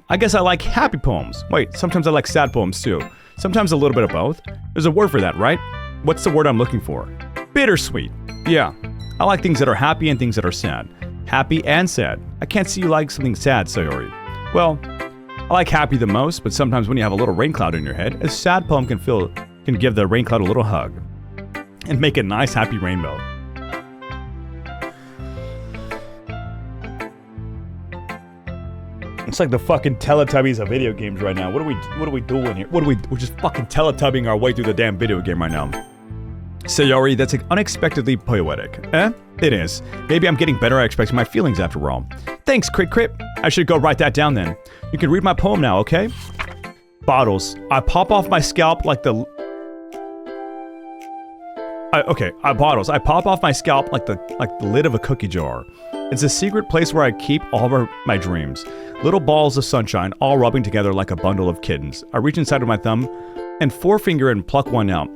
I guess I like happy poems. Wait, sometimes I like sad poems too. Sometimes a little bit of both. There's a word for that, right? What's the word I'm looking for? Bittersweet. Yeah, I like things that are happy and things that are sad. Happy and sad. I can't see you like something sad, Sayori. Well, I like happy the most, but sometimes when you have a little rain cloud in your head, a sad poem can give the rain cloud a little hug and make a nice happy rainbow. It's like the fucking Teletubbies of video games right now. What are we doing here? We're just fucking Teletubbing our way through the damn video game right now. Sayori, that's unexpectedly poetic. It is. Maybe I'm getting better at expressing my feelings after all. Thanks, Crit. I should go write that down then. You can read my poem now, okay? Bottles. I pop off my scalp like the... bottles. I pop off my scalp like the lid of a cookie jar. It's a secret place where I keep all of my dreams. Little balls of sunshine, all rubbing together like a bundle of kittens. I reach inside with my thumb and forefinger and pluck one out.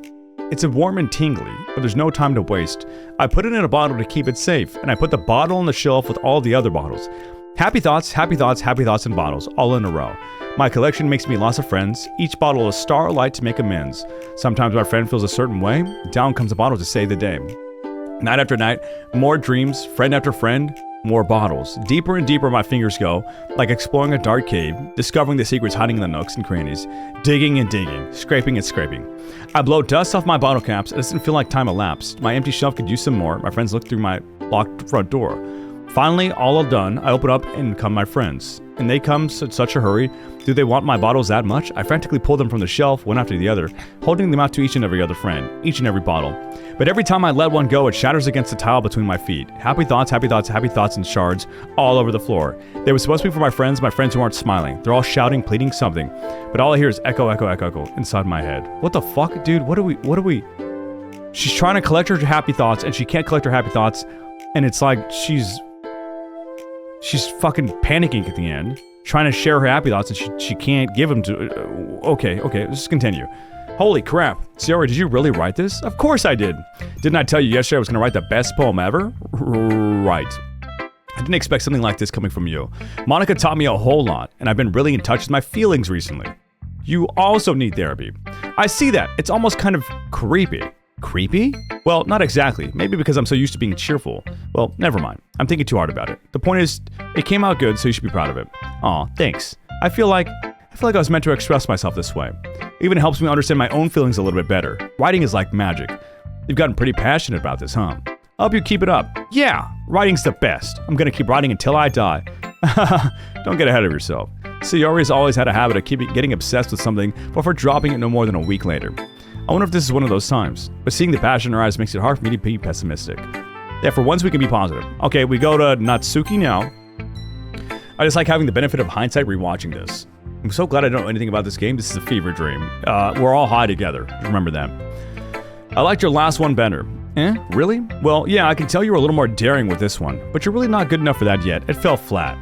It's warm and tingly, but there's no time to waste. I put it in a bottle to keep it safe, and I put the bottle on the shelf with all the other bottles. Happy thoughts, and bottles, all in a row. My collection makes me lots of friends, each bottle a starlight to make amends. Sometimes my friend feels a certain way, down comes a bottle to save the day. Night after night, more dreams, friend after friend, more bottles. Deeper and deeper my fingers go, like exploring a dark cave, discovering the secrets hiding in the nooks and crannies, digging and digging, scraping and scraping. I blow dust off my bottle caps, it doesn't feel like time elapsed. My empty shelf could use some more. My friends look through my locked front door. Finally, all done, I open up and come my friends. And they come in such a hurry. Do they want my bottles that much? I frantically pull them from the shelf, one after the other, holding them out to each and every other friend, each and every bottle. But every time I let one go, it shatters against the tile between my feet. Happy thoughts, and shards all over the floor. They were supposed to be for my friends who aren't smiling. They're all shouting, pleading something. But all I hear is echo, echo, echo, echo inside my head. What the fuck, dude? What are we? She's trying to collect her happy thoughts, and she can't collect her happy thoughts, and it's like she's fucking panicking at the end, trying to share her happy thoughts, and she can't give them to... Okay, let's just continue. Holy crap. Sayori, did you really write this? Of course I did. Didn't I tell you yesterday I was going to write the best poem ever? Right. I didn't expect something like this coming from you. Monika taught me a whole lot, and I've been really in touch with my feelings recently. You also need therapy. I see that. It's almost kind of creepy. Creepy? Well, not exactly. Maybe because I'm so used to being cheerful. Well, never mind. I'm thinking too hard about it. The point is, it came out good, so you should be proud of it. Aw, thanks. I feel like I was meant to express myself this way. It even helps me understand my own feelings a little bit better. Writing is like magic. You've gotten pretty passionate about this, huh? I hope you keep it up. Yeah, writing's the best. I'm gonna keep writing until I die. Don't get ahead of yourself. Sayori's always had a habit of getting obsessed with something before dropping it no more than a week later. I wonder if this is one of those times, but seeing the passion in her eyes makes it hard for me to be pessimistic. Yeah, for once we can be positive. Okay, we go to Natsuki now. I just like having the benefit of hindsight rewatching this. I'm so glad I don't know anything about this game. This is a fever dream. We're all high together. Remember that. I liked your last one better. Really? Well, yeah, I can tell you were a little more daring with this one, but you're really not good enough for that yet. It fell flat.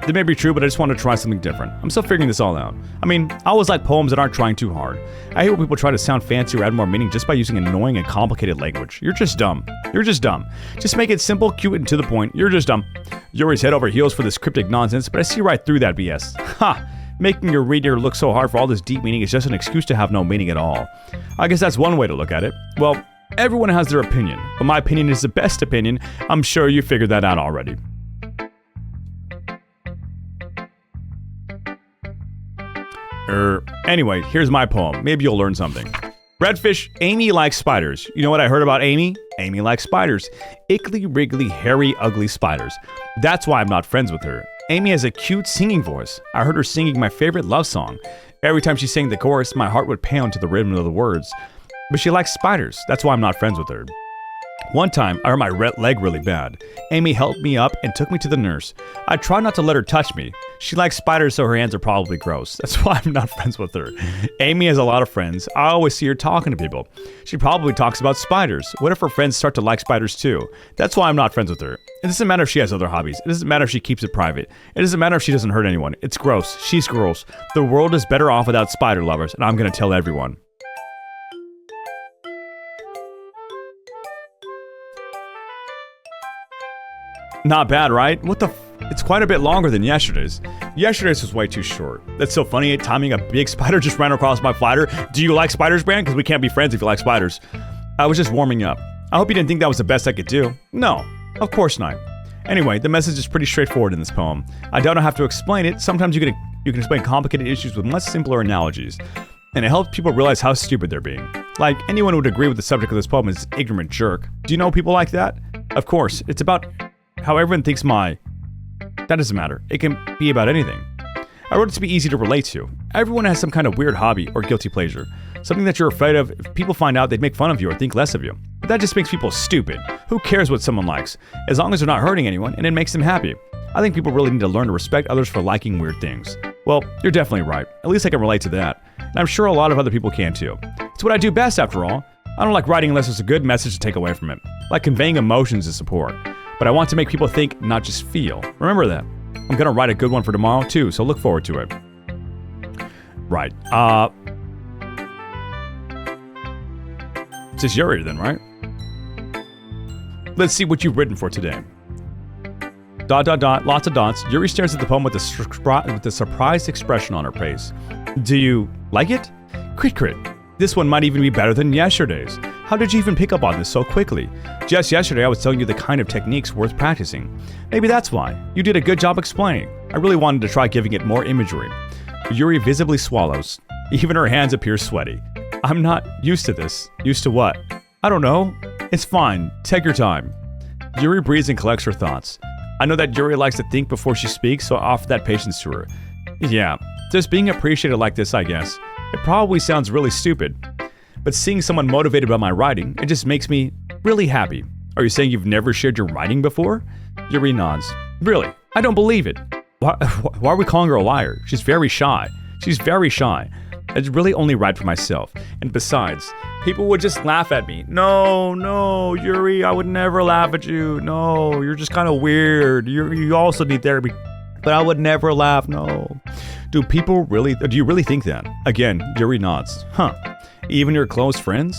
That may be true, but I just want to try something different. I'm still figuring this all out. I mean, I always like poems that aren't trying too hard. I hate when people try to sound fancy or add more meaning just by using annoying and complicated language. You're just dumb. Just make it simple, cute, and to the point. You're just dumb. Yuri's head over heels for this cryptic nonsense, but I see right through that BS. Ha! Making your reader look so hard for all this deep meaning is just an excuse to have no meaning at all. I guess that's one way to look at it. Well, everyone has their opinion, but my opinion is the best opinion. I'm sure you figured that out already. Anyway, here's my poem. Maybe you'll learn something. Redfish, Amy likes spiders. You know what I heard about Amy? Amy likes spiders. Ickly, wriggly, hairy, ugly spiders. That's why I'm not friends with her. Amy has a cute singing voice. I heard her singing my favorite love song. Every time she sang the chorus, my heart would pound to the rhythm of the words. But she likes spiders. That's why I'm not friends with her. One time, I hurt my leg really bad. Amy helped me up and took me to the nurse. I tried not to let her touch me. She likes spiders, so her hands are probably gross. That's why I'm not friends with her. Amy has a lot of friends. I always see her talking to people. She probably talks about spiders. What if her friends start to like spiders too? That's why I'm not friends with her. It doesn't matter if she has other hobbies. It doesn't matter if she keeps it private. It doesn't matter if she doesn't hurt anyone. It's gross. She's gross. The world is better off without spider lovers, and I'm gonna tell everyone. Not bad, right? What the It's quite a bit longer than yesterday's. Yesterday's was way too short. That's so funny, timing a big spider just ran across my fighter. Do you like spiders, Brand? Because we can't be friends if you like spiders. I was just warming up. I hope you didn't think that was the best I could do. No, of course not. Anyway, the message is pretty straightforward in this poem. I don't have to explain it. Sometimes you can explain complicated issues with much simpler analogies. And it helps people realize how stupid they're being. Like, anyone who would agree with the subject of this poem is an ignorant jerk. Do you know people like that? Of course, it's about how everyone thinks that doesn't matter. It can be about anything. I wrote it to be easy to relate to. Everyone has some kind of weird hobby or guilty pleasure. Something that you're afraid of. If people find out, they'd make fun of you or think less of you. But that just makes people stupid. Who cares what someone likes? As long as they're not hurting anyone and it makes them happy. I think people really need to learn to respect others for liking weird things. Well, you're definitely right. At least I can relate to that. And I'm sure a lot of other people can too. It's what I do best after all. I don't like writing unless there's a good message to take away from it. Like conveying emotions is support. But I want to make people think, not just feel. Remember that. I'm gonna write a good one for tomorrow too, so look forward to it. Right. It's just Yuri then, right? Let's see what you've written for today. ... Lots of dots. Yuri stares at the poem with a surprised expression on her face. Do you like it? Crit. This one might even be better than yesterday's. How did you even pick up on this so quickly? Just yesterday I was telling you the kind of techniques worth practicing. Maybe that's why. You did a good job explaining. I really wanted to try giving it more imagery. Yuri visibly swallows. Even her hands appear sweaty. I'm not used to this. Used to what? I don't know. It's fine. Take your time. Yuri breathes and collects her thoughts. I know that Yuri likes to think before she speaks, so I offer that patience to her. Yeah, just being appreciated like this, I guess. It probably sounds really stupid. But seeing someone motivated by my writing, it just makes me really happy. Are you saying you've never shared your writing before? Yuri nods. Really? I don't believe it. Why are we calling her a liar? She's very shy. I really only write for myself. And besides, people would just laugh at me. No, Yuri, I would never laugh at you. No, you're just kind of weird. You also need therapy. But I would never laugh, no. Do you really think that? Again, Yuri nods. Huh. Even your close friends? ...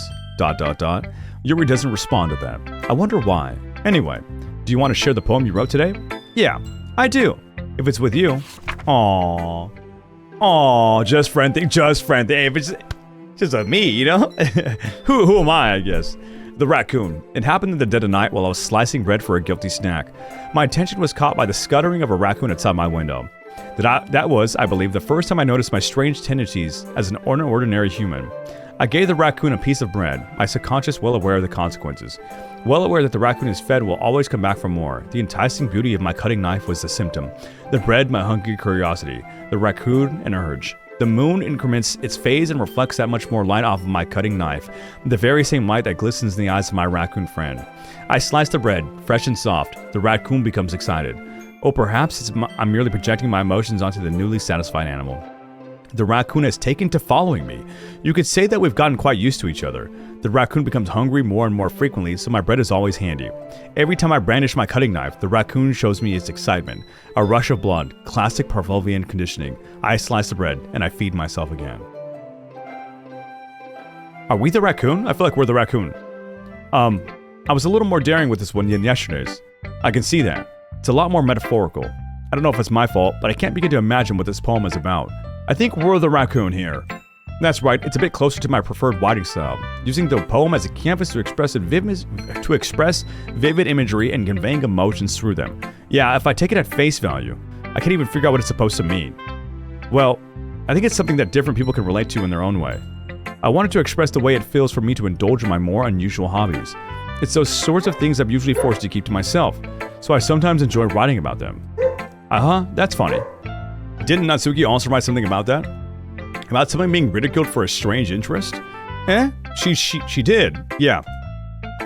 Yuri doesn't respond to that. I wonder why. Anyway, do you want to share the poem you wrote today? Yeah, I do. If it's with you. Aww, just friend thing. If it's just a me, you know? Who am I guess? The raccoon. It happened in the dead of night while I was slicing bread for a guilty snack. My attention was caught by the scuttering of a raccoon outside my window. That was, I believe, the first time I noticed my strange tendencies as an ordinary human. I gave the raccoon a piece of bread, my subconscious well aware of the consequences. Well aware that the raccoon is fed will always come back for more. The enticing beauty of my cutting knife was the symptom. The bread, my hungry curiosity. The raccoon, an urge. The moon increments its phase and reflects that much more light off of my cutting knife, the very same light that glistens in the eyes of my raccoon friend. I slice the bread, fresh and soft. The raccoon becomes excited. Or perhaps I'm merely projecting my emotions onto the newly satisfied animal. The raccoon has taken to following me. You could say that we've gotten quite used to each other. The raccoon becomes hungry more and more frequently, so my bread is always handy. Every time I brandish my cutting knife, the raccoon shows me its excitement. A rush of blood, classic Pavlovian conditioning. I slice the bread, and I feed myself again. Are we the raccoon? I feel like we're the raccoon. I was a little more daring with this one than yesterday's. I can see that. It's a lot more metaphorical. I don't know if it's my fault, but I can't begin to imagine what this poem is about. I think we're the raccoon here. That's right, it's a bit closer to my preferred writing style, using the poem as a canvas to express vivid imagery and conveying emotions through them. Yeah, if I take it at face value, I can't even figure out what it's supposed to mean. Well, I think it's something that different people can relate to in their own way. I wanted to express the way it feels for me to indulge in my more unusual hobbies. It's those sorts of things I'm usually forced to keep to myself, so I sometimes enjoy writing about them. That's funny. Didn't Natsuki also write something about that? About someone being ridiculed for a strange interest? She did, yeah.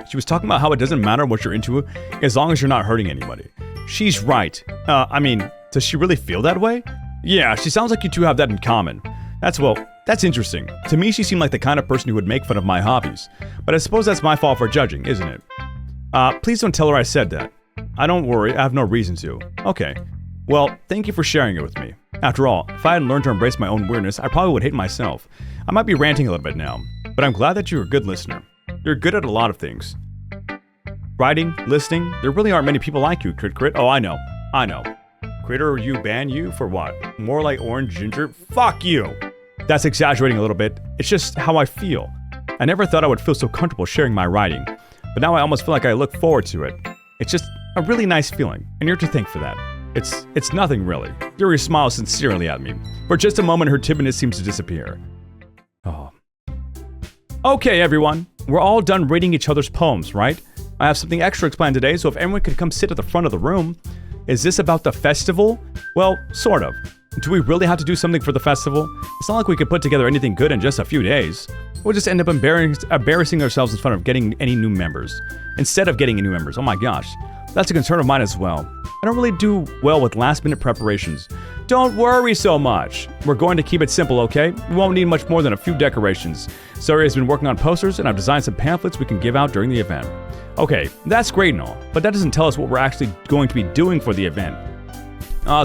She was talking about how it doesn't matter what you're into as long as you're not hurting anybody. She's right. Does she really feel that way? Yeah, she sounds like you two have that in common. That's interesting. To me, she seemed like the kind of person who would make fun of my hobbies. But I suppose that's my fault for judging, isn't it? Please don't tell her I said that. Don't worry, I have no reason to. Okay. Well, thank you for sharing it with me. After all, if I hadn't learned to embrace my own weirdness, I probably would hate myself. I might be ranting a little bit now, but I'm glad that you're a good listener. You're good at a lot of things. Writing, listening, there really aren't many people like you, Crit. Oh, I know. Kritur, you ban you for what? More like orange ginger? Fuck you! That's exaggerating a little bit. It's just how I feel. I never thought I would feel so comfortable sharing my writing, but now I almost feel like I look forward to it. It's just a really nice feeling, and you're to thank for that. It's nothing really. Yuri smiles sincerely at me. For just a moment, her timidness seems to disappear. Oh. Okay, everyone. We're all done reading each other's poems, right? I have something extra planned today, so if everyone could come sit at the front of the room. Is this about the festival? Well, sort of. Do we really have to do something for the festival? It's not like we could put together anything good in just a few days. We'll just end up embarrassing ourselves in front of getting any new members. Instead of getting new members. Oh my gosh. That's a concern of mine as well. I don't really do well with last-minute preparations. Don't worry so much. We're going to keep it simple, okay? We won't need much more than a few decorations. Sayori has been working on posters, and I've designed some pamphlets we can give out during the event. Okay, that's great and all, but that doesn't tell us what we're actually going to be doing for the event.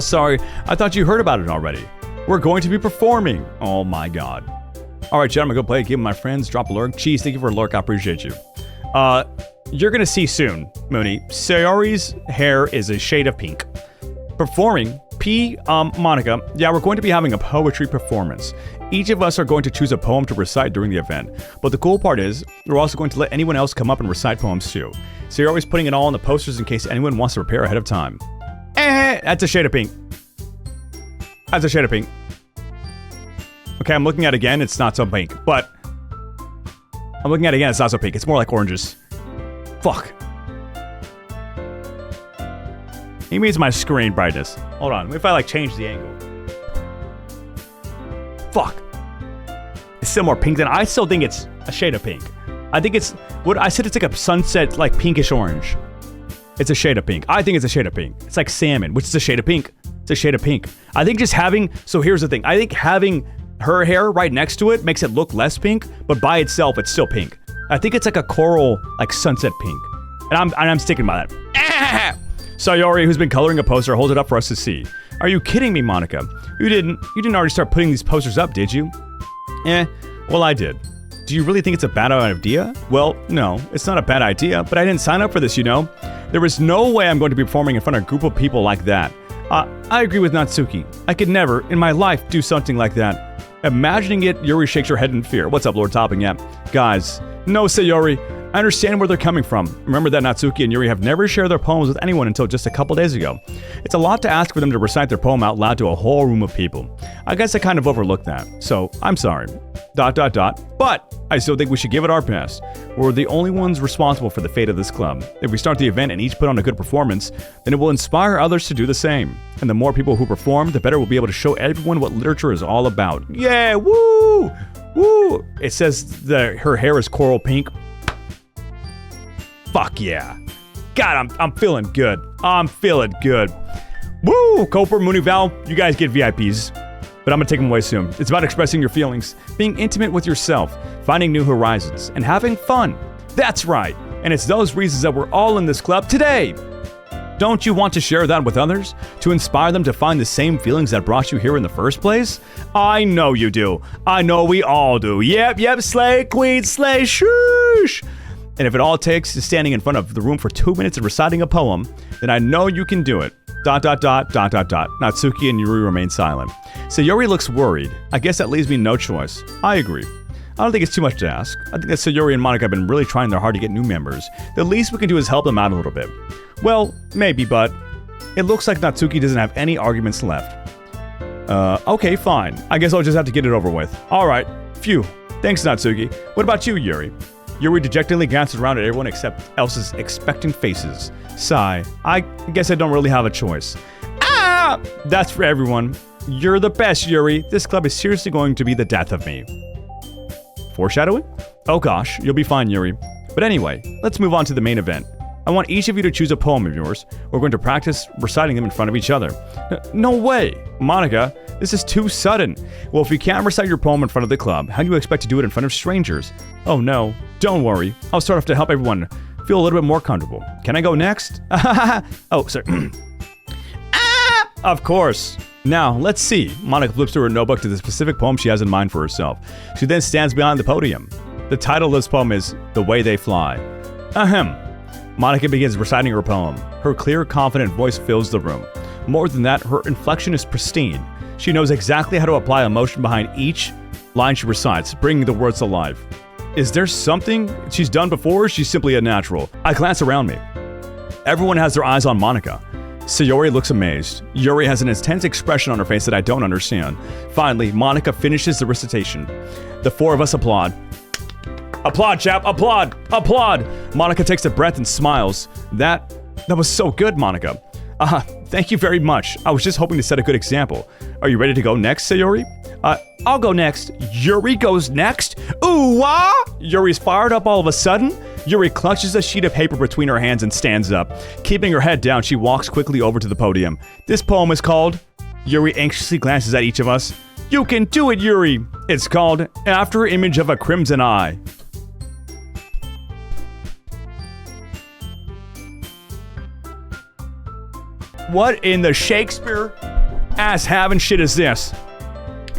Sorry, I thought you heard about it already. We're going to be performing. Oh my god. Alright, gentlemen, go play a game with my friends. Drop a lurk. Cheese, thank you for a lurk. I appreciate you. You're gonna see soon, Mooni. Sayori's hair is a shade of pink. Performing, Monika. Yeah, we're going to be having a poetry performance. Each of us are going to choose a poem to recite during the event. But the cool part is, we're also going to let anyone else come up and recite poems too. Sayori's putting it all on the posters in case anyone wants to prepare ahead of time. That's a shade of pink. That's a shade of pink. Okay, I'm looking at it again, it's not so pink, but I'm looking at it again, it's not so pink, it's more like oranges. Fuck. He means my screen brightness. Hold on, if I like change the angle. Fuck. It's still more pink than I still think it's a shade of pink. I think it's what I said, it's like a sunset, like pinkish orange. It's a shade of pink. I think it's a shade of pink. It's like salmon, which is a shade of pink. It's a shade of pink. I think just having, so here's the thing. I think having her hair right next to it makes it look less pink, but by itself, it's still pink. I think it's like a coral, like sunset pink. And I'm sticking by that. Sayori, who's been coloring a poster, holds it up for us to see. Are you kidding me, Monika? You didn't already start putting these posters up, did you? Well, I did. Do you really think it's a bad idea? Well, no, it's not a bad idea, but I didn't sign up for this, you know? There is no way I'm going to be performing in front of a group of people like that. I agree with Natsuki. I could never, in my life, do something like that. Imagining it, Yuri shakes her head in fear. What's up, Lord Topping? Yeah. Guys, no, Sayori. I understand where they're coming from. Remember that Natsuki and Yuri have never shared their poems with anyone until just a couple days ago. It's a lot to ask for them to recite their poem out loud to a whole room of people. I guess I kind of overlooked that, so I'm sorry. ... But I still think we should give it our best. We're the only ones responsible for the fate of this club. If we start the event and each put on a good performance, then it will inspire others to do the same. And the more people who perform, the better we'll be able to show everyone what literature is all about. Yeah, woo! Woo! It says that her hair is coral pink. Fuck yeah. God, I'm feeling good. I'm feeling good. Woo! Cooper, Mooney, Val, you guys get VIPs. But I'm gonna take them away soon. It's about expressing your feelings, being intimate with yourself, finding new horizons, and having fun. That's right. And it's those reasons that we're all in this club today. Don't you want to share that with others? To inspire them to find the same feelings that brought you here in the first place? I know you do. I know we all do. Yep, slay, queen, slay, shoosh. And if it all takes is standing in front of the room for 2 minutes and reciting a poem, then I know you can do it. ... Natsuki and Yuri remain silent. Sayori looks worried. I guess that leaves me no choice. I agree. I don't think it's too much to ask. I think that Sayori and Monika have been really trying their hard to get new members. The least we can do is help them out a little bit. Well, maybe, but it looks like Natsuki doesn't have any arguments left. Okay, fine. I guess I'll just have to get it over with. Alright. Phew. Thanks, Natsuki. What about you, Yuri? Yuri dejectedly glances around at everyone except else's expectant faces. Sigh. I guess I don't really have a choice. Ah! That's for everyone. You're the best, Yuri. This club is seriously going to be the death of me. Foreshadowing? Oh gosh, you'll be fine, Yuri. But anyway, let's move on to the main event. I want each of you to choose a poem of yours. We're going to practice reciting them in front of each other. No way! Monika, this is too sudden. Well, if you can't recite your poem in front of the club, how do you expect to do it in front of strangers? Oh no, don't worry. I'll start off to help everyone feel a little bit more comfortable. Can I go next? Oh, sorry. Of course. Now, let's see. Monika flips through her notebook to the specific poem she has in mind for herself. She then stands behind the podium. The title of this poem is The Way They Fly. Ahem. Monika begins reciting her poem. Her clear, confident voice fills the room. More than that, her inflection is pristine. She knows exactly how to apply emotion behind each line she recites, bringing the words alive. Is there something she's done before, or she's simply a natural? I glance around me. Everyone has their eyes on Monika. Sayori looks amazed. Yuri has an intense expression on her face that I don't understand. Finally, Monika finishes the recitation. The four of us applaud. Applaud, chap! Applaud! Applaud! Monika takes a breath and smiles. That was so good, Monika. Thank you very much. I was just hoping to set a good example. Are you ready to go next, Sayori? I'll go next. Yuri goes next? Ooh, wah! Yuri's fired up all of a sudden. Yuri clutches a sheet of paper between her hands and stands up. Keeping her head down, she walks quickly over to the podium. This poem is called... Yuri anxiously glances at each of us. You can do it, Yuri! It's called After Image of a Crimson Eye. What in the Shakespeare ass having shit is this?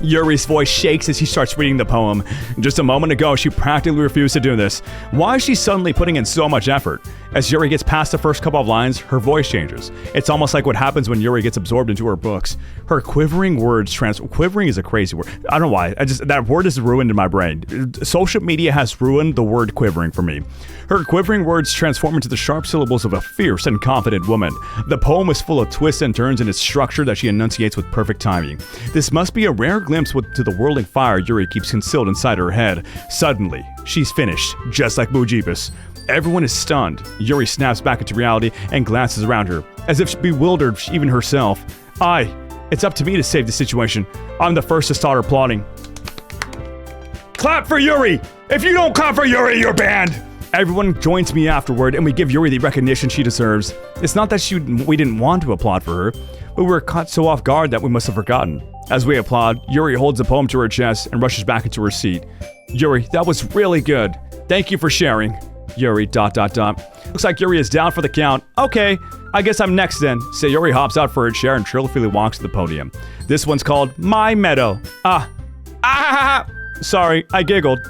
Yuri's voice shakes as he starts reading the poem. Just a moment ago, she practically refused to do this. Why is she suddenly putting in so much effort? As Yuri gets past the first couple of lines, her voice changes. It's almost like what happens when Yuri gets absorbed into her books. Her quivering words quivering is a crazy word. I don't know why. That word is ruined in my brain. Social media has ruined the word quivering for me. Her quivering words transform into the sharp syllables of a fierce and confident woman. The poem is full of twists and turns in its structure that she enunciates with perfect timing. This must be a rare glimpse to the whirling fire Yuri keeps concealed inside her head. Suddenly, she's finished, just like Mujibus. Everyone is stunned. Yuri snaps back into reality and glances around her, as if bewildered even herself. It's up to me to save the situation. I'm the first to start applauding. Clap for Yuri! If you don't clap for Yuri, you're banned! Everyone joins me afterward, and we give Yuri the recognition she deserves. It's not that we didn't want to applaud for her, but we were caught so off guard that we must have forgotten. As we applaud, Yuri holds the poem to her chest and rushes back into her seat. Yuri, that was really good. Thank you for sharing. Yuri, ... Looks like Yuri is down for the count. Okay, I guess I'm next then. Sayori hops out for her chair and cheerfully walks to the podium. This one's called My Meadow. Sorry, I giggled.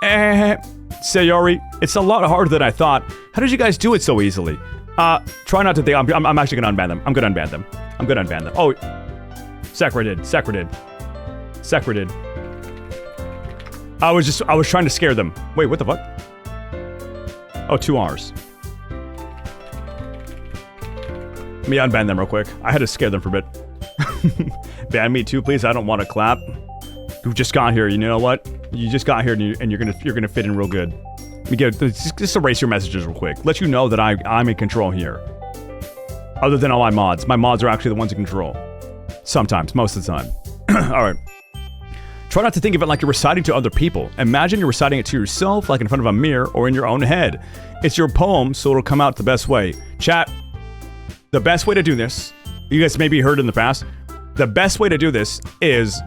Sayori, it's a lot harder than I thought. How did you guys do it so easily? Try not to think. I'm actually gonna unban them. I'm gonna unban them. Oh, Secreted. I was trying to scare them. Wait, what the fuck? Oh, 2 R's. Let me unban them real quick. I had to scare them for a bit. Ban me too, please. I don't want to clap. You just got here. You know what? You just got here, and you're gonna fit in real good. Let me just erase your messages real quick. Let you know that I'm in control here. Other than all my mods. My mods are actually the ones in control. Sometimes, most of the time. Alright. Try not to think of it like you're reciting to other people. Imagine you're reciting it to yourself, like in front of a mirror or in your own head. It's your poem, so it'll come out the best way. Chat, the best way to do this, you guys maybe heard in the past, the best way to do this is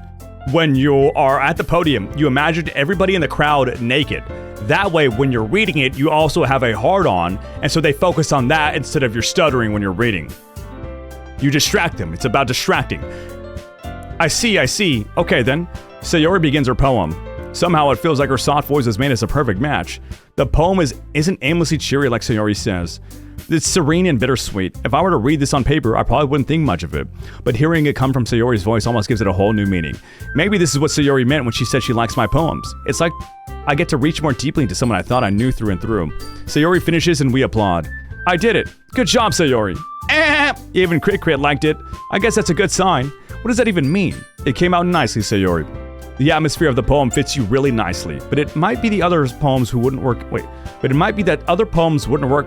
when you are at the podium, you imagine everybody in the crowd naked. That way, when you're reading it, you also have a hard-on, and so they focus on that instead of your stuttering when you're reading. You distract them. It's about distracting. I see. Okay, then. Sayori begins her poem. Somehow it feels like her soft voice is made as a perfect match. The poem isn't aimlessly cheery like Sayori says. It's serene and bittersweet. If I were to read this on paper, I probably wouldn't think much of it. But hearing it come from Sayori's voice almost gives it a whole new meaning. Maybe this is what Sayori meant when she said she likes my poems. It's like I get to reach more deeply into someone I thought I knew through and through. Sayori finishes and we applaud. I did it. Good job, Sayori. Even Kritur liked it. I guess that's a good sign. What does that even mean? It came out nicely, Sayori. The atmosphere of the poem fits you really nicely, but it might be the other poems wouldn't work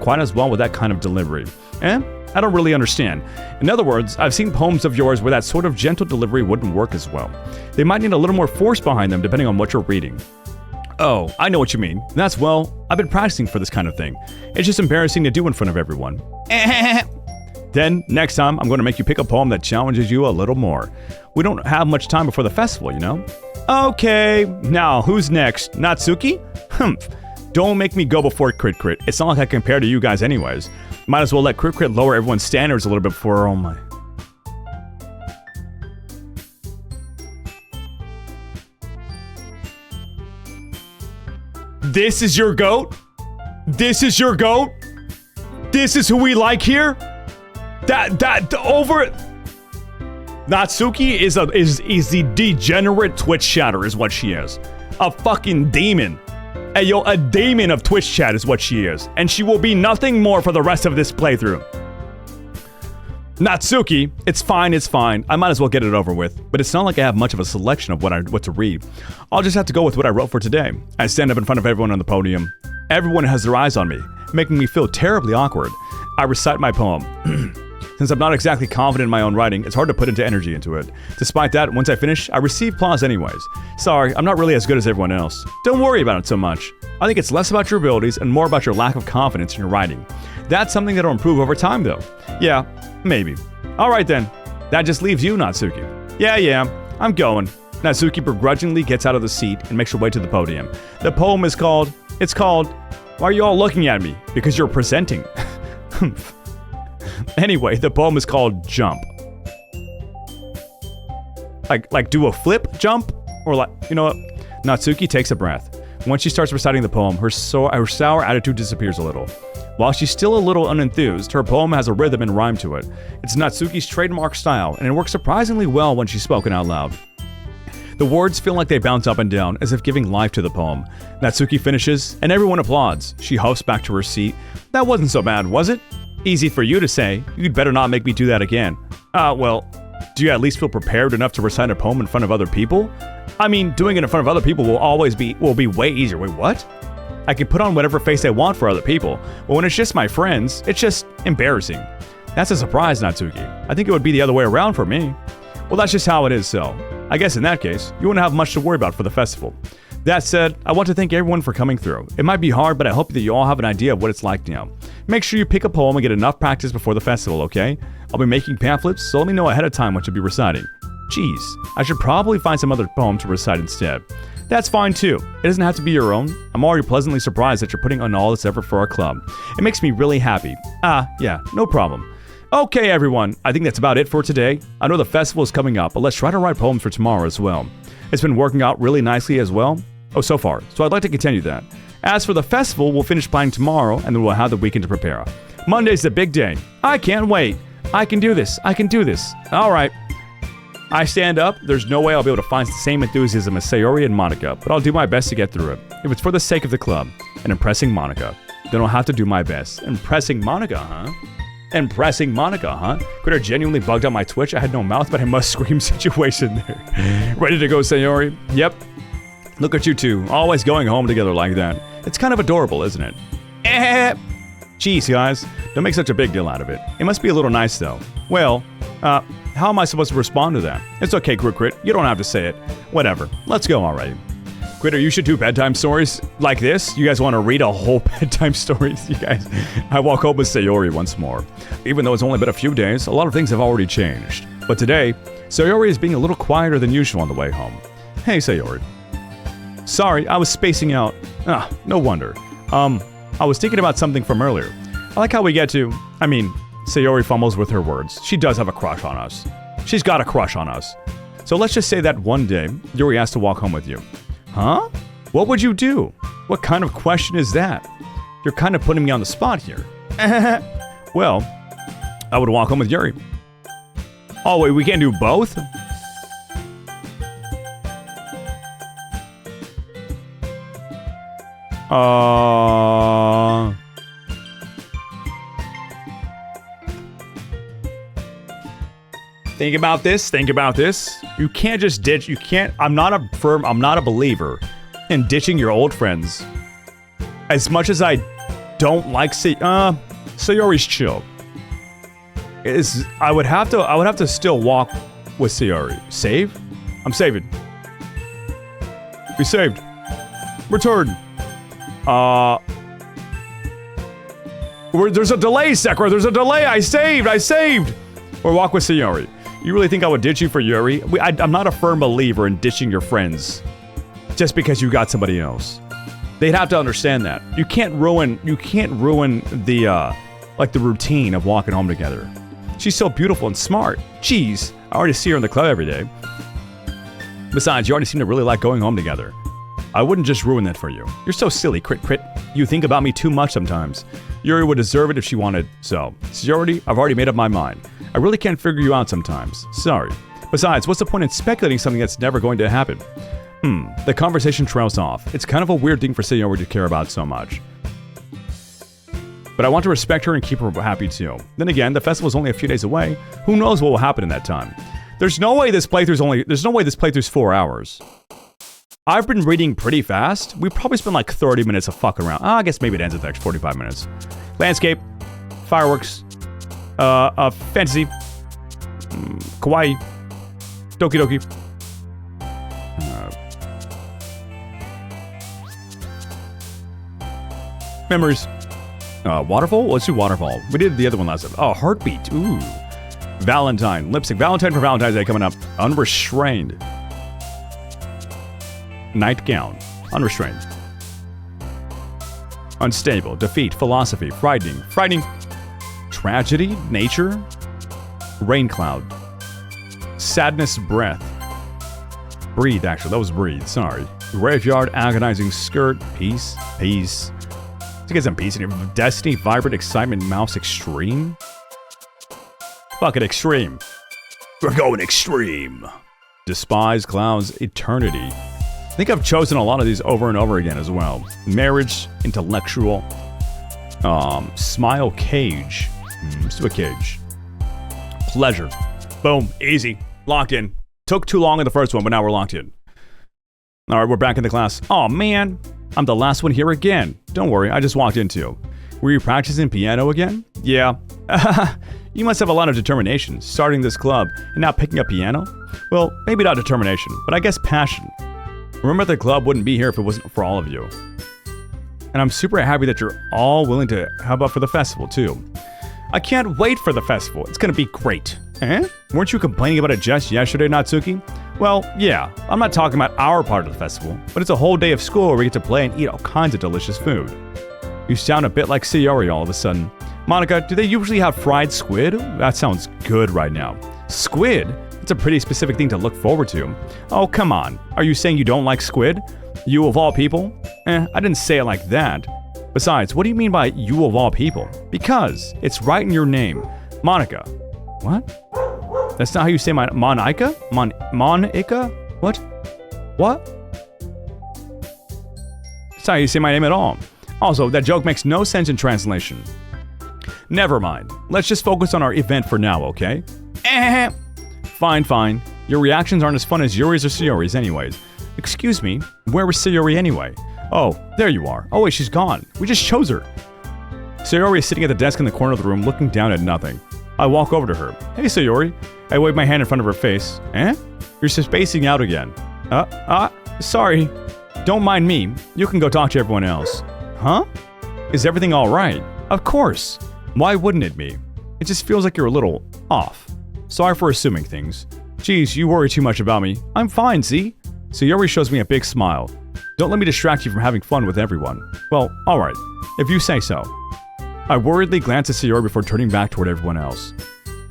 quite as well with that kind of delivery. I don't really understand. In other words, I've seen poems of yours where that sort of gentle delivery wouldn't work as well. They might need a little more force behind them depending on what you're reading. Oh, I know what you mean. That's, I've been practicing for this kind of thing. It's just embarrassing to do in front of everyone. Then, next time, I'm going to make you pick a poem that challenges you a little more. We don't have much time before the festival, you know? Okay, now, who's next? Natsuki? Humph. Don't make me go before Kritur. It's not like I compare to you guys anyways. Might as well let Kritur lower everyone's standards a little bit before, oh my... This is your goat? This is your goat? This is who we like here? Natsuki is the degenerate Twitch chatter is what she is. A fucking demon. Hey, yo, a demon of Twitch chat is what she is. And she will be nothing more for the rest of this playthrough. Natsuki, it's fine. I might as well get it over with. But it's not like I have much of a selection of what to read. I'll just have to go with what I wrote for today. I stand up in front of everyone on the podium. Everyone has their eyes on me, making me feel terribly awkward. I recite my poem. Since I'm not exactly confident in my own writing, it's hard to put into energy into it. Despite that, once I finish, I receive applause anyways. Sorry, I'm not really as good as everyone else. Don't worry about it so much. I think it's less about your abilities and more about your lack of confidence in your writing. That's something that'll improve over time though. Yeah, maybe. Alright then. That just leaves you, Natsuki. Yeah, I'm going. Natsuki begrudgingly gets out of the seat and makes her way to the podium. The poem is called, Why Are You All Looking At Me? Because You're Presenting. Anyway, the poem is called Jump. Like do a flip jump? Or like, you know what? Natsuki takes a breath. Once she starts reciting the poem, her sour attitude disappears a little. While she's still a little unenthused, her poem has a rhythm and rhyme to it. It's Natsuki's trademark style, and it works surprisingly well when she's spoken out loud. The words feel like they bounce up and down, as if giving life to the poem. Natsuki finishes, and everyone applauds. She hops back to her seat. That wasn't so bad, was it? Easy for you to say. You'd better not make me do that again. Well, do you at least feel prepared enough to recite a poem in front of other people? I mean, doing it in front of other people will be way easier. Wait, what? I can put on whatever face I want for other people, but when it's just my friends, it's just embarrassing. That's a surprise, Natsuki. I think it would be the other way around for me. Well, that's just how it is, so I guess in that case, you won't have much to worry about for the festival. That said, I want to thank everyone for coming through. It might be hard, but I hope that you all have an idea of what it's like now. Make sure you pick a poem and get enough practice before the festival, okay? I'll be making pamphlets, so let me know ahead of time what you'll be reciting. Geez, I should probably find some other poem to recite instead. That's fine too. It doesn't have to be your own. I'm already pleasantly surprised that you're putting on all this effort for our club. It makes me really happy. Yeah, no problem. Okay, everyone, I think that's about it for today. I know the festival is coming up, but let's try to write poems for tomorrow as well. It's been working out really nicely as well. So far. So I'd like to continue that. As for the festival, we'll finish planning tomorrow, and then we'll have the weekend to prepare. Monday's the big day. I can't wait. I can do this. All right. I stand up. There's no way I'll be able to find the same enthusiasm as Sayori and Monika, but I'll do my best to get through it. If it's for the sake of the club and impressing Monika, then I'll have to do my best. Impressing Monika, huh? Kritur genuinely bugged on my Twitch. I had no mouth, but I must scream situation there. Ready to go, Sayori? Yep. Look at you two, always going home together like that. It's kind of adorable, isn't it? Jeez, guys, don't make such a big deal out of it. It must be a little nice, though. Well, how am I supposed to respond to that? It's okay, Crit. You don't have to say it. Whatever. Let's go already. Kritur, you should do bedtime stories like this. You guys want to read a whole bedtime story? You guys, I walk home with Sayori once more. Even though it's only been a few days, a lot of things have already changed. But today, Sayori is being a little quieter than usual on the way home. Hey, Sayori. Sorry, I was spacing out. No wonder. I was thinking about something from earlier. I like how we get to... Sayori fumbles with her words. She does have a crush on us. She's got a crush on us. So let's just say that one day, Yuri has to walk home with you. Huh? What would you do? What kind of question is that? You're kind of putting me on the spot here. Well, I would walk home with Yuri. Oh, wait, we can't do both? Think about this. You can't just ditch, I'm not a believer in ditching your old friends. As much as I don't like Sayori's chill. I would have to still walk with Sayori. Save? I'm saving. We saved. Return. There's a delay, Sakura. There's a delay. I saved. Or walk with Sayori. You really think I would ditch you for Yuri? I'm not a firm believer in ditching your friends just because you got somebody else. They'd have to understand that. You can't ruin the routine of walking home together. She's so beautiful and smart. Jeez, I already see her in the club every day. Besides, you already seem to really like going home together. I wouldn't just ruin that for you. You're so silly, Crit. You think about me too much sometimes. Yuri would deserve it if she wanted, so. Sayori, I've already made up my mind. I really can't figure you out sometimes. Sorry. Besides, what's the point in speculating something that's never going to happen? The conversation trails off. It's kind of a weird thing for Sayori to care about so much. But I want to respect her and keep her happy too. Then again, the festival's only a few days away. Who knows what will happen in that time? There's no way this playthrough's 4 hours. I've been reading pretty fast. We probably spent like 30 minutes of fucking around. I guess maybe it ends at the next 45 minutes. Landscape, fireworks, fantasy, kawaii, Doki Doki. Memories. Waterfall? Let's do Waterfall. We did the other one last time. Oh, Heartbeat. Ooh. Valentine. Lipstick. Valentine for Valentine's Day coming up. Unrestrained. Nightgown. Unrestrained. Unstable. Defeat. Philosophy. Frightening. Frightening. Tragedy. Nature. Rain cloud. Sadness. Breath. Breathe, actually. That was breathe. Sorry. Graveyard. Agonizing skirt. Peace. Peace. To get some peace in here. Destiny, vibrant, excitement, mouse, extreme. Fuck it, extreme. We're going extreme. Despise, clouds, eternity. I think I've chosen a lot of these over and over again as well. Marriage, intellectual. Smile, cage. Let's do a cage. Pleasure. Boom, easy. Locked in. Took too long in the first one, but now we're locked in. Alright, we're back in the class. Oh man. I'm the last one here again. Don't worry, I just walked in too. Were you practicing piano again? Yeah. You must have a lot of determination, starting this club and now picking up piano? Well, maybe not determination, but I guess passion. Remember the club wouldn't be here if it wasn't for all of you. And I'm super happy that you're all willing to help out for the festival too. I can't wait for the festival. It's gonna be great. Eh? Weren't you complaining about it just yesterday, Natsuki? Well, yeah, I'm not talking about our part of the festival, but it's a whole day of school where we get to play and eat all kinds of delicious food. You sound a bit like Sayori all of a sudden. Monika, do they usually have fried squid? That sounds good right now. Squid? It's a pretty specific thing to look forward to. Oh, come on. Are you saying you don't like squid? You of all people? I didn't say it like that. Besides, what do you mean by you of all people? Because it's right in your name. Monika. What? That's not how you say my Monika? Monika? What? What? That's not how you say my name at all. Also, that joke makes no sense in translation. Never mind. Let's just focus on our event for now, okay? Fine, fine. Your reactions aren't as fun as Yuri's or Sayori's anyways. Excuse me, where was Sayori anyway? Oh, there you are. Oh wait, she's gone. We just chose her. Sayori is sitting at the desk in the corner of the room looking down at nothing. I walk over to her. Hey Sayori. I wave my hand in front of her face. Eh? You're spacing out again. Sorry. Don't mind me. You can go talk to everyone else. Huh? Is everything alright? Of course. Why wouldn't it be? It just feels like you're a little off. Sorry for assuming things. Geez, you worry too much about me. I'm fine, see? Sayori shows me a big smile. Don't let me distract you from having fun with everyone. Well, alright. If you say so. I worriedly glance at Sayori before turning back toward everyone else.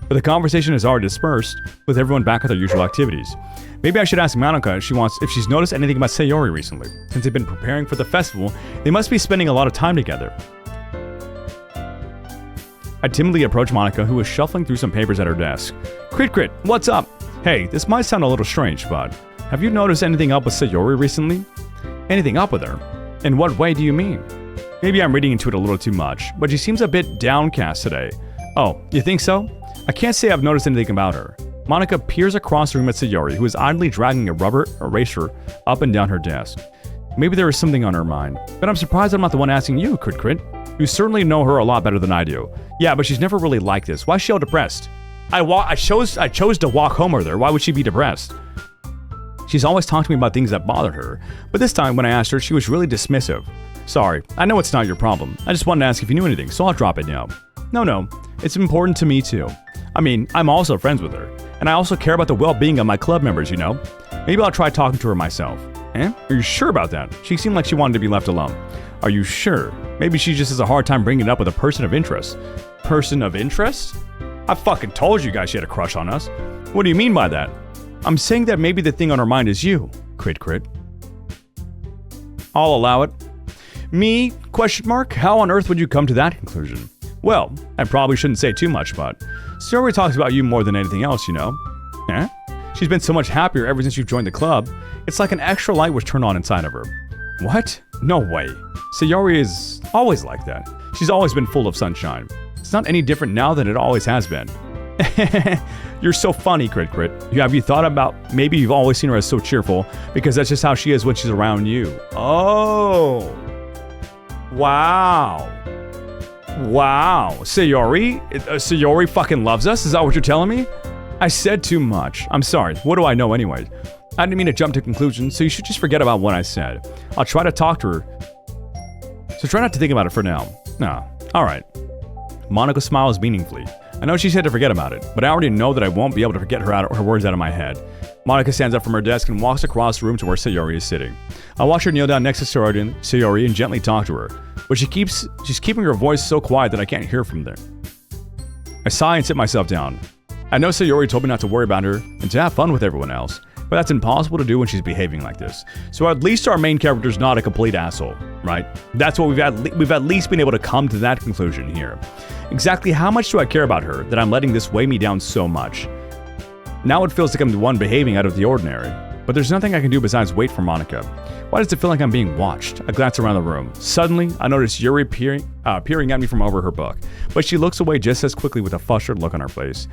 But the conversation is already dispersed, with everyone back at their usual activities. Maybe I should ask Monika if she's noticed anything about Sayori recently. Since they've been preparing for the festival, they must be spending a lot of time together. I timidly approach Monika, who is shuffling through some papers at her desk. Kritur, what's up? Hey, this might sound a little strange, but have you noticed anything up with Sayori recently? Anything up with her? In what way do you mean? Maybe I'm reading into it a little too much, but she seems a bit downcast today. Oh, you think so? I can't say I've noticed anything about her. Monika peers across the room at Sayori, who is idly dragging a rubber eraser up and down her desk. Maybe there is something on her mind, but I'm surprised I'm not the one asking you, Kritur. You certainly know her a lot better than I do. Yeah, but she's never really like this. Why is she all depressed? I chose to walk home with her. Why would she be depressed? She's always talked to me about things that bothered her, but this time when I asked her, she was really dismissive. Sorry, I know it's not your problem. I just wanted to ask if you knew anything, so I'll drop it now. No, it's important to me too. I mean, I'm also friends with her, and I also care about the well-being of my club members, you know? Maybe I'll try talking to her myself. Eh? Are you sure about that? She seemed like she wanted to be left alone. Are you sure? Maybe she just has a hard time bringing it up with a person of interest. Person of interest? I fucking told you guys she had a crush on us. What do you mean by that? I'm saying that maybe the thing on her mind is you, Kritur. I'll allow it. Me? ? How on earth would you come to that conclusion? Well, I probably shouldn't say too much, but Sayori talks about you more than anything else, you know. Eh? She's been so much happier ever since you joined the club. It's like an extra light was turned on inside of her. What? No way. Sayori is always like that. She's always been full of sunshine. It's not any different now than it always has been. You're so funny, Kritur. Have you thought about maybe you've always seen her as so cheerful because that's just how she is when she's around you? Oh. Wow. Wow. Sayori fucking loves us? Is that what you're telling me? I said too much. I'm sorry. What do I know anyway? I didn't mean to jump to conclusions, so you should just forget about what I said. I'll try to talk to her. So try not to think about it for now. No. Alright. Monika smiles meaningfully. I know she said to forget about it, but I already know that I won't be able to forget her words out of my head. Monika stands up from her desk and walks across the room to where Sayori is sitting. I watch her kneel down next to Sayori and gently talk to her, but she's keeping her voice so quiet that I can't hear from there. I sigh and sit myself down. I know Sayori told me not to worry about her and to have fun with everyone else, but that's impossible to do when she's behaving like this. So at least our main character's not a complete asshole, right? That's what we've at least been able to come to that conclusion here. Exactly how much do I care about her that I'm letting this weigh me down so much? Now it feels like I'm the one behaving out of the ordinary, but there's nothing I can do besides wait for Monika. Why does it feel like I'm being watched? I glance around the room. Suddenly, I notice Yuri peering at me from over her book, but she looks away just as quickly with a flustered look on her face.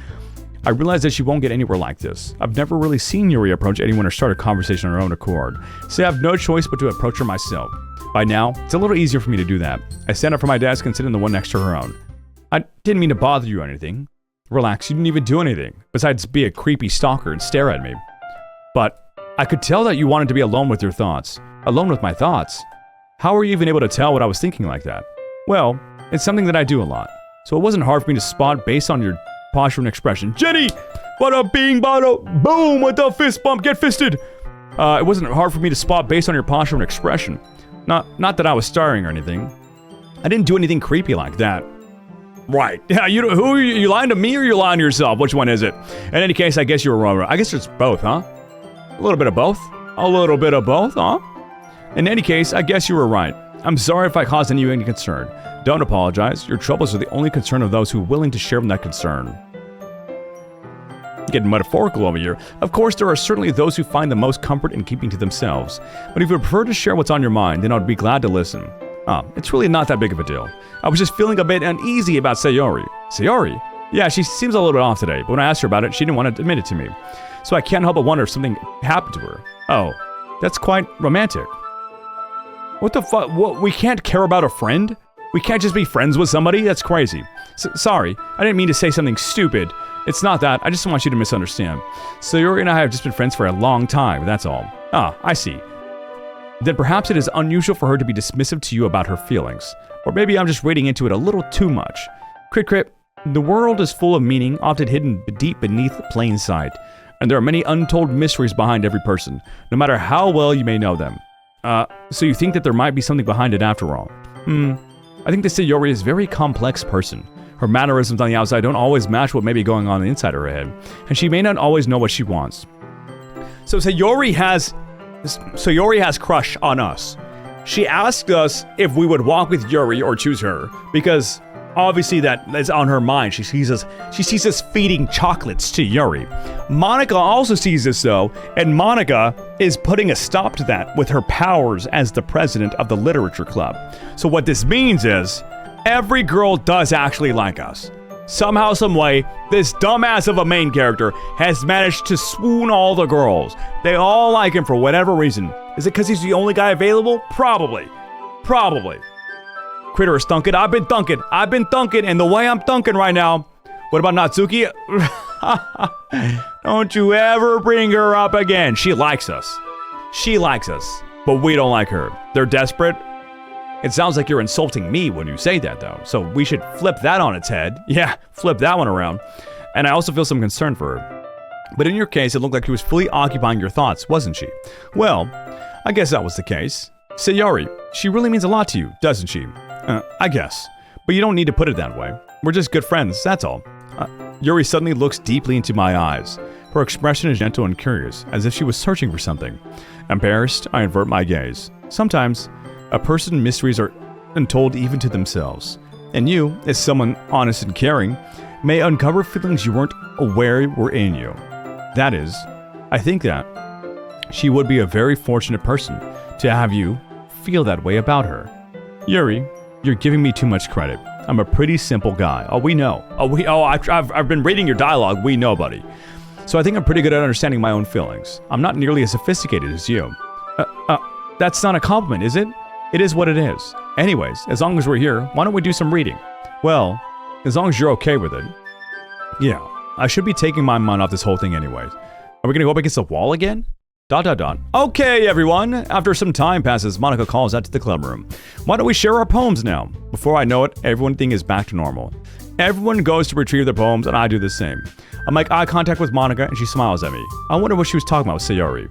I realize that she won't get anywhere like this. I've never really seen Yuri approach anyone or start a conversation on her own accord, so I have no choice but to approach her myself. By now, it's a little easier for me to do that. I stand up from my desk and sit in the one next to her own. I didn't mean to bother you or anything. Relax, you didn't even do anything, besides be a creepy stalker and stare at me. But I could tell that you wanted to be alone with your thoughts. Alone with my thoughts? How were you even able to tell what I was thinking like that? Well, it's something that I do a lot, so it wasn't hard for me to spot based on your posture and expression. Jenny! Bada bing, bada boom with the fist bump, get fisted! It wasn't hard for me to spot based on your posture and expression. Not that I was starring or anything. I didn't do anything creepy like that. Right. Yeah, who are you lying to me or you're lying to yourself? Which one is it? In any case, I guess you were wrong. I guess it's both, huh? A little bit of both? A little bit of both, huh? In any case, I guess you were right. I'm sorry if I caused any concern. Don't apologize. Your troubles are the only concern of those who are willing to share that concern. Getting metaphorical over here. Of course, there are certainly those who find the most comfort in keeping to themselves. But if you prefer to share what's on your mind, then I'd be glad to listen. It's really not that big of a deal. I was just feeling a bit uneasy about Sayori. Sayori? Yeah, she seems a little bit off today, but when I asked her about it, she didn't want to admit it to me. So I can't help but wonder if something happened to her. Oh, that's quite romantic. What the fuck? What, we can't care about a friend? We can't just be friends with somebody? That's crazy. Sorry, I didn't mean to say something stupid. It's not that, I just want you to misunderstand. Sayori and I have just been friends for a long time, that's all. I see. Then perhaps it is unusual for her to be dismissive to you about her feelings. Or maybe I'm just reading into it a little too much. Kritur, the world is full of meaning, often hidden deep beneath plain sight. And there are many untold mysteries behind every person, no matter how well you may know them. So you think that there might be something behind it after all? I think that Sayori is a very complex person. Her mannerisms on the outside don't always match what may be going on inside her head, and she may not always know what she wants. So Sayori has crush on us. She asked us if we would walk with Yuri or choose her, because obviously that is on her mind. She sees us feeding chocolates to Yuri. Monika also sees this though, and Monika is putting a stop to that with her powers as the president of the literature club. So what this means is, every girl does actually like us. Somehow, some way, this dumbass of a main character has managed to swoon all the girls. They all like him for whatever reason. Is it because he's the only guy available? Probably. Kritur is thunking. I've been thunking, and the way I'm thunking right now. What about Natsuki? Don't you ever bring her up again. She likes us, but we don't like her. They're desperate. It sounds like you're insulting me when you say that, though, so we should flip that on its head. Yeah, flip that one around. And I also feel some concern for her. But in your case, it looked like she was fully occupying your thoughts, wasn't she? Well, I guess that was the case. Sayori, she really means a lot to you, doesn't she? I guess. But you don't need to put it that way. We're just good friends, that's all. Yuri suddenly looks deeply into my eyes. Her expression is gentle and curious, as if she was searching for something. Embarrassed, I invert my gaze. Sometimes, a person's mysteries are untold even to themselves. And you, as someone honest and caring, may uncover feelings you weren't aware were in you. That is, I think that she would be a very fortunate person to have you feel that way about her. Yuri, you're giving me too much credit. I'm a pretty simple guy. Oh, we know. I've been reading your dialogue. We know, buddy. So I think I'm pretty good at understanding my own feelings. I'm not nearly as sophisticated as you. That's not a compliment, is it? It is what it is. Anyways, as long as we're here, why don't we do some reading? Well, as long as you're okay with it. Yeah, I should be taking my mind off this whole thing anyways. Are we gonna go up against the wall again? ... Okay, everyone. After some time passes, Monika calls out to the clubroom. Why don't we share our poems now? Before I know it, everything is back to normal. Everyone goes to retrieve their poems, and I do the same. I make eye contact with Monika, and she smiles at me. I wonder what she was talking about with Sayori.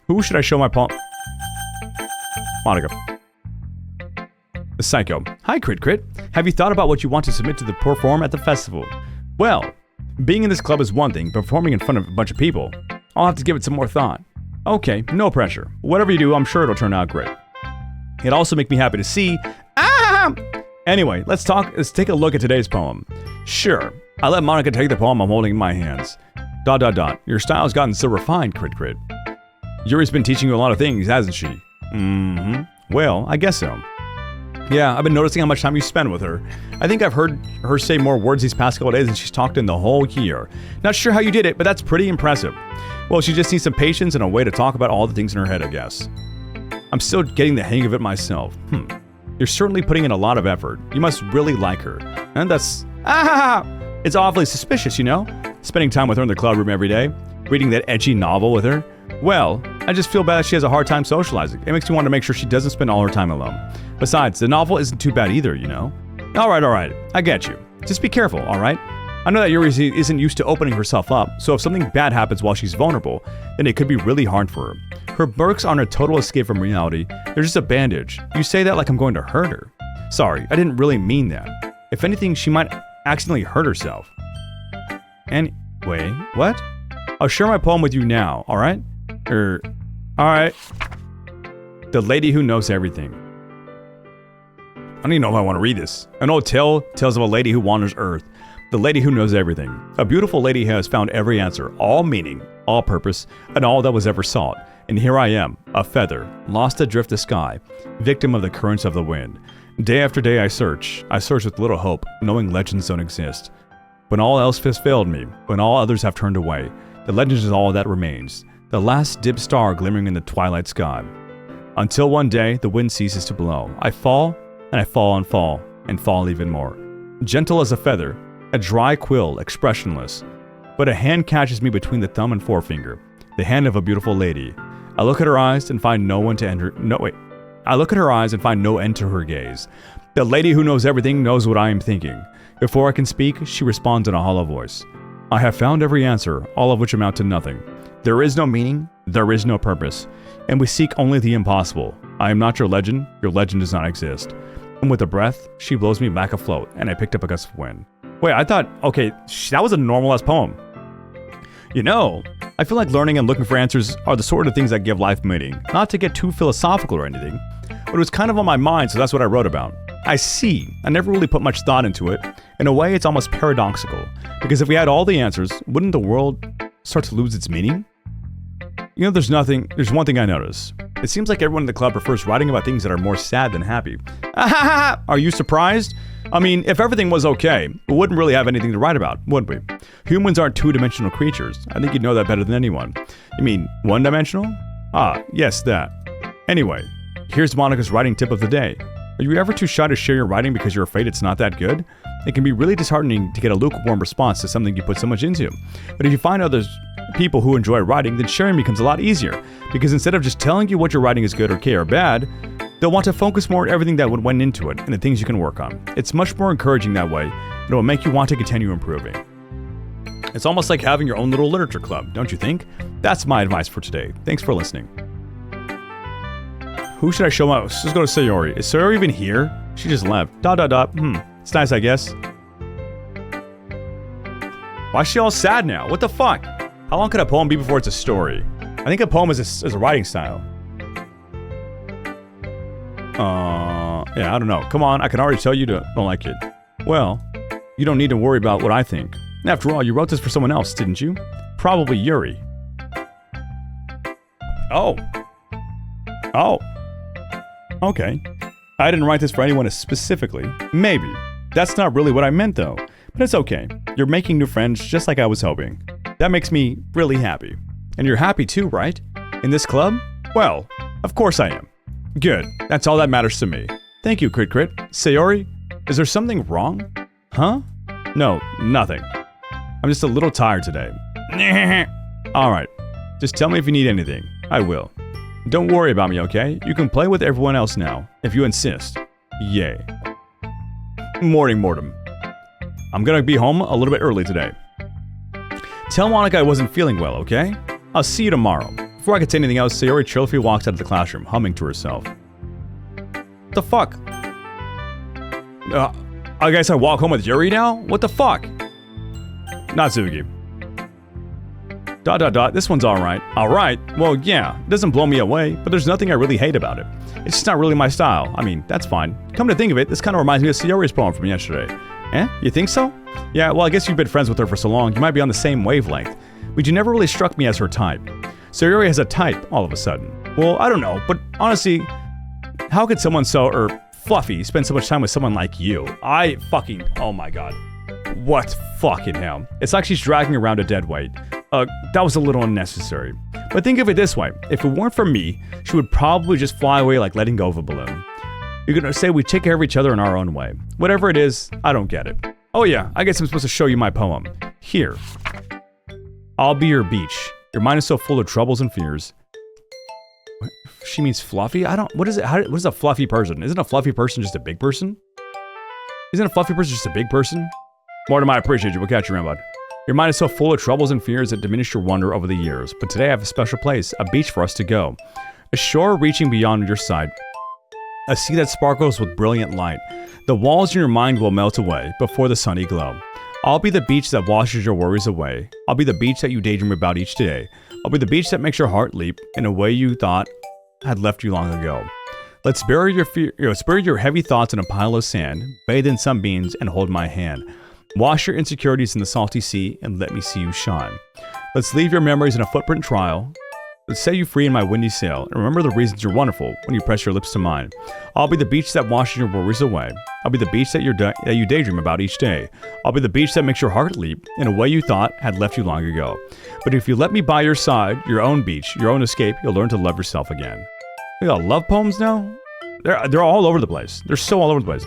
Who should I show my poem? Monika. The Psycho. Hi, Crit. Have you thought about what you want to submit to the perform at the festival? Well, being in this club is one thing, performing in front of a bunch of people, I'll have to give it some more thought. Okay, no pressure. Whatever you do, I'm sure it'll turn out great. It'd also make me happy to see... Anyway, let's take a look at today's poem. Sure, I let Monika take the poem I'm holding in my hands. ... Your style's gotten so refined, Crit. Yuri's been teaching you a lot of things, hasn't she? Well, I guess so. Yeah, I've been noticing how much time you spend with her. I think I've heard her say more words these past couple days than she's talked in the whole year. Not sure how you did it, but that's pretty impressive. Well, she just needs some patience and a way to talk about all the things in her head, I guess. I'm still getting the hang of it myself. You're certainly putting in a lot of effort. You must really like her. And that's... It's awfully suspicious, you know? Spending time with her in the clubroom every day. Reading that edgy novel with her. Well, I just feel bad that she has a hard time socializing. It makes me want to make sure she doesn't spend all her time alone. Besides, the novel isn't too bad either, you know? Alright. I get you. Just be careful, alright? I know that Yuri isn't used to opening herself up, so if something bad happens while she's vulnerable, then it could be really hard for her. Her burks aren't a total escape from reality, they're just a bandage. You say that like I'm going to hurt her. Sorry, I didn't really mean that. If anything, she might accidentally hurt herself. Wait, what? I'll share my poem with you now, alright? Alright. The Lady Who Knows Everything. I don't even know if I want to read this. An old tale tells of a lady who wanders Earth. The lady who knows everything. A beautiful lady has found every answer, all meaning, all purpose, and all that was ever sought. And here I am, a feather, lost adrift the sky, victim of the currents of the wind. Day after day I search with little hope, knowing legends don't exist. When all else has failed me, when all others have turned away, the legend is all that remains, the last dim star glimmering in the twilight sky. Until one day, the wind ceases to blow. I fall, and I fall and fall, and fall even more. Gentle as a feather, a dry quill, expressionless. But a hand catches me between the thumb and forefinger, the hand of a beautiful lady. I look at her eyes and find I look at her eyes and find no end to her gaze. The lady who knows everything knows what I am thinking. Before I can speak, she responds in a hollow voice. I have found every answer, all of which amount to nothing. There is no meaning, there is no purpose, and we seek only the impossible. I am not your legend does not exist. And with a breath, she blows me back afloat, and I picked up a gust of wind. Wait, I thought, okay, that was a normal-ass poem. You know, I feel like learning and looking for answers are the sort of things that give life meaning. Not to get too philosophical or anything, but it was kind of on my mind, so that's what I wrote about. I see. I never really put much thought into it. In a way, it's almost paradoxical, because if we had all the answers, wouldn't the world start to lose its meaning? You know, there's one thing I notice. It seems like everyone in the club prefers writing about things that are more sad than happy. Are you surprised? I mean, if everything was okay, we wouldn't really have anything to write about, would we? Humans aren't two-dimensional creatures. I think you'd know that better than anyone. You mean one-dimensional? Yes, that. Anyway, here's Monika's writing tip of the day. Are you ever too shy to share your writing because you're afraid it's not that good? It can be really disheartening to get a lukewarm response to something you put so much into. But if you find other people who enjoy writing, then sharing becomes a lot easier. Because instead of just telling you what your writing is good or okay or bad, they'll want to focus more on everything that went into it and the things you can work on. It's much more encouraging that way, and it will make you want to continue improving. It's almost like having your own little literature club, don't you think? That's my advice for today. Thanks for listening. Who should I show my... Let's go to Sayori. Is Sayori even here? She just left. It's nice, I guess. Why is she all sad now? What the fuck? How long could a poem be before it's a story? I think a poem is a writing style. Yeah, I don't know. Come on, I can already tell you don't like it. Well, you don't need to worry about what I think. After all, you wrote this for someone else, didn't you? Probably Yuri. Oh. Oh. Okay. I didn't write this for anyone specifically. Maybe. That's not really what I meant though. But it's okay. You're making new friends just like I was hoping. That makes me really happy. And you're happy too, right? In this club? Well, of course I am. Good. That's all that matters to me. Thank you, Kritur. Sayori, is there something wrong? Huh? No, nothing. I'm just a little tired today. Alright. Just tell me if you need anything. I will. Don't worry about me, okay? You can play with everyone else now, if you insist. Yay. Morning, Mortem. I'm gonna be home a little bit early today. Tell Monika I wasn't feeling well, okay? I'll see you tomorrow. Before I could say anything else, Sayori cheerfully walks out of the classroom, humming to herself. The fuck? I guess I walk home with Yuri now? What the fuck? Natsuki. ... This one's alright. Alright? Well, yeah, it doesn't blow me away, but there's nothing I really hate about it. It's just not really my style. I mean, that's fine. Come to think of it, this kind of reminds me of Sayori's poem from yesterday. Eh? You think so? Yeah, well, I guess you've been friends with her for so long, you might be on the same wavelength. But you never really struck me as her type. Sayori has a type, all of a sudden. Well, I don't know, but honestly, how could someone so, fluffy, spend so much time with someone like you? Oh my god. What fucking hell? It's like she's dragging around a dead weight. That was a little unnecessary. But think of it this way, if it weren't for me, she would probably just fly away like letting go of a balloon. You're gonna say we take care of each other in our own way. Whatever it is, I don't get it. Oh yeah, I guess I'm supposed to show you my poem. Here. I'll be your beach. Your mind is so full of troubles and fears. She means fluffy? What is it? What is a fluffy person? Isn't a fluffy person just a big person? Isn't a fluffy person just a big person? Mortem, I appreciate you. We'll catch you around, bud. Your mind is so full of troubles and fears that diminish your wonder over the years. But today I have a special place, a beach for us to go. A shore reaching beyond your sight. A sea that sparkles with brilliant light. The walls in your mind will melt away before the sunny glow. I'll be the beach that washes your worries away. I'll be the beach that you daydream about each day. I'll be the beach that makes your heart leap in a way you thought had left you long ago. Let's bury your heavy thoughts in a pile of sand, bathe in sunbeams, and hold my hand. Wash your insecurities in the salty sea and let me see you shine. Let's leave your memories in a footprint trail. Let's set you free in my windy sail and remember the reasons you're wonderful when you press your lips to mine. I'll be the beach that washes your worries away. I'll be the beach that you daydream about each day. I'll be the beach that makes your heart leap in a way you thought had left you long ago. But if you let me by your side, your own beach, your own escape, you'll learn to love yourself again. We got love poems now? They're all over the place. They're so all over the place.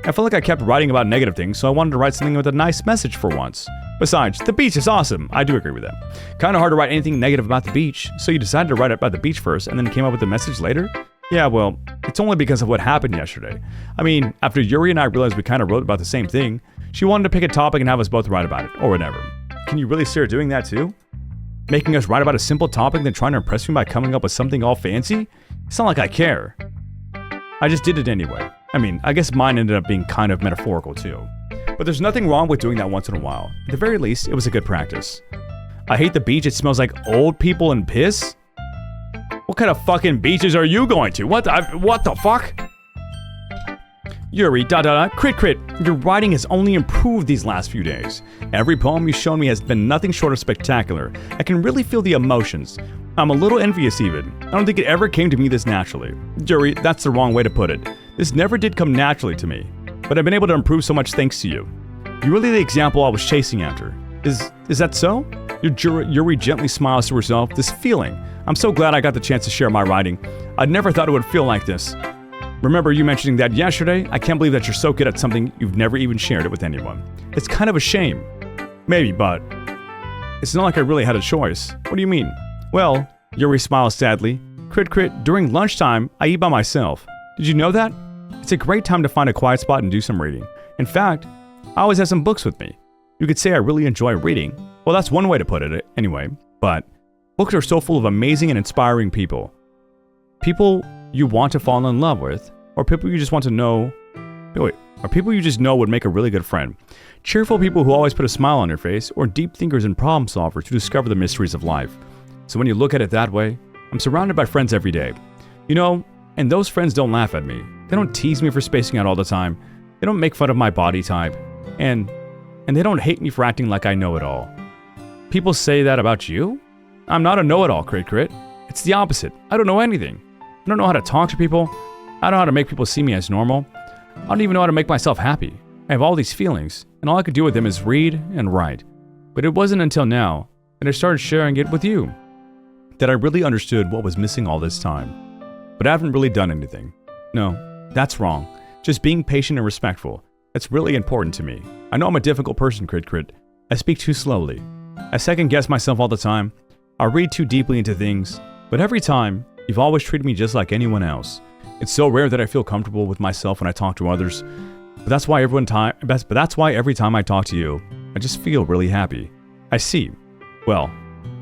I felt like I kept writing about negative things, so I wanted to write something with a nice message for once. Besides, the beach is awesome. I do agree with that. Kind of hard to write anything negative about the beach, so you decided to write about the beach first and then came up with the message later? Yeah, well, it's only because of what happened yesterday. I mean, after Yuri and I realized we kind of wrote about the same thing, she wanted to pick a topic and have us both write about it, or whatever. Can you really see her doing that too? Making us write about a simple topic then trying to impress me by coming up with something all fancy? It's not like I care. I just did it anyway. I mean, I guess mine ended up being kind of metaphorical too. But there's nothing wrong with doing that once in a while. At the very least, it was a good practice. I hate the beach, it smells like old people and piss? What kind of fucking beaches are you going to? What the fuck? Yuri, Krit, your writing has only improved these last few days. Every poem you've shown me has been nothing short of spectacular. I can really feel the emotions. I'm a little envious even. I don't think it ever came to me this naturally. Yuri, that's the wrong way to put it. This never did come naturally to me. But I've been able to improve so much thanks to you. You're really the example I was chasing after. Is that so? Yuri gently smiles to herself. This feeling. I'm so glad I got the chance to share my writing. I'd never thought it would feel like this. Remember you mentioning that yesterday? I can't believe that you're so good at something you've never even shared it with anyone. It's kind of a shame. Maybe, but it's not like I really had a choice. What do you mean? Well, Yuri smiles sadly. Krit, during lunchtime, I eat by myself. Did you know that? It's a great time to find a quiet spot and do some reading. In fact, I always have some books with me. You could say I really enjoy reading. Well, that's one way to put it anyway. But books are so full of amazing and inspiring people. People you want to fall in love with, or people you just want to know. Or people you just know would make a really good friend. Cheerful people who always put a smile on their face, or deep thinkers and problem solvers who discover the mysteries of life. So when you look at it that way, I'm surrounded by friends every day. You know, and those friends don't laugh at me. They don't tease me for spacing out all the time. They don't make fun of my body type. And they don't hate me for acting like I know it all. People say that about you? I'm not a know-it-all, Crit. It's the opposite. I don't know anything. I don't know how to talk to people. I don't know how to make people see me as normal. I don't even know how to make myself happy. I have all these feelings, and all I could do with them is read and write. But it wasn't until now that I started sharing it with you that I really understood what was missing all this time. But I haven't really done anything. No, that's wrong. Just being patient and respectful. That's really important to me. I know I'm a difficult person, Crit. I speak too slowly. I second-guess myself all the time. I read too deeply into things. But every time, you've always treated me just like anyone else. It's so rare that I feel comfortable with myself when I talk to others. But that's why every time I talk to you, I just feel really happy. I see. Well,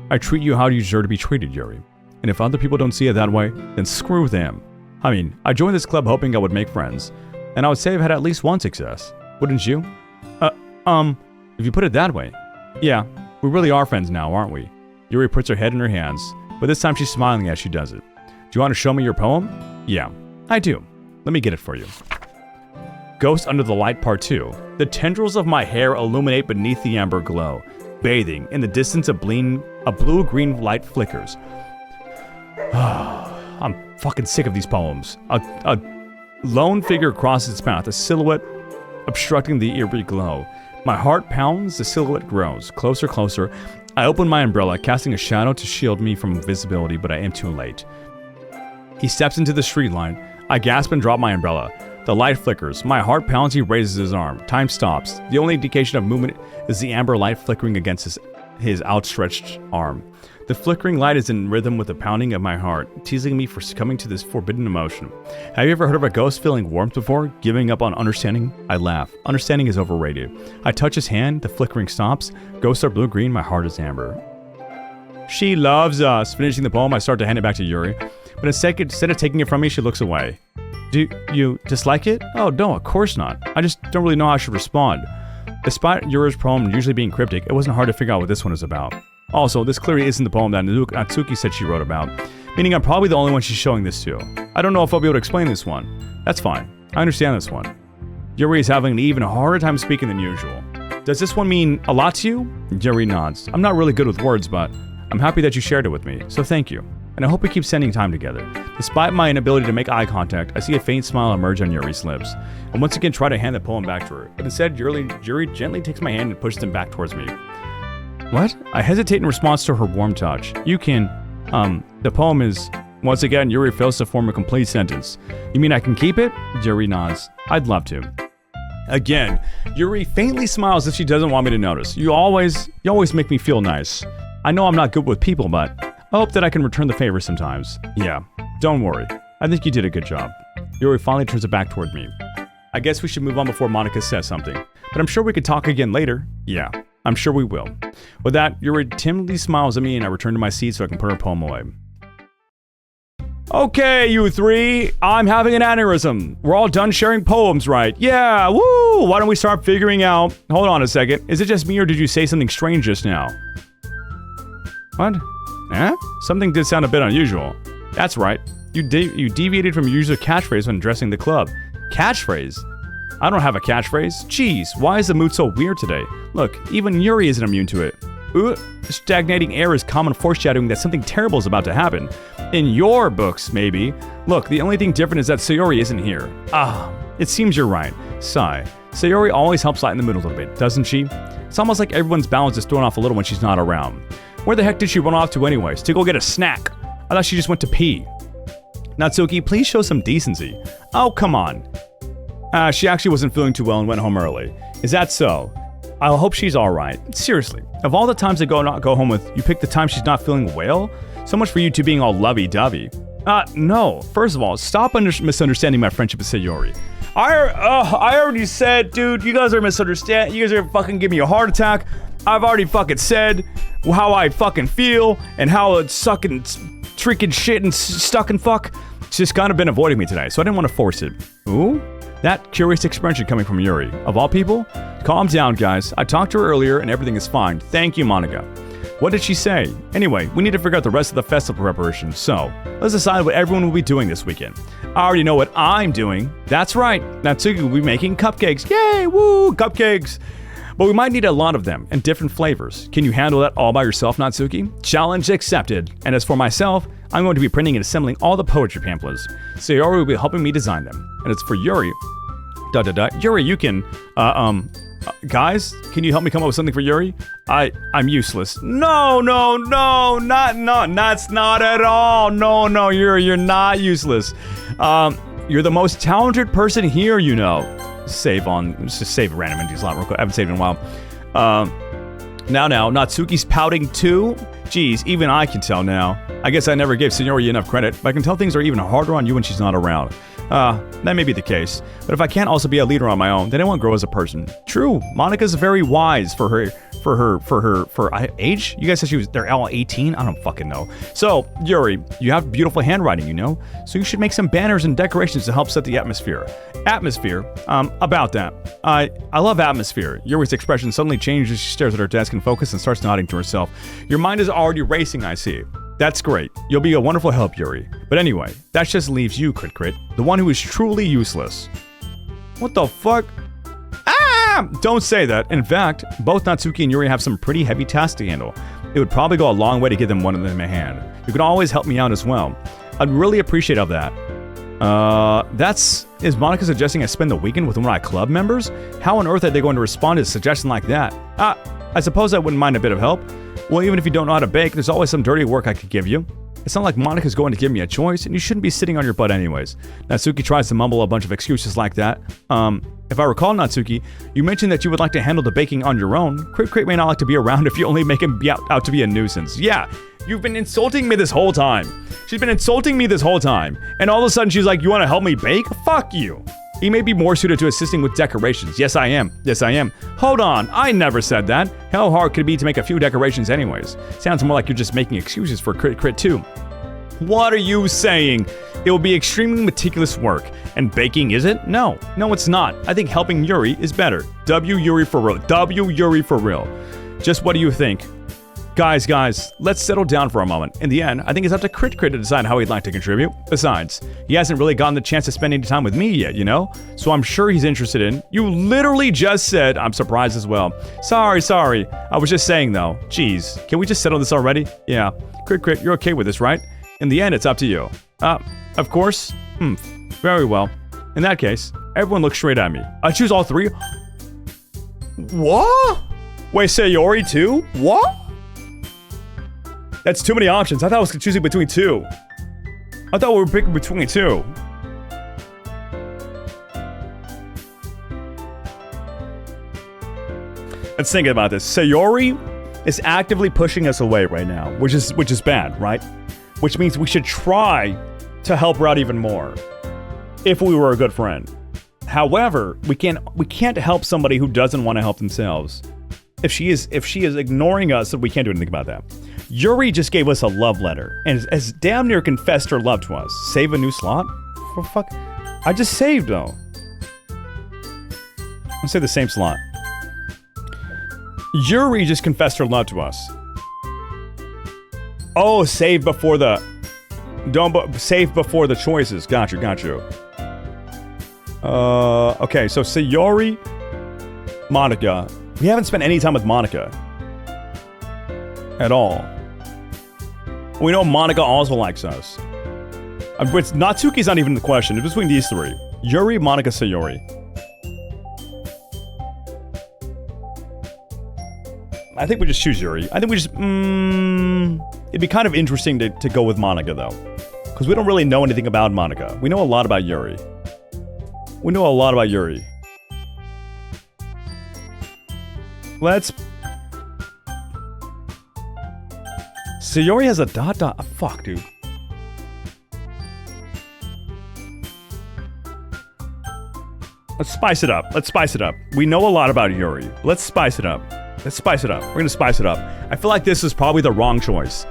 I treat you how you deserve to be treated, Yuri. And if other people don't see it that way, then screw them. I mean, I joined this club hoping I would make friends. And I would say I've had at least one success. Wouldn't you? If you put it that way. Yeah, we really are friends now, aren't we? Yuri puts her head in her hands, but this time she's smiling as she does it. Do you want to show me your poem? Yeah, I do. Let me get it for you. Ghost Under the Light Part 2. The tendrils of my hair illuminate beneath the amber glow. Bathing in the distance, a blue-green light flickers. I'm fucking sick of these poems. A lone figure crosses its path, a silhouette obstructing the eerie glow. My heart pounds, the silhouette grows. Closer. I open my umbrella, casting a shadow to shield me from visibility, but I am too late. He steps into the street line. I gasp and drop my umbrella. The light flickers. My heart pounds. He raises his arm. Time stops. The only indication of movement is the amber light flickering against his outstretched arm. The flickering light is in rhythm with the pounding of my heart, teasing me for succumbing to this forbidden emotion. Have you ever heard of a ghost feeling warmth before? Giving up on understanding? I laugh. Understanding is overrated. I touch his hand. The flickering stops. Ghosts are blue-green. My heart is amber. She loves us. Finishing the poem, I start to hand it back to Yuri. But instead of taking it from me, she looks away. Do you dislike it? Oh, no, of course not. I just don't really know how I should respond. Despite Yuri's poem usually being cryptic, it wasn't hard to figure out what this one is about. Also, this clearly isn't the poem that Natsuki said she wrote about, meaning I'm probably the only one she's showing this to. I don't know if I'll be able to explain this one. That's fine. I understand this one. Yuri is having an even harder time speaking than usual. Does this one mean a lot to you? Yuri nods. I'm not really good with words, but I'm happy that you shared it with me, so thank you. And I hope we keep spending time together. Despite my inability to make eye contact, I see a faint smile emerge on Yuri's lips. I once again try to hand the poem back to her, but instead Yuri gently takes my hand and pushes them back towards me. What? I hesitate in response to her warm touch. You can, the poem is... Once again, Yuri fails to form a complete sentence. You mean I can keep it? Yuri nods. I'd love to. Again, Yuri faintly smiles if she doesn't want me to notice. You always make me feel nice. I know I'm not good with people, but I hope that I can return the favor sometimes. Yeah, don't worry. I think you did a good job. Yuri finally turns it back toward me. I guess we should move on before Monika says something. But I'm sure we could talk again later. Yeah, I'm sure we will. With that, Yuri timidly smiles at me and I return to my seat so I can put her poem away. Okay, you three, I'm having an aneurysm. We're all done sharing poems, right? Yeah, woo! Why don't we start figuring out... Hold on a second. Is it just me or did you say something strange just now? What? Eh? Something did sound a bit unusual. That's right. You deviated from your usual catchphrase when addressing the club. Catchphrase? I don't have a catchphrase. Jeez, why is the mood so weird today? Look, even Yuri isn't immune to it. Stagnating air is common foreshadowing that something terrible is about to happen. In your books, maybe. Look, the only thing different is that Sayori isn't here. It seems you're right. Sigh. Sayori always helps lighten the mood a little bit, doesn't she? It's almost like everyone's balance is thrown off a little when she's not around. Where the heck did she run off to anyways? To go get a snack? I thought she just went to pee. Natsuki, please show some decency. Oh, come on. She actually wasn't feeling too well and went home early. Is that so? I hope she's alright. Seriously, of all the times to go home with, you pick the time she's not feeling well? So much for you two being all lovey-dovey. No. First of all, stop misunderstanding my friendship with Sayori. I already said, dude, you guys are misunderstanding. You guys are fucking giving me a heart attack. I've already fucking said how I fucking feel and how it's sucking, freaking shit and stuck and fuck. She's just kind of been avoiding me today, so I didn't want to force it. Ooh? That curious expression coming from Yuri. Of all people? Calm down, guys. I talked to her earlier and everything is fine. Thank you, Monika. What did she say? Anyway, we need to figure out the rest of the festival preparations, so let's decide what everyone will be doing this weekend. I already know what I'm doing. That's right. Natsuki will be making cupcakes. Yay! Woo! Cupcakes! But we might need a lot of them and different flavors. Can you handle that all by yourself, Natsuki? Challenge accepted. And as for myself, I'm going to be printing and assembling all the poetry pamphlets. Sayori will be helping me design them. And it's for Yuri. Yuri, you can, guys, can you help me come up with something for Yuri? I'm useless. No, that's not at all. No, Yuri, you're not useless. You're the most talented person here, you know. Let's just save a random empty slot real quick. I haven't saved in a while. Now, Natsuki's pouting too? Geez, even I can tell now. I guess I never gave Sayori enough credit, but I can tell things are even harder on you when she's not around. That may be the case, but if I can't also be a leader on my own, then I won't grow as a person. True, Monika's very wise for her age. You guys said they're all 18? I don't fucking know. So, Yuri, you have beautiful handwriting, you know? So you should make some banners and decorations to help set the atmosphere. About that. I love atmosphere. Yuri's expression suddenly changes as she stares at her desk and focuses and starts nodding to herself. Your mind is already racing, I see. That's great. You'll be a wonderful help, Yuri. But anyway, that just leaves you, Kritur, the one who is truly useless. What the fuck? Don't say that. In fact, both Natsuki and Yuri have some pretty heavy tasks to handle. It would probably go a long way to give them one of them a hand. You can always help me out as well. I'd really appreciate of that. Is Monika suggesting I spend the weekend with one of my club members? How on earth are they going to respond to a suggestion like that? I suppose I wouldn't mind a bit of help. Well, even if you don't know how to bake, there's always some dirty work I could give you. It's not like Monika's going to give me a choice, and you shouldn't be sitting on your butt anyways. Natsuki tries to mumble a bunch of excuses like that. If I recall, Natsuki, you mentioned that you would like to handle the baking on your own. Kritur may not like to be around if you only make him out to be a nuisance. Yeah, you've been insulting me this whole time. She's been insulting me this whole time. And all of a sudden she's like, you want to help me bake? Fuck you. He may be more suited to assisting with decorations. Yes, I am. Hold on, I never said that. How hard could it be to make a few decorations anyways? Sounds more like you're just making excuses for Kritur too. What are you saying? It will be extremely meticulous work. And baking, is it? No, it's not. I think helping Yuri is better. W Yuri for real. Just what do you think? Guys, let's settle down for a moment. In the end, I think it's up to Kritur to decide how he'd like to contribute. Besides, he hasn't really gotten the chance to spend any time with me yet, you know? So I'm sure he's interested in. You literally just said, I'm surprised as well. Sorry. I was just saying though. Jeez, can we just settle this already? Yeah. Kritur, you're okay with this, right? In the end, it's up to you. Of course? Very well. In that case, everyone look straight at me. I choose all three. What? Wait, Sayori too? What? That's too many options. I thought I was choosing between two. I thought we were picking between two. Let's think about this. Sayori is actively pushing us away right now, which is bad, right? Which means we should try to help her out even more if we were a good friend. However, we can't help somebody who doesn't want to help themselves. If she is ignoring us, we can't do anything about that. Yuri just gave us a love letter and has damn near confessed her love to us. Save a new slot? For fuck? I just saved though. Let's say the same slot. Yuri just confessed her love to us. Oh, save before the choices. Got you. Okay, so Sayori, Monika. We haven't spent any time with Monika at all. We know Monika also likes us. Natsuki's not even the question. It's between these three. Yuri, Monika, Sayori. I think we just choose Yuri. I think we just... it'd be kind of interesting to go with Monika, though. Because we don't really know anything about Monika. We know a lot about Yuri. Let's... Sayori has a dot. Fuck, dude. Let's spice it up. We know a lot about Yuri. Let's spice it up. We're gonna spice it up. I feel like this is probably the wrong choice.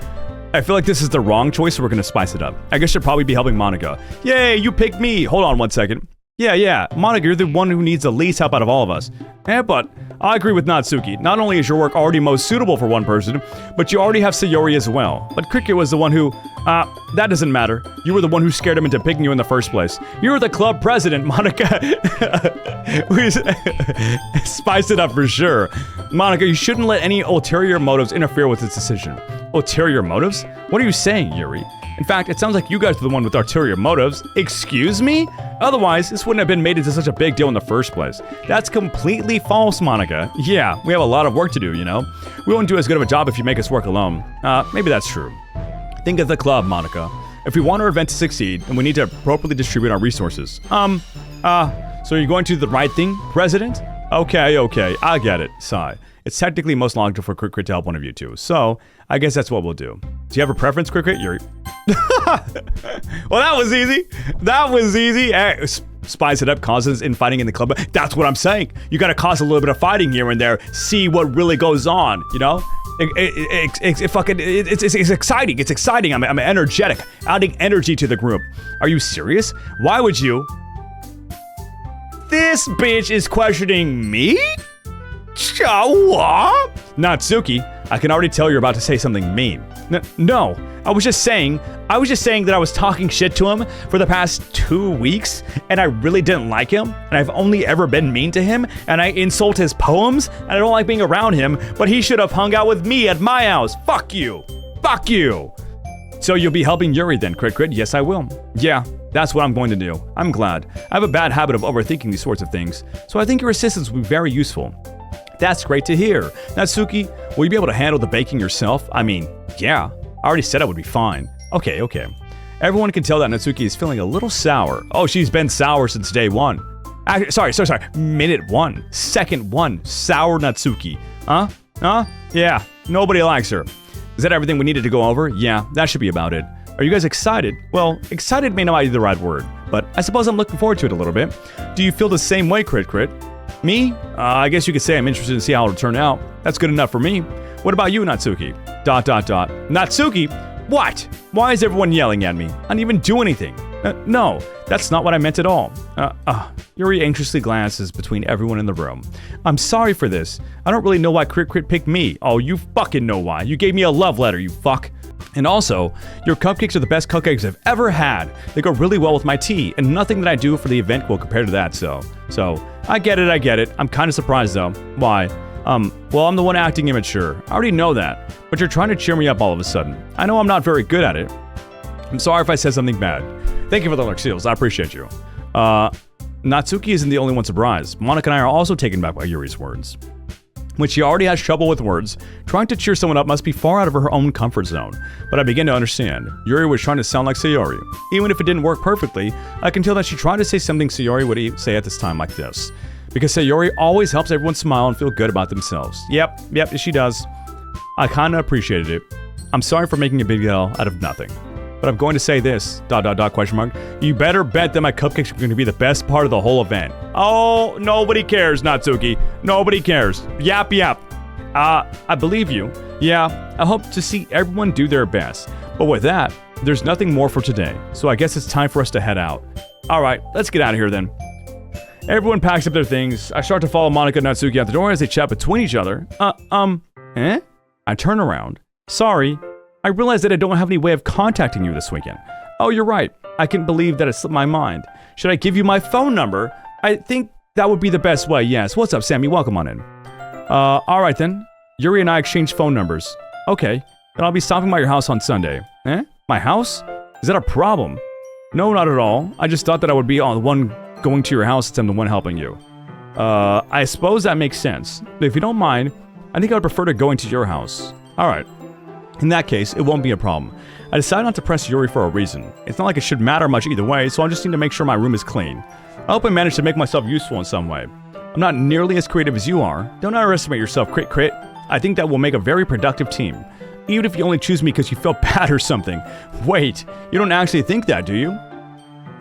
So we're gonna spice it up. I guess she'll probably be helping Monika. Yay, you picked me. Hold on one second. Yeah, Monika, you're the one who needs the least help out of all of us. But I agree with Natsuki. Not only is your work already most suitable for one person, but you already have Sayori as well. But Kritur was the one who, that doesn't matter. You were the one who scared him into picking you in the first place. You were the club president, Monika. We spiced it up for sure. Monika, you shouldn't let any ulterior motives interfere with this decision. Ulterior motives? What are you saying, Yuri? In fact, it sounds like you guys are the one with ulterior motives. Excuse me? Otherwise, this wouldn't have been made into such a big deal in the first place. That's completely false, Monika. Yeah, we have a lot of work to do, you know? We won't do as good of a job if you make us work alone. Maybe that's true. Think of the club, Monika. If we want our event to succeed, then we need to appropriately distribute our resources. So you're going to do the right thing, President? Okay, I get it. Sigh. It's technically most logical for Kritur to help one of you two, so I guess that's what we'll do. Do you have a preference, Kritur? Yuri? Well, that was easy. Spice it up, causes infighting in the club. That's what I'm saying. You gotta cause a little bit of fighting here and there, see what really goes on, you know? It's exciting. It's exciting. I'm energetic, adding energy to the group. Are you serious? Why would you? This bitch is questioning me? What? Natsuki, I can already tell you're about to say something mean. No, I was just saying that I was talking shit to him for the past 2 weeks, and I really didn't like him, and I've only ever been mean to him, and I insult his poems, and I don't like being around him, but he should have hung out with me at my house. Fuck you. So you'll be helping Yuri then, Kritur? Yes, I will. Yeah, that's what I'm going to do. I'm glad. I have a bad habit of overthinking these sorts of things, so I think your assistance will be very useful. That's great to hear. Natsuki, will you be able to handle the baking yourself? I mean, yeah. I already said I would be fine. Okay. Everyone can tell that Natsuki is feeling a little sour. Oh, she's been sour since day one. Sorry. Minute 1. Second 1. Sour Natsuki. Huh? Yeah. Nobody likes her. Is that everything we needed to go over? Yeah, that should be about it. Are you guys excited? Well, excited may not be the right word, but I suppose I'm looking forward to it a little bit. Do you feel the same way, Kritur? Me? I guess you could say I'm interested to see how it'll turn out. That's good enough for me. What about you, Natsuki? ... Natsuki? What? Why is everyone yelling at me? I didn't even do anything. No, that's not what I meant at all. Yuri anxiously glances between everyone in the room. I'm sorry for this. I don't really know why Kritur picked me. Oh, you fucking know why. You gave me a love letter, you fuck. And also, your cupcakes are the best cupcakes I've ever had. They go really well with my tea, and nothing that I do for the event will compare to that, so I get it. I'm kind of surprised though. Why? Well, I'm the one acting immature. I already know that, but you're trying to cheer me up all of a sudden. I know I'm not very good at it. I'm sorry if I said something bad. Thank you for the Lurk Seals, I appreciate you. Natsuki isn't the only one surprised. Monika and I are also taken back by Yuri's words. When she already has trouble with words, trying to cheer someone up must be far out of her own comfort zone. But I begin to understand. Yuri was trying to sound like Sayori. Even if it didn't work perfectly, I can tell that she tried to say something Sayori would say at this time like this. Because Sayori always helps everyone smile and feel good about themselves. Yep, she does. I kinda appreciated it. I'm sorry for making a big deal out of nothing. But I'm going to say this, ... You better bet that my cupcakes are going to be the best part of the whole event. Oh, nobody cares, Natsuki. Nobody cares. Yap. I believe you. Yeah, I hope to see everyone do their best. But with that, there's nothing more for today. So I guess it's time for us to head out. Alright, let's get out of here then. Everyone packs up their things. I start to follow Monika and Natsuki out the door as they chat between each other. I turn around. Sorry. I realize that I don't have any way of contacting you this weekend. Oh, you're right. I can't believe that it slipped my mind. Should I give you my phone number? I think that would be the best way, yes. What's up, Sammy? Welcome on in. Alright then. Yuri and I exchanged phone numbers. Okay. Then I'll be stopping by your house on Sunday. My house? Is that a problem? No, not at all. I just thought that I would be the one going to your house since I'm the one helping you. I suppose that makes sense. But if you don't mind, I think I would prefer to going to your house. Alright. In that case, it won't be a problem. I decided not to press Yuri for a reason. It's not like it should matter much either way, so I just need to make sure my room is clean. I hope I managed to make myself useful in some way. I'm not nearly as creative as you are. Don't underestimate yourself, Crit. I think that will make a very productive team. Even if you only choose me because you felt bad or something. Wait, you don't actually think that, do you?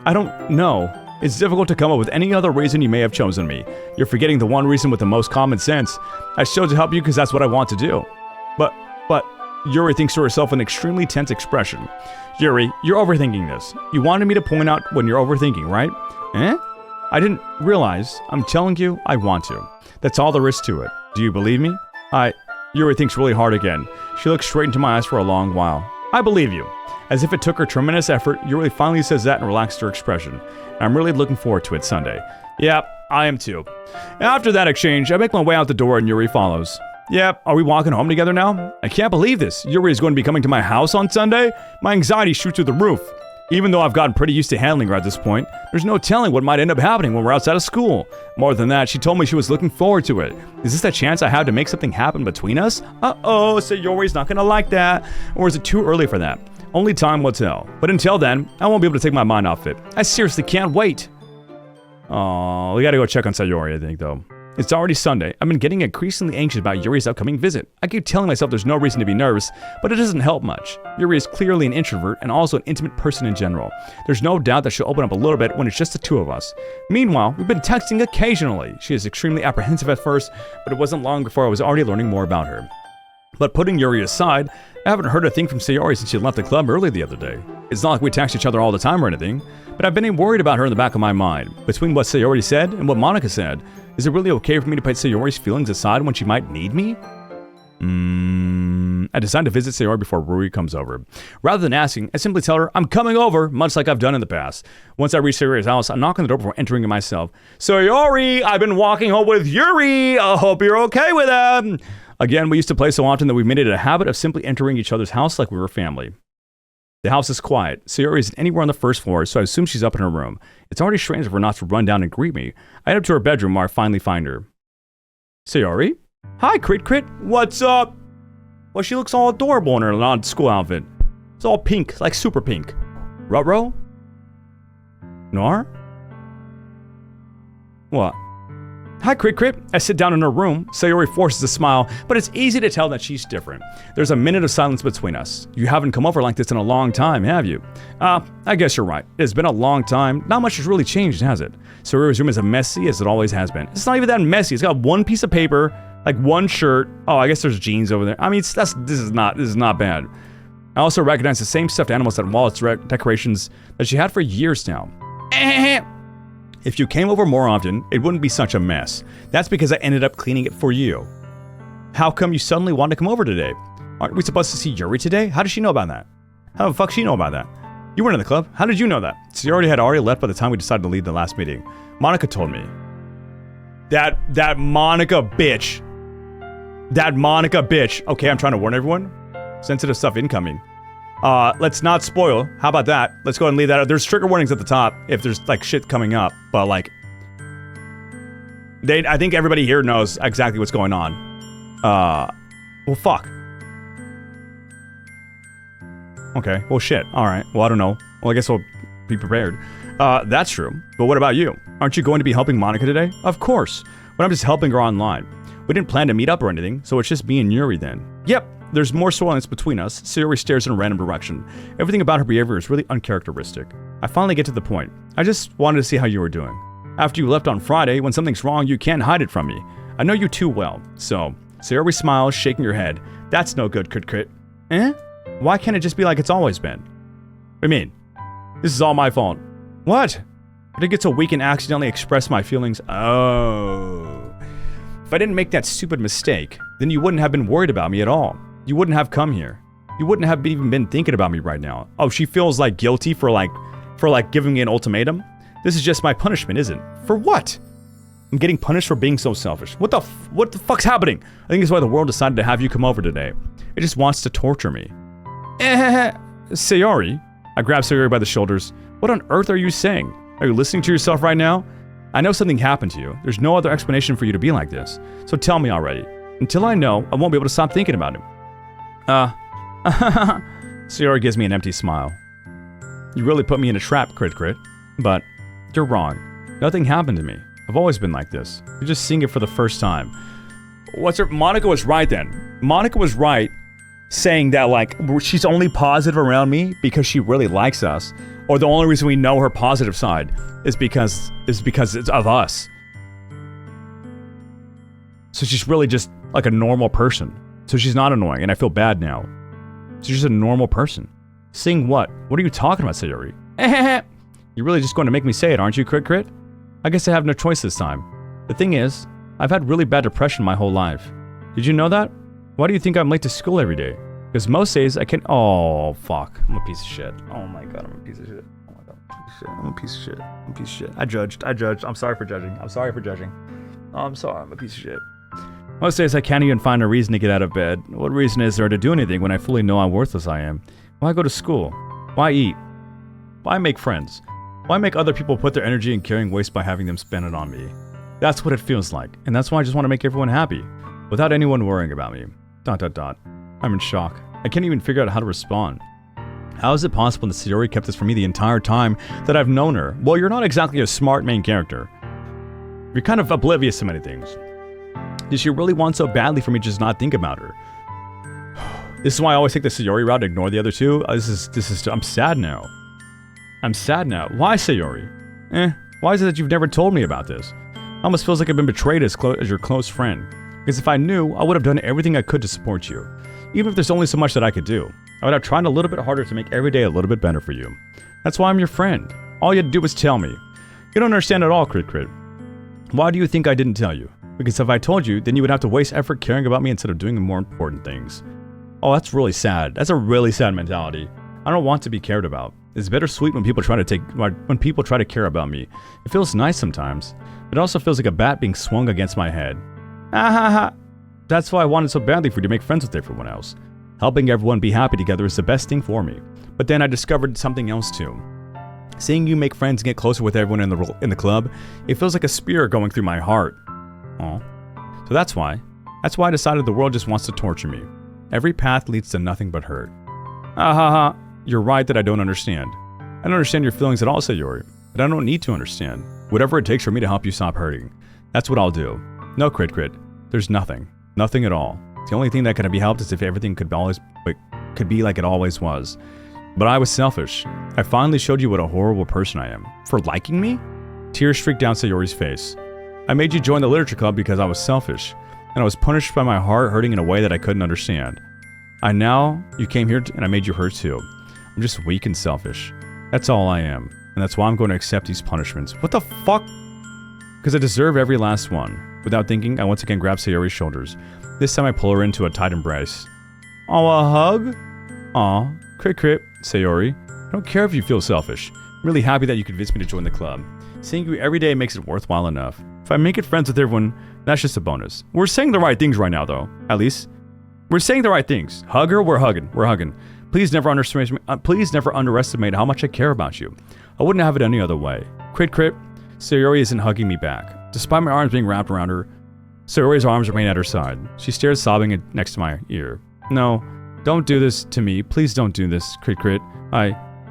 I don't know. It's difficult to come up with any other reason you may have chosen me. You're forgetting the one reason with the most common sense. I chose to help you because that's what I want to do. But... Yuri thinks to herself an extremely tense expression. Yuri, you're overthinking this. You wanted me to point out when you're overthinking, right? I didn't realize. I'm telling you, I want to. That's all there is to it. Do you believe me? Yuri thinks really hard again. She looks straight into my eyes for a long while. I believe you. As if it took her tremendous effort, Yuri finally says that and relaxed her expression. I'm really looking forward to it Sunday. Yep, I am too. After that exchange, I make my way out the door and Yuri follows. Yep, are we walking home together now? I can't believe this. Yuri is going to be coming to my house on Sunday? My anxiety shoots through the roof. Even though I've gotten pretty used to handling her at this point, there's no telling what might end up happening when we're outside of school. More than that, she told me she was looking forward to it. Is this a chance I have to make something happen between us? Uh-oh, Sayori's not gonna like that. Or is it too early for that? Only time will tell. But until then, I won't be able to take my mind off it. I seriously can't wait. Oh, we gotta go check on Sayori, I think, though. It's already Sunday. I've been getting increasingly anxious about Yuri's upcoming visit. I keep telling myself there's no reason to be nervous, but it doesn't help much. Yuri is clearly an introvert and also an intimate person in general. There's no doubt that she'll open up a little bit when it's just the two of us. Meanwhile, we've been texting occasionally. She is extremely apprehensive at first, but it wasn't long before I was already learning more about her. But putting Yuri aside, I haven't heard a thing from Sayori since she left the club early the other day. It's not like we text each other all the time or anything, but I've been worried about her in the back of my mind. Between what Sayori said and what Monika said, is it really okay for me to put Sayori's feelings aside when she might need me? I decide to visit Sayori before Ruri comes over. Rather than asking, I simply tell her I'm coming over, much like I've done in the past. Once I reach Sayori's house, I knock on the door before entering it myself. Sayori, I've been walking home with Yuri. I hope you're okay with that. Again, we used to play so often that we made it a habit of simply entering each other's house like we were family. The house is quiet. Sayori isn't anywhere on the first floor, so I assume she's up in her room. It's already strange of her not to run down and greet me. I head up to her bedroom where I finally find her. Sayori? Hi, Krit. What's up? Well, she looks all adorable in her non-school outfit. It's all pink, like super pink. Ruh-roh? Nor? What? Hi, Krit. I sit down in her room. Sayori forces a smile, but it's easy to tell that she's different. There's a minute of silence between us. You haven't come over like this in a long time, have you? I guess you're right. It's been a long time. Not much has really changed, has it? Sayori's room is as messy as it always has been. It's not even that messy. It's got one piece of paper, like one shirt. Oh, I guess there's jeans over there. I mean, this is not bad. I also recognize the same stuffed animals and wall decorations that she had for years now. If you came over more often, it wouldn't be such a mess. That's because I ended up cleaning it for you. How come you suddenly wanted to come over today? Aren't we supposed to see Yuri today? How does she know about that? How the fuck she know about that? You weren't in the club. How did you know that? Sayori had already left by the time we decided to leave the last meeting. Monika told me. That Monika bitch. That Monika bitch. Okay, I'm trying to warn everyone. Sensitive stuff incoming. Let's not spoil. How about that? Let's go ahead and leave that out. There's trigger warnings at the top if there's like shit coming up, but like I think everybody here knows exactly what's going on. Well, fuck. Okay, well, shit. Alright, well, I don't know. Well, I guess we'll be prepared. That's true. But what about you? Aren't you going to be helping Monika today? Of course. But I'm just helping her online. We didn't plan to meet up or anything, so it's just me and Yuri then. Yep. There's more silence between us. Sayori stares in a random direction. Everything about her behavior is really uncharacteristic. I finally get to the point. I just wanted to see how you were doing. After you left on Friday, when something's wrong, you can't hide it from me. I know you too well. So, Sayori smiles, shaking her head. That's no good, Krit. Eh? Why can't it just be like it's always been? What do you mean? This is all my fault. What? I didn't get so weak and accidentally express my feelings. Oh. If I didn't make that stupid mistake, then you wouldn't have been worried about me at all. You wouldn't have come here. You wouldn't have even been thinking about me right now. Oh, she feels like guilty for giving me an ultimatum? This is just my punishment, isn't it? For what? I'm getting punished for being so selfish. What the fuck's happening? I think it's why the world decided to have you come over today. It just wants to torture me. Sayori? I grab Sayori by the shoulders. What on earth are you saying? Are you listening to yourself right now? I know something happened to you. There's no other explanation for you to be like this. So tell me already. Until I know, I won't be able to stop thinking about him. Sayori gives me an empty smile. You really put me in a trap, Krit. But you're wrong. Nothing happened to me. I've always been like this. You're just seeing it for the first time. Monika was right then. Monika was right saying that, like, she's only positive around me because she really likes us. Or the only reason we know her positive side is because it's of us. So she's really just like a normal person. So she's not annoying, and I feel bad now. She's just a normal person. Saying what? What are you talking about, Sayori? You're really just going to make me say it, aren't you, Krit? I guess I have no choice this time. The thing is, I've had really bad depression my whole life. Did you know that? Why do you think I'm late to school every day? Because most days I can. Oh, fuck. I'm a piece of shit. Oh my god, I'm a piece of shit. Oh my god, I'm a piece of shit. I'm a piece of shit. I judged. I'm sorry for judging. I'm sorry for judging. Oh, I'm sorry. I'm a piece of shit. Most days I can't even find a reason to get out of bed. What reason is there to do anything when I fully know how worthless I am? Why go to school? Why eat? Why make friends? Why make other people put their energy and caring waste by having them spend it on me? That's what it feels like, and that's why I just want to make everyone happy, without anyone worrying about me. ... I'm in shock. I can't even figure out how to respond. How is it possible that Sayori kept this from me the entire time that I've known her? Well, you're not exactly a smart main character. You're kind of oblivious to many things. Did she really want so badly for me to just not think about her? This is why I always take the Sayori route and ignore the other two. I'm sad now. I'm sad now. Why, Sayori? Why is it that you've never told me about this? Almost feels like I've been betrayed as your close friend. Because if I knew, I would have done everything I could to support you. Even if there's only so much that I could do. I would have tried a little bit harder to make every day a little bit better for you. That's why I'm your friend. All you had to do was tell me. You don't understand at all, Kritur. Why do you think I didn't tell you? Because if I told you, then you would have to waste effort caring about me instead of doing more important things. Oh, that's really sad. That's a really sad mentality. I don't want to be cared about. It's bittersweet when people try to care about me. It feels nice sometimes. It also feels like a bat being swung against my head. That's why I wanted so badly for you to make friends with everyone else. Helping everyone be happy together is the best thing for me. But then I discovered something else too. Seeing you make friends and get closer with everyone in the club, it feels like a spear going through my heart. Oh. So that's why I decided the world just wants to torture me. Every path leads to nothing but hurt. You're right that I don't understand. I don't understand your feelings at all, Sayori. But I don't need to understand. Whatever it takes for me to help you stop hurting. That's what I'll do. No, Kritur. There's nothing. Nothing at all. The only thing that could be helped is if everything could be like it always was. But I was selfish. I finally showed you what a horrible person I am. For liking me? Tears streaked down Sayori's face. I made you join the literature club because I was selfish. And I was punished by my heart hurting in a way that I couldn't understand. Now you came here and I made you hurt too. I'm just weak and selfish. That's all I am. And that's why I'm going to accept these punishments. What the fuck? Because I deserve every last one. Without thinking, I once again grab Sayori's shoulders. This time I pull her into a tight embrace. Oh, a hug? Aw, Kritur, Sayori. I don't care if you feel selfish. I'm really happy that you convinced me to join the club. Seeing you every day makes it worthwhile enough. If I make it friends with everyone, that's just a bonus. We're saying the right things right now, though. At least, we're saying the right things. Hug her, we're hugging. We're hugging. Please never underestimate how much I care about you. I wouldn't have it any other way. Kritur, Sayori isn't hugging me back. Despite my arms being wrapped around her, Sayori's arms remain at her side. She stares sobbing next to my ear. No, don't do this to me. Please don't do this, Kritur.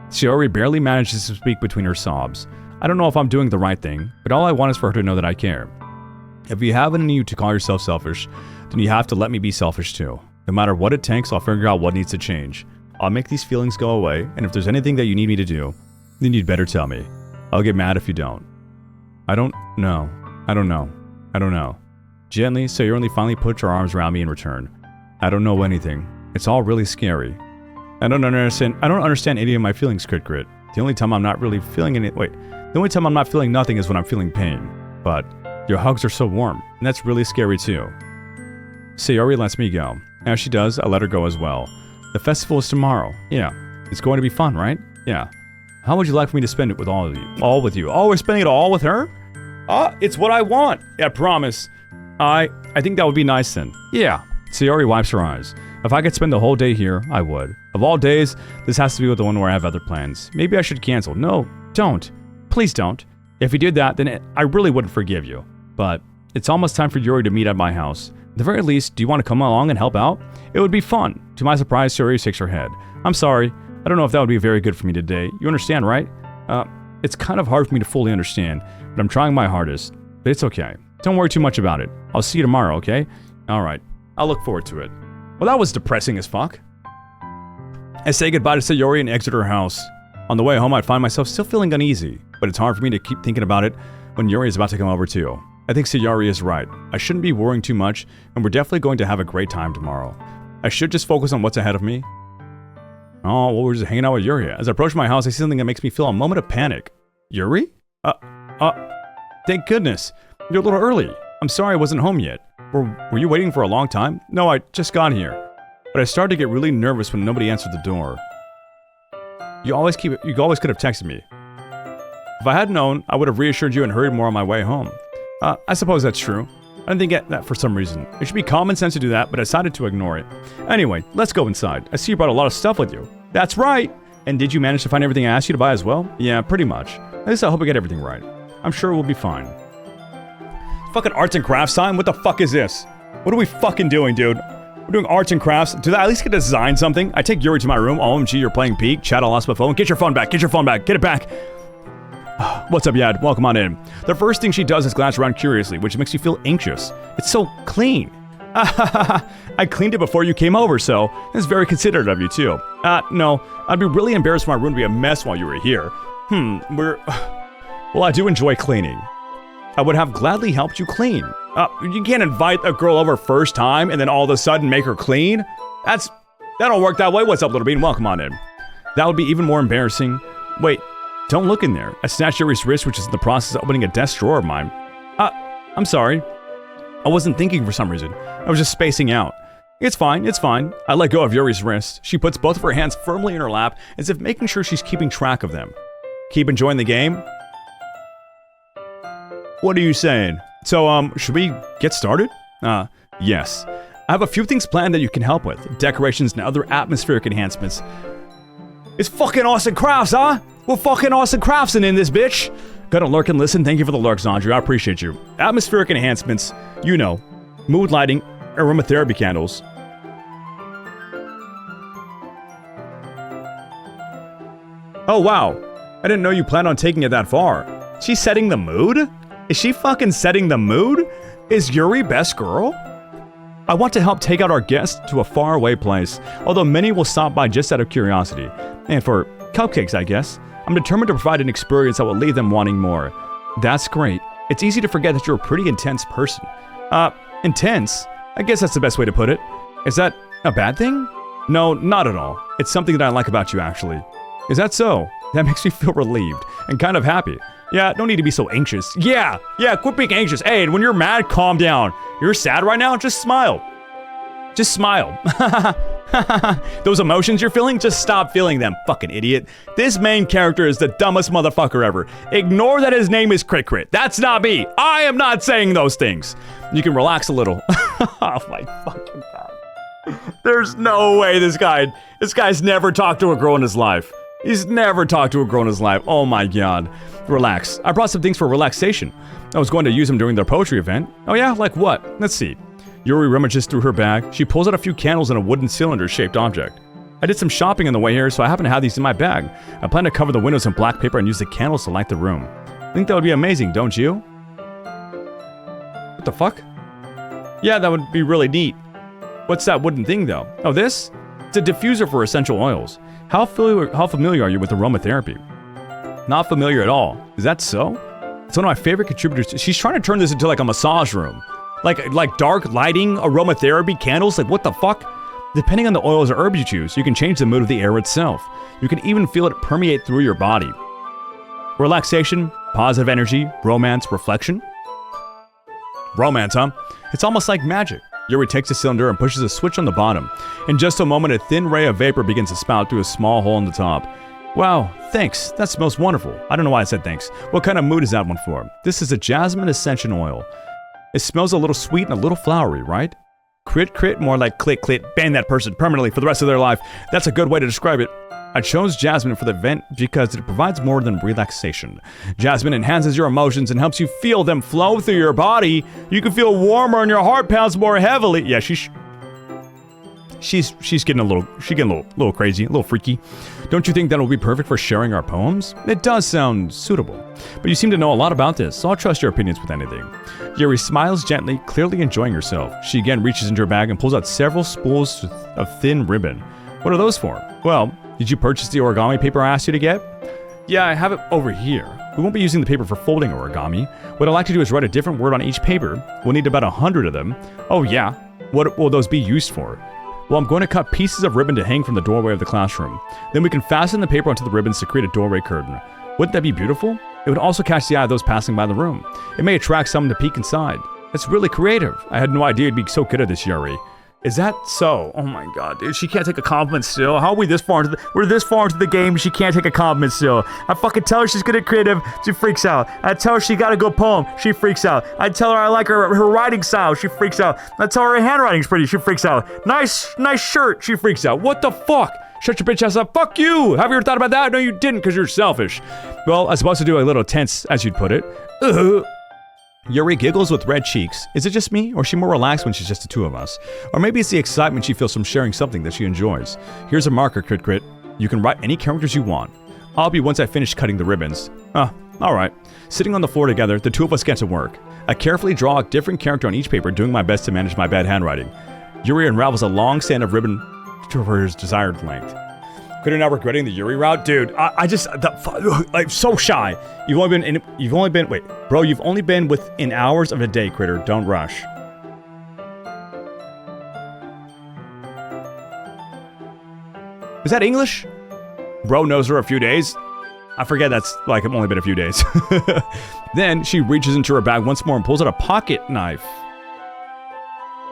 Sayori barely manages to speak between her sobs. I don't know if I'm doing the right thing, but all I want is for her to know that I care. If you have it in you to call yourself selfish, then you have to let me be selfish too. No matter what it takes, I'll figure out what needs to change. I'll make these feelings go away, and if there's anything that you need me to do, then you'd better tell me. I'll get mad if you don't. I don't know. Gently, Sayori finally puts her arms around me in return. I don't know anything. It's all really scary. I don't understand any of my feelings, Kritur. The only time I'm not feeling nothing is when I'm feeling pain. But your hugs are so warm, and that's really scary too. Sayori lets me go. As she does, I let her go as well. The festival is tomorrow. Yeah. It's going to be fun, right? Yeah. How would you like for me to spend it with all of you? All with you. Oh, we're spending it all with her? It's what I want. Yeah, promise. I think that would be nice then. Yeah. Sayori wipes her eyes. If I could spend the whole day here, I would. Of all days, this has to be the one where I have other plans. Maybe I should cancel. No, don't. Please don't. If you did that, then I really wouldn't forgive you. But it's almost time for Yuri to meet at my house. At the very least, do you want to come along and help out? It would be fun. To my surprise, Sayori shakes her head. I'm sorry. I don't know if that would be very good for me today. You understand, right? It's kind of hard for me to fully understand, but I'm trying my hardest. But it's okay. Don't worry too much about it. I'll see you tomorrow, okay? Alright. I'll look forward to it. Well, that was depressing as fuck. I say goodbye to Sayori and exit her house. On the way home, I'd find myself still feeling uneasy, but it's hard for me to keep thinking about it when Yuri is about to come over too. I think Sayori is right. I shouldn't be worrying too much, and we're definitely going to have a great time tomorrow. I should just focus on what's ahead of me. Oh, well, we're just hanging out with Yuri. As I approach my house, I see something that makes me feel a moment of panic. Yuri? Thank goodness. You're a little early. I'm sorry I wasn't home yet. Were you waiting for a long time? No, I just got here. But I started to get really nervous when nobody answered the door. You always could have texted me. If I had known, I would have reassured you and hurried more on my way home. I suppose that's true. I didn't get that for some reason. It should be common sense to do that, but I decided to ignore it. Anyway, let's go inside. I see you brought a lot of stuff with you. That's right! And did you manage to find everything I asked you to buy as well? Yeah, pretty much. At least I hope I get everything right. I'm sure we'll be fine. Fucking arts and crafts time? What the fuck is this? What are we fucking doing, dude? We're doing arts and crafts. Do I at least get to design something? I take Yuri to my room. OMG, you're playing Peak. Chat, I lost my phone. Get your phone back. Get your phone back. Get it back. What's up, Yad? Welcome on in. The first thing she does is glance around curiously, which makes you feel anxious. It's so clean. I cleaned it before you came over, so it's very considerate of you, too. No. I'd be really embarrassed for my room to be a mess while you were here. Well, I do enjoy cleaning. I would have gladly helped you clean. You can't invite a girl over first time and then all of a sudden make her clean? That don't work that way. What's up, little bean? Welcome on in. That would be even more embarrassing. Wait, don't look in there. I snatched Yuri's wrist, which is in the process of opening a desk drawer of mine. I'm sorry. I wasn't thinking for some reason. I was just spacing out. It's fine. I let go of Yuri's wrist. She puts both of her hands firmly in her lap, as if making sure she's keeping track of them. Keep enjoying the game? What are you saying? So, should we get started? Yes. I have a few things planned that you can help with. Decorations and other atmospheric enhancements. It's fucking awesome crafts, huh? We're fucking awesome craftsing in this bitch. Gotta lurk and listen. Thank you for the lurks, Andrew. I appreciate you. Atmospheric enhancements. You know. Mood lighting. Aromatherapy candles. Oh, wow. I didn't know you planned on taking it that far. She's setting the mood? Is she fucking setting the mood? Is Yuri best girl? I want to help take out our guests to a faraway place, although many will stop by just out of curiosity. And for cupcakes, I guess. I'm determined to provide an experience that will leave them wanting more. That's great. It's easy to forget that you're a pretty intense person. Intense? I guess that's the best way to put it. Is that a bad thing? No, not at all. It's something that I like about you, actually. Is that so? That makes me feel relieved and kind of happy. Yeah, no need to be so anxious. Yeah, quit being anxious. Hey, when you're mad, calm down. You're sad right now? Just smile. Just smile. Those emotions you're feeling, just stop feeling them, fucking idiot. This main character is the dumbest motherfucker ever. Ignore that his name is Kritur. That's not me. I am not saying those things. You can relax a little. Oh my fucking god. There's no way this guy's never talked to a girl in his life. He's never talked to a girl in his life. Oh my god. Relax. I brought some things for relaxation. I was going to use them during their poetry event. Oh yeah? Like what? Let's see. Yuri rummages through her bag. She pulls out a few candles in a wooden cylinder-shaped object. I did some shopping on the way here, so I happen to have these in my bag. I plan to cover the windows in black paper and use the candles to light the room. I think that would be amazing, don't you? What the fuck? Yeah, that would be really neat. What's that wooden thing, though? Oh, this? It's a diffuser for essential oils. How familiar are you with aromatherapy? Not familiar at all. Is that so? It's one of my favorite contributors. She's trying to turn this into like a massage room. Like dark lighting, aromatherapy, candles, like what the fuck? Depending on the oils or herbs you choose, you can change the mood of the air itself. You can even feel it permeate through your body. Relaxation, positive energy, romance, reflection. Romance, huh? It's almost like magic. Yuri takes the cylinder and pushes a switch on the bottom. In just a moment, a thin ray of vapor begins to spout through a small hole in the top. Wow, thanks. That smells wonderful. I don't know why I said thanks. What kind of mood is that one for? This is a jasmine ascension oil. It smells a little sweet and a little flowery, right? Crit, more like clit, ban that person permanently for the rest of their life. That's a good way to describe it. I chose jasmine for the event because it provides more than relaxation. Jasmine enhances your emotions and helps you feel them flow through your body. You can feel warmer and your heart pounds more heavily. Yeah, she's getting a little crazy, a little freaky. Don't you think that'll be perfect for sharing our poems? It does sound suitable, but you seem to know a lot about this, so I'll trust your opinions with anything. Yuri smiles gently, clearly enjoying herself. She again reaches into her bag and pulls out several spools of thin ribbon. What are those for? Well, did you purchase the origami paper I asked you to get? Yeah, I have it over here. We won't be using the paper for folding origami. What I'd like to do is write a different word on each paper. We'll need about 100 of them. Oh yeah, what will those be used for? Well, I'm going to cut pieces of ribbon to hang from the doorway of the classroom. Then we can fasten the paper onto the ribbons to create a doorway curtain. Wouldn't that be beautiful? It would also catch the eye of those passing by the room. It may attract someone to peek inside. It's really creative. I had no idea you'd be so good at this, Yuri. Is that so? Oh my god, dude. She can't take a compliment still. How are we this far into we're this far into the game, she can't take a compliment still. I fucking tell her she's good at creative, she freaks out. I tell her she got a good poem, she freaks out. I tell her I like her writing style, she freaks out. I tell her her handwriting's pretty, she freaks out. Nice shirt, she freaks out. What the fuck? Shut your bitch ass up. Fuck you! Have you ever thought about that? No, you didn't, because you're selfish. Well, I was supposed to do a little tense, as you'd put it. Yuri giggles with red cheeks. Is it just me, or is she more relaxed when she's just the two of us? Or maybe it's the excitement she feels from sharing something that she enjoys. Here's a marker, Kritur. You can write any characters you want. I'll be once I finish cutting the ribbons. Alright. Sitting on the floor together, the two of us get to work. I carefully draw a different character on each paper, doing my best to manage my bad handwriting. Yuri unravels a long strand of ribbon to her desired length. Kritur now regretting the Yuri route? Dude, I'm so shy. You've only been within hours of a day, Kritur. Don't rush. Is that English? Bro knows her a few days. I forget that's like only been a few days. Then she reaches into her bag once more and pulls out a pocket knife.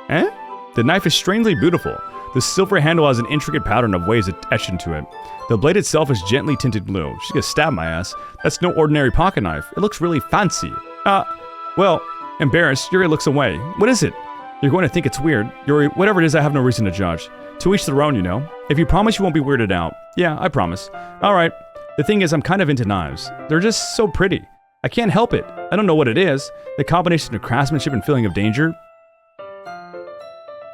The knife is strangely beautiful. The silver handle has an intricate pattern of waves etched into it. The blade itself is gently tinted blue. She's gonna stab my ass. That's no ordinary pocket knife. It looks really fancy. Well, embarrassed, Yuri looks away. What is it? You're going to think it's weird. Yuri, whatever it is, I have no reason to judge. To each their own, you know. If you promise you won't be weirded out. Yeah, I promise. Alright. The thing is, I'm kind of into knives. They're just so pretty. I can't help it. I don't know what it is. The combination of craftsmanship and feeling of danger.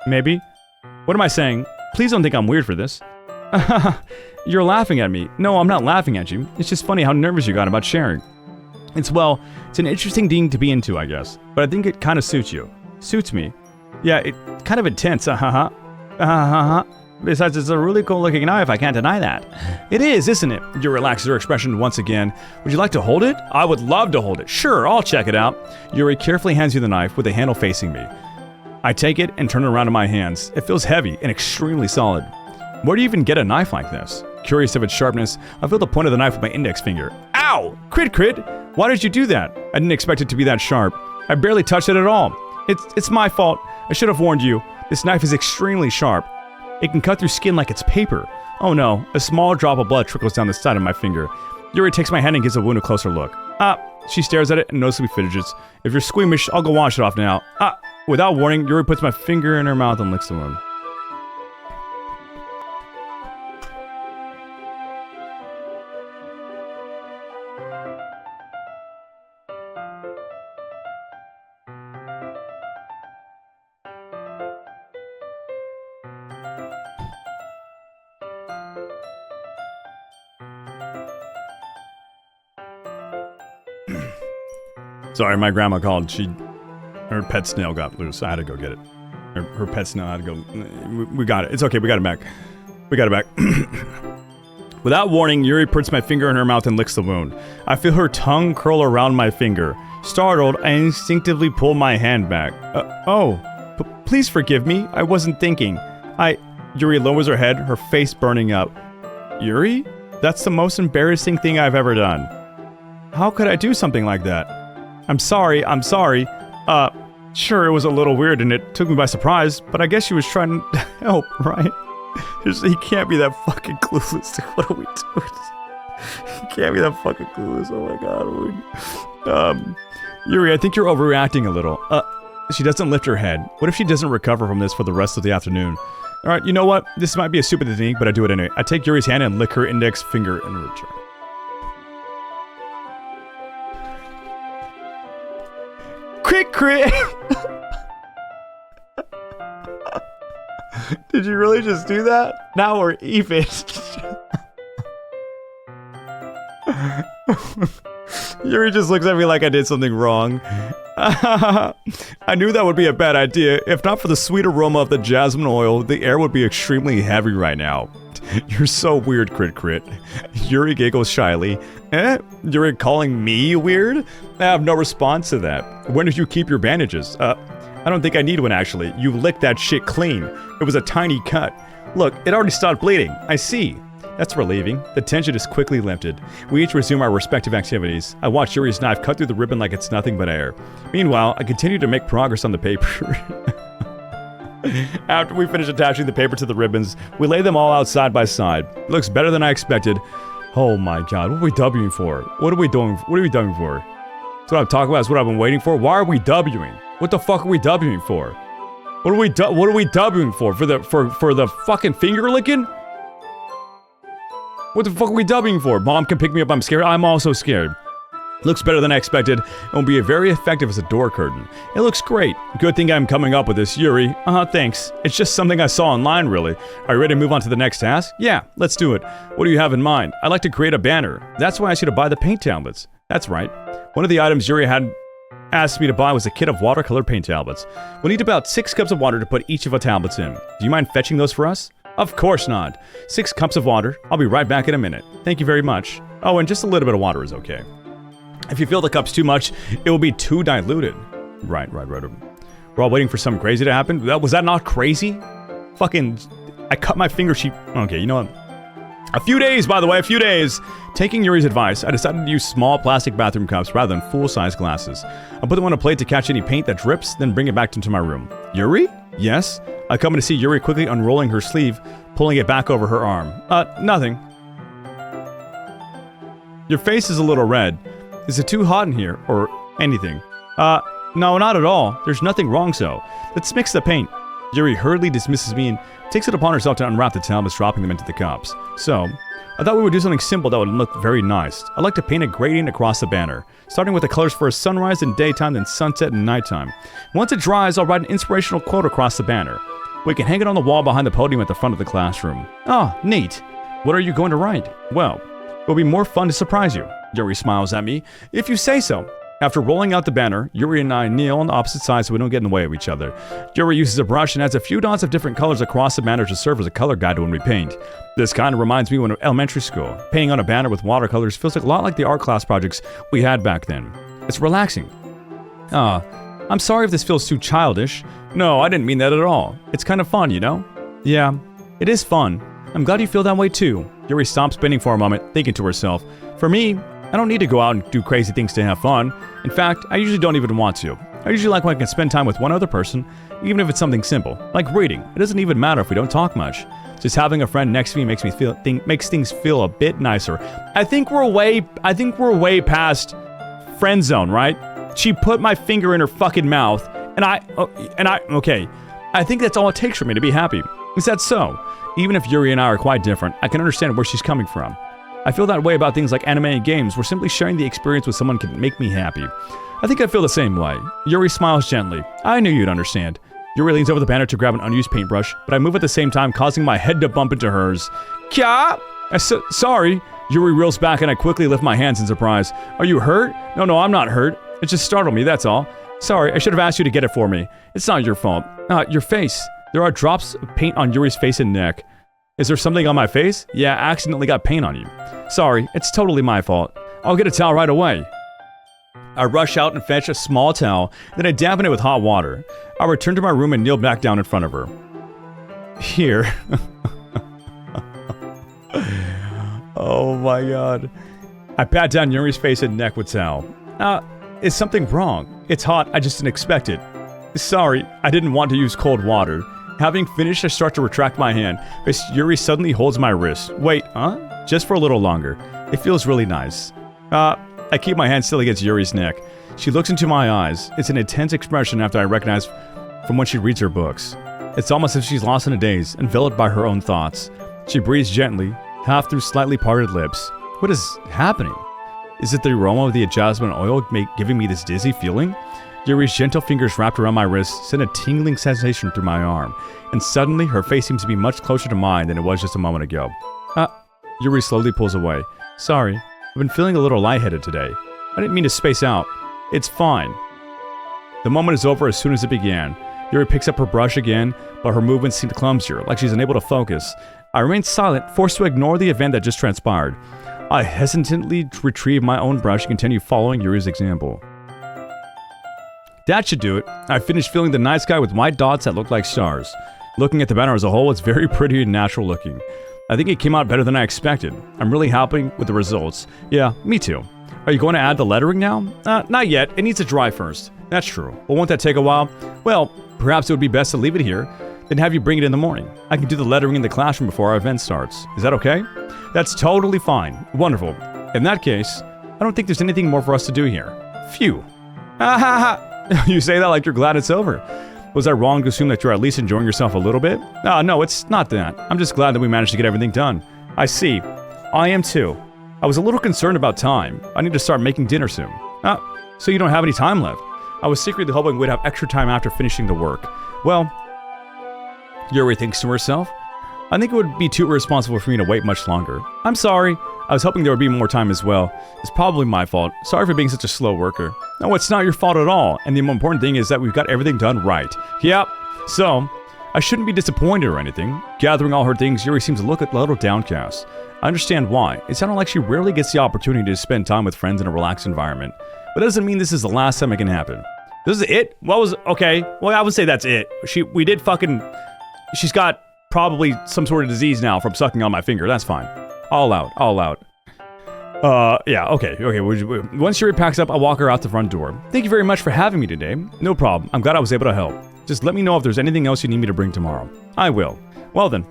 Maybe. What am I saying? Please don't think I'm weird for this. You're laughing at me. No, I'm not laughing at you. It's just funny how nervous you got about sharing. It's an interesting thing to be into, I guess. But I think it kind of suits you. Suits me. Yeah, it's kind of intense, Besides, it's a really cool looking knife, I can't deny that. It is, isn't it? Yuri relaxes her expression once again. Would you like to hold it? I would love to hold it. Sure, I'll check it out. Yuri carefully hands you the knife with the handle facing me. I take it and turn it around in my hands. It feels heavy and extremely solid. Where do you even get a knife like this? Curious of its sharpness, I feel the point of the knife with my index finger. Ow! Kritur! Why did you do that? I didn't expect it to be that sharp. I barely touched it at all. It's my fault. I should have warned you. This knife is extremely sharp. It can cut through skin like it's paper. Oh no, a small drop of blood trickles down the side of my finger. Yuri takes my hand and gives the wound a closer look. She stares at it and noticeably fidgets. If you're squeamish, I'll go wash it off now. Without warning, Yuri puts my finger in her mouth and licks the wound. Sorry, my grandma called. Her pet snail got loose. I had to go get it. Her pet snail had to go. We got it. It's okay. We got it back. We got it back. Without warning, Yuri puts my finger in her mouth and licks the wound. I feel her tongue curl around my finger. Startled, I instinctively pull my hand back. Please forgive me. I wasn't thinking. Yuri lowers her head, her face burning up. Yuri? That's the most embarrassing thing I've ever done. How could I do something like that? I'm sorry. Sure, it was a little weird and it took me by surprise, but I guess she was trying to help, right? He can't be that fucking clueless. What are we doing? He can't be that fucking clueless. Oh my god. Yuri, I think you're overreacting a little. She doesn't lift her head. What if she doesn't recover from this for the rest of the afternoon? Alright, you know what? This might be a stupid thing, but I do it anyway. I take Yuri's hand and lick her index finger in return. Crit! Did you really just do that? Now we're even. Yuri just looks at me like I did something wrong. I knew that would be a bad idea. If not for the sweet aroma of the jasmine oil, the air would be extremely heavy right now. You're so weird, Kritur. Yuri giggles shyly. You're calling me weird? I have no response to that. When did you keep your bandages? I don't think I need one actually. You licked that shit clean. It was a tiny cut. Look, it already stopped bleeding. I see. That's relieving. The tension is quickly lifted. We each resume our respective activities. I watch Yuri's knife cut through the ribbon like it's nothing but air. Meanwhile, I continue to make progress on the paper. After we finish attaching the paper to the ribbons, we lay them all out side by side. It looks better than I expected. Oh my god, what are we Wing for? What are we doing? What are we Wing for? That's what I'm talking about. That's what I've been waiting for. Why are we Wing? What the fuck are we Wing for? What are we Wing for? For the fucking finger licking? What the fuck are we Wing for? Mom can pick me up. I'm scared. I'm also scared. Looks better than I expected and will be very effective as a door curtain. It looks great. Good thing I'm coming up with this, Yuri. Thanks. It's just something I saw online, really. Are you ready to move on to the next task? Yeah, let's do it. What do you have in mind? I'd like to create a banner. That's why I asked you to buy the paint tablets. That's right. One of the items Yuri had asked me to buy was a kit of watercolor paint tablets. We'll need about 6 cups of water to put each of the tablets in. Do you mind fetching those for us? Of course not. 6 cups of water. I'll be right back in a minute. Thank you very much. Oh, and just a little bit of water is okay. If you fill the cups too much, it will be too diluted. Right. We're all waiting for something crazy to happen. Was that not crazy? Fucking, I cut my finger. Okay, you know what? A few days. Taking Yuri's advice, I decided to use small plastic bathroom cups rather than full-size glasses. I'll put them on a plate to catch any paint that drips, then bring it back into my room. Yuri? Yes? I come to see Yuri quickly unrolling her sleeve, pulling it back over her arm. Nothing. Your face is a little red. Is it too hot in here? Or anything? No, not at all. There's nothing wrong so. Let's mix the paint. Yuri hurriedly dismisses me and takes it upon herself to unwrap the tablets, dropping them into the cups. So, I thought we would do something simple that would look very nice. I'd like to paint a gradient across the banner, starting with the colors for sunrise and daytime, then sunset and nighttime. Once it dries, I'll write an inspirational quote across the banner. We can hang it on the wall behind the podium at the front of the classroom. Ah, neat. What are you going to write? Well, it'll be more fun to surprise you. Yuri smiles at me. If you say so. After rolling out the banner, Yuri and I kneel on the opposite sides so we don't get in the way of each other. Yuri uses a brush and adds a few dots of different colors across the banner to serve as a color guide when we paint. This kind of reminds me of elementary school. Painting on a banner with watercolors feels a lot like the art class projects we had back then. It's relaxing. I'm sorry if this feels too childish. No, I didn't mean that at all. It's kind of fun, you know? Yeah, it is fun. I'm glad you feel that way too. Yuri stops spinning for a moment, thinking to herself. For me, I don't need to go out and do crazy things to have fun. In fact, I usually don't even want to. I usually like when I can spend time with one other person, even if it's something simple, like reading. It doesn't even matter if we don't talk much. Just having a friend next to me makes things feel a bit nicer. I think we're way past friend zone, right? She put my finger in her fucking mouth, okay. I think that's all it takes for me to be happy. Is that so? Even if Yuri and I are quite different, I can understand where she's coming from. I feel that way about things like anime and games, where simply sharing the experience with someone can make me happy. I think I feel the same way. Yuri smiles gently. I knew you'd understand. Yuri leans over the banner to grab an unused paintbrush, but I move at the same time, causing my head to bump into hers. Kya? Sorry. Yuri reels back and I quickly lift my hands in surprise. Are you hurt? No, I'm not hurt. It just startled me, that's all. Sorry, I should have asked you to get it for me. It's not your fault. Your face. There are drops of paint on Yuri's face and neck. Is there something on my face? Yeah, I accidentally got paint on you. Sorry, it's totally my fault. I'll get a towel right away. I rush out and fetch a small towel, then I dampen it with hot water. I return to my room and kneel back down in front of her. Here. Oh my god. I pat down Yuri's face and neck with towel. Is something wrong? It's hot, I just didn't expect it. Sorry, I didn't want to use cold water. Having finished, I start to retract my hand, but Yuri suddenly holds my wrist. Wait, huh? Just for a little longer. It feels really nice. I keep my hand still against Yuri's neck. She looks into my eyes. It's an intense expression after I recognize from when she reads her books. It's almost as if she's lost in a daze, enveloped by her own thoughts. She breathes gently, half through slightly parted lips. What is happening? Is it the aroma of the jasmine oil giving me this dizzy feeling? Yuri's gentle fingers wrapped around my wrist sent a tingling sensation through my arm, and suddenly her face seems to be much closer to mine than it was just a moment ago. Yuri slowly pulls away. Sorry, I've been feeling a little lightheaded today. I didn't mean to space out. It's fine. The moment is over as soon as it began. Yuri picks up her brush again, but her movements seem clumsier, like she's unable to focus. I remain silent, forced to ignore the event that just transpired. I hesitantly retrieve my own brush and continue following Yuri's example. That should do it. I finished filling the night sky with white dots that look like stars. Looking at the banner as a whole, it's very pretty and natural looking. I think it came out better than I expected. I'm really happy with the results. Yeah, me too. Are you going to add the lettering now? Not yet. It needs to dry first. That's true. Well, won't that take a while? Well, perhaps it would be best to leave it here, then have you bring it in the morning. I can do the lettering in the classroom before our event starts. Is that okay? That's totally fine. Wonderful. In that case, I don't think there's anything more for us to do here. Phew. Ha ha ha. You say that like you're glad it's over. Was I wrong to assume that you're at least enjoying yourself a little bit? No, it's not that. I'm just glad that we managed to get everything done. I see. I am too. I was a little concerned about time. I need to start making dinner soon. So you don't have any time left. I was secretly hoping we'd have extra time after finishing the work. Well, Yuri thinks to herself, I think it would be too irresponsible for me to wait much longer. I'm sorry. I was hoping there would be more time as well. It's probably my fault. Sorry for being such a slow worker. No, it's not your fault at all. And the more important thing is that we've got everything done right. Yep. So, I shouldn't be disappointed or anything. Gathering all her things, Yuri seems to look a little downcast. I understand why. It sounded like she rarely gets the opportunity to spend time with friends in a relaxed environment. But that doesn't mean this is the last time it can happen. This is it? Okay. Well, I would say that's it. She's got probably some sort of disease now from sucking on my finger. That's fine. All out. Yeah, okay. Once Yuri packs up, I'll walk her out the front door. Thank you very much for having me today. No problem. I'm glad I was able to help. Just let me know if there's anything else you need me to bring tomorrow. I will. Well then.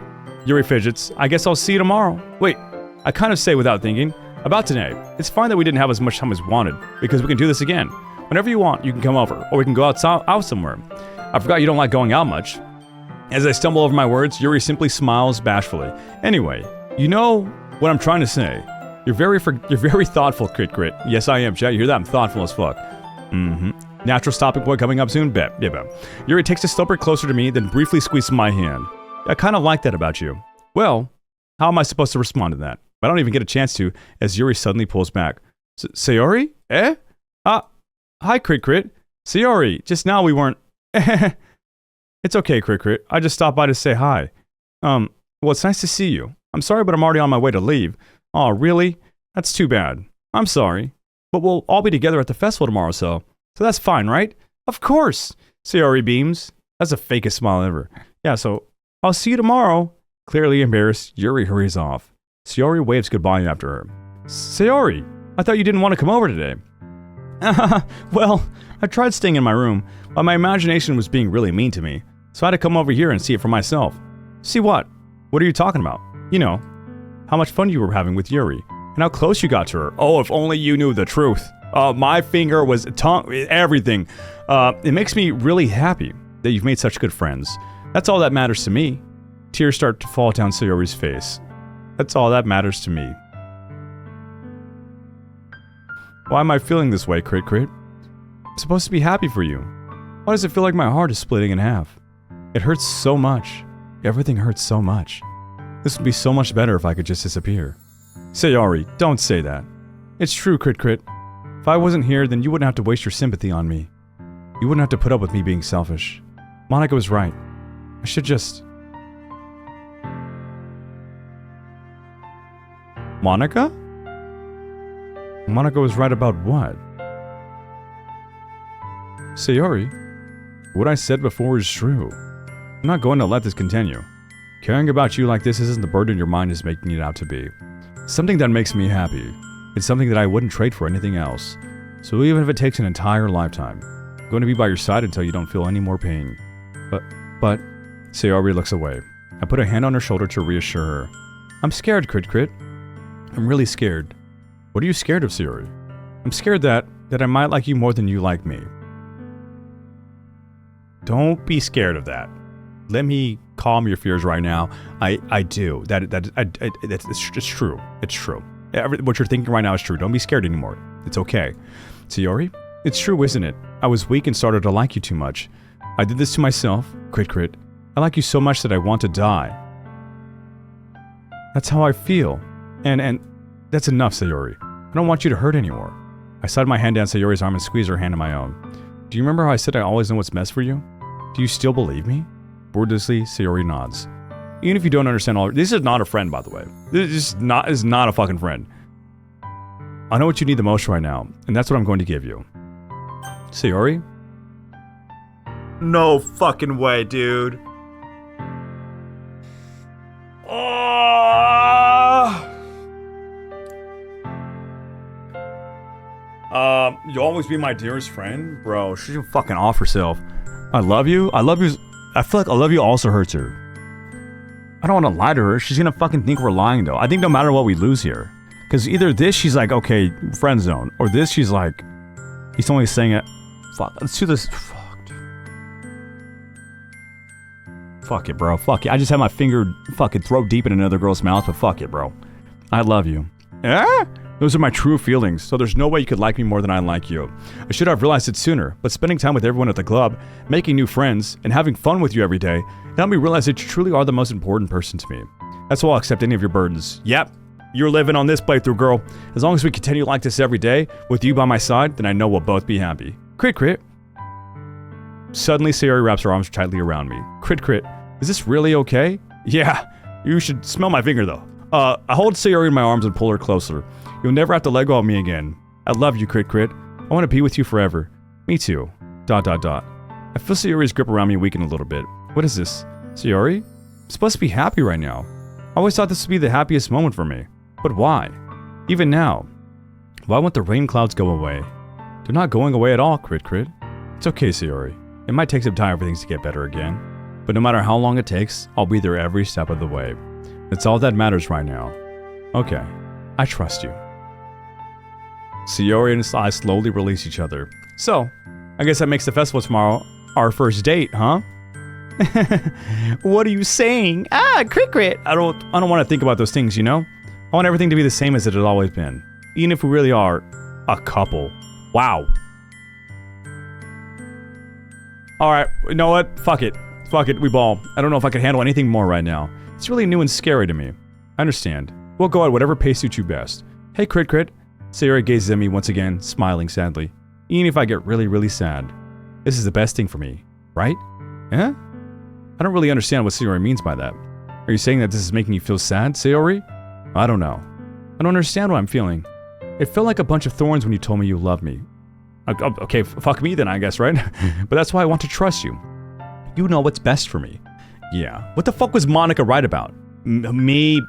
Yuri fidgets. I guess I'll see you tomorrow. Wait, I kind of say without thinking. About today. It's fine that we didn't have as much time as wanted, because we can do this again. Whenever you want, you can come over, or we can go out somewhere. I forgot you don't like going out much. As I stumble over my words, Yuri simply smiles bashfully. Anyway, you know what I'm trying to say. You're very thoughtful, Kritur. Yes, I am, chat. You hear that? I'm thoughtful as fuck. Natural stopping point coming up soon? Bet. Yeah, bet. Yuri takes a step closer to me, then briefly squeezes my hand. I kind of like that about you. Well, how am I supposed to respond to that? I don't even get a chance to, as Yuri suddenly pulls back. Sayori? Eh? Hi, Kritur. Sayori, just now we weren't... It's okay, Kritur. I just stopped by to say hi. Well, it's nice to see you. I'm sorry, but I'm already on my way to leave. Oh, really? That's too bad. I'm sorry. But we'll all be together at the festival tomorrow, so that's fine, right? Of course. Sayori beams. That's the fakest smile ever. Yeah, so I'll see you tomorrow. Clearly embarrassed, Yuri hurries off. Sayori waves goodbye after her. Sayori, I thought you didn't want to come over today. Well, I tried staying in my room, but my imagination was being really mean to me, so I had to come over here and see it for myself. See what? What are you talking about? You know, how much fun you were having with Yuri, and how close you got to her. Oh, if only you knew the truth. My finger was everything. It makes me really happy that you've made such good friends. That's all that matters to me. Tears start to fall down Sayori's face. That's all that matters to me. Why am I feeling this way, Kritur? I'm supposed to be happy for you. Why does it feel like my heart is splitting in half? It hurts so much. Everything hurts so much. This would be so much better if I could just disappear. Sayori, don't say that. It's true, Kritur. If I wasn't here, then you wouldn't have to waste your sympathy on me. You wouldn't have to put up with me being selfish. Monika was right. I should just... Monika? Monika was right about what? Sayori, what I said before is true. I'm not going to let this continue. Caring about you like this isn't the burden your mind is making it out to be. It's something that makes me happy. It's something that I wouldn't trade for anything else. So even if it takes an entire lifetime, I'm going to be by your side until you don't feel any more pain. But, Sayori looks away. I put a hand on her shoulder to reassure her. I'm scared, Kritur. I'm really scared. What are you scared of, Sayori? I'm scared that I might like you more than you like me. Don't be scared of that. Let me calm your fears right now. I do. It's true. It's true. What you're thinking right now is true. Don't be scared anymore. It's okay. Sayori, it's true, isn't it? I was weak and started to like you too much. I did this to myself. Kritur. I like you so much that I want to die. That's how I feel. And that's enough, Sayori. I don't want you to hurt anymore. I slid my hand down Sayori's arm and squeezed her hand in my own. Do you remember how I said I always know what's best for you? Do you still believe me? Wordlessly, Sayori nods. Even if you don't understand all... This is not a friend, by the way. This is not a fucking friend. I know what you need the most right now, and that's what I'm going to give you. Sayori? No fucking way, dude. Oh! You'll always be my dearest friend? Bro, she can fucking off herself. I love you. I feel like I love you also hurts her. I don't want to lie to her. She's gonna fucking think we're lying though. I think no matter what we lose here. Because either this, she's like, okay, friend zone. Or this, she's like, he's only saying it. Fuck, let's do this. Fuck, dude. Fuck it, bro. Fuck it. I just had my finger fucking throat deep in another girl's mouth, but fuck it, bro. I love you. Eh? Those are my true feelings, so there's no way you could like me more than I like you. I should have realized it sooner, but spending time with everyone at the club, making new friends, and having fun with you every day helped me realize that you truly are the most important person to me. That's why I'll accept any of your burdens. Yep, you're living on this playthrough, girl. As long as we continue like this every day, with you by my side, then I know we'll both be happy. Crit crit. Suddenly, Sayori wraps her arms tightly around me. Crit crit. Is this really okay? Yeah, you should smell my finger though. I hold Sayori in my arms and pull her closer. You'll never have to let go of me again. I love you, Crit Crit. I want to be with you forever. Me too. ... I feel Sayori's grip around me weaken a little bit. What is this? Sayori? I'm supposed to be happy right now. I always thought this would be the happiest moment for me. But why? Even now. Why won't the rain clouds go away? They're not going away at all, Crit Crit. It's okay, Sayori. It might take some time for things to get better again. But no matter how long it takes, I'll be there every step of the way. That's all that matters right now. Okay. I trust you. Sayori and I slowly release each other. So, I guess that makes the festival tomorrow our first date, huh? What are you saying? Crit Crit! I don't want to think about those things, you know? I want everything to be the same as it had always been. Even if we really are a couple. Wow. Alright, you know what? Fuck it. Fuck it, we ball. I don't know if I can handle anything more right now. It's really new and scary to me. I understand. We'll go at whatever pace suits you best. Hey, Crit Crit. Sayori gazes at me once again, smiling sadly. Even if I get really, really sad. This is the best thing for me, right? Eh? I don't really understand what Sayori means by that. Are you saying that this is making you feel sad, Sayori? I don't know. I don't understand what I'm feeling. It felt like a bunch of thorns when you told me you loved me. Okay, fuck me then, I guess, right? But that's why I want to trust you. You know what's best for me. Yeah. What the fuck was Monika right about? Me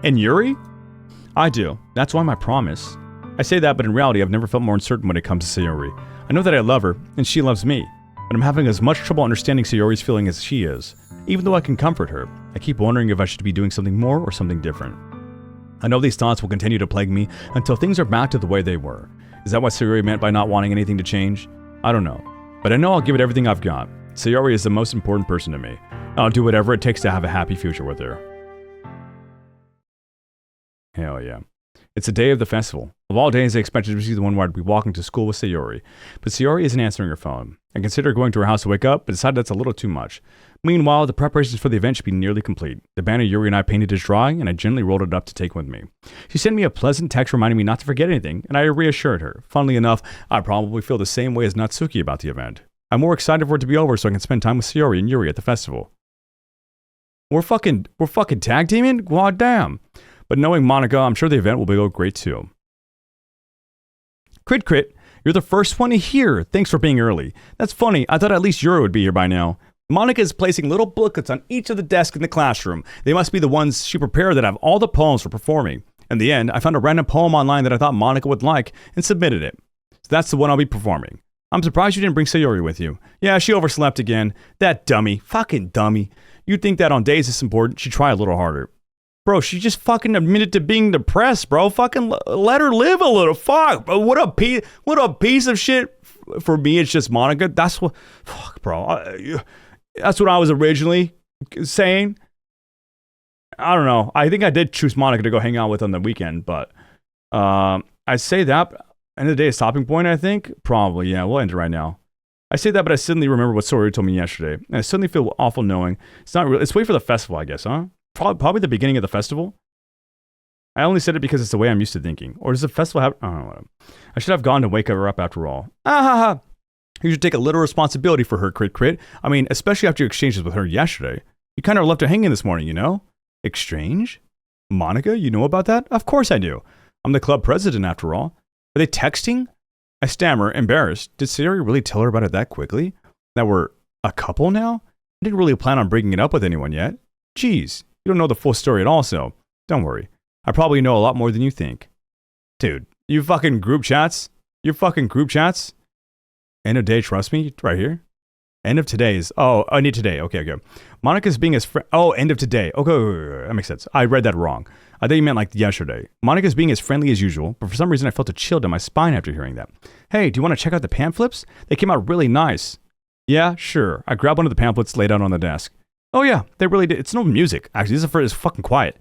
and Yuri? I do. That's why my promise. I say that, but in reality, I've never felt more uncertain when it comes to Sayori. I know that I love her, and she loves me, but I'm having as much trouble understanding Sayori's feeling as she is. Even though I can comfort her, I keep wondering if I should be doing something more or something different. I know these thoughts will continue to plague me until things are back to the way they were. Is that what Sayori meant by not wanting anything to change? I don't know, but I know I'll give it everything I've got. Sayori is the most important person to me. I'll do whatever it takes to have a happy future with her. Hell yeah. It's the day of the festival. Of all days, I expected to be the one where I'd be walking to school with Sayori. But Sayori isn't answering her phone. I considered going to her house to wake up, but decided that's a little too much. Meanwhile, the preparations for the event should be nearly complete. The banner Yuri and I painted is dry, and I gently rolled it up to take with me. She sent me a pleasant text reminding me not to forget anything, and I reassured her. Funnily enough, I probably feel the same way as Natsuki about the event. I'm more excited for it to be over so I can spend time with Sayori and Yuri at the festival. We're fucking tag teaming? God damn. But knowing Monika, I'm sure the event will go great too. Crit Crit, you're the first one here. Thanks for being early. That's funny. I thought at least Yuri would be here by now. Monika is placing little booklets on each of the desks in the classroom. They must be the ones she prepared that have all the poems for performing. In the end, I found a random poem online that I thought Monika would like and submitted it. So that's the one I'll be performing. I'm surprised you didn't bring Sayori with you. Yeah, she overslept again. That dummy. Fucking dummy. You'd think that on days this important, she'd try a little harder. Bro, she just fucking admitted to being depressed, bro. Fucking let her live a little. Fuck, bro. What a piece of shit. For me, it's just Monika. That's what... Fuck, bro. That's what I was originally saying. I don't know. I think I did choose Monika to go hang out with on the weekend, but... I say that... End of the day, a stopping point, I think? Probably, yeah. We'll end it right now. I say that, but I suddenly remember what Sayori told me yesterday. And I suddenly feel awful knowing. It's not real. It's wait for the festival, I guess, huh? Probably the beginning of the festival. I only said it because it's the way I'm used to thinking. Or does the festival have... I don't know. I should have gone to wake her up after all. You should take a little responsibility for her, Crit Crit. I mean, especially after your exchanges with her yesterday. You kind of left her hanging this morning, you know? Exchange? Monika, you know about that? Of course I do. I'm the club president, after all. Are they texting? I stammer, embarrassed. Did Sayori really tell her about it that quickly? That we're a couple now? I didn't really plan on bringing it up with anyone yet. Jeez, you don't know the full story at all, so don't worry. I probably know a lot more than you think. Dude, You fucking group chats? You fucking group chats? End of day, trust me? Right here. End of today's. Oh, I need today. Okay. Monika's being as end of today. Okay, that makes sense. I read that wrong. I thought you meant like yesterday. Monika's being as friendly as usual, but for some reason I felt a chill down my spine after hearing that. Hey, do you want to check out the pamphlets? They came out really nice. Yeah, sure. I grabbed one of the pamphlets laid out on the desk. Oh yeah, they really did. It's no music. Actually, it's fucking quiet.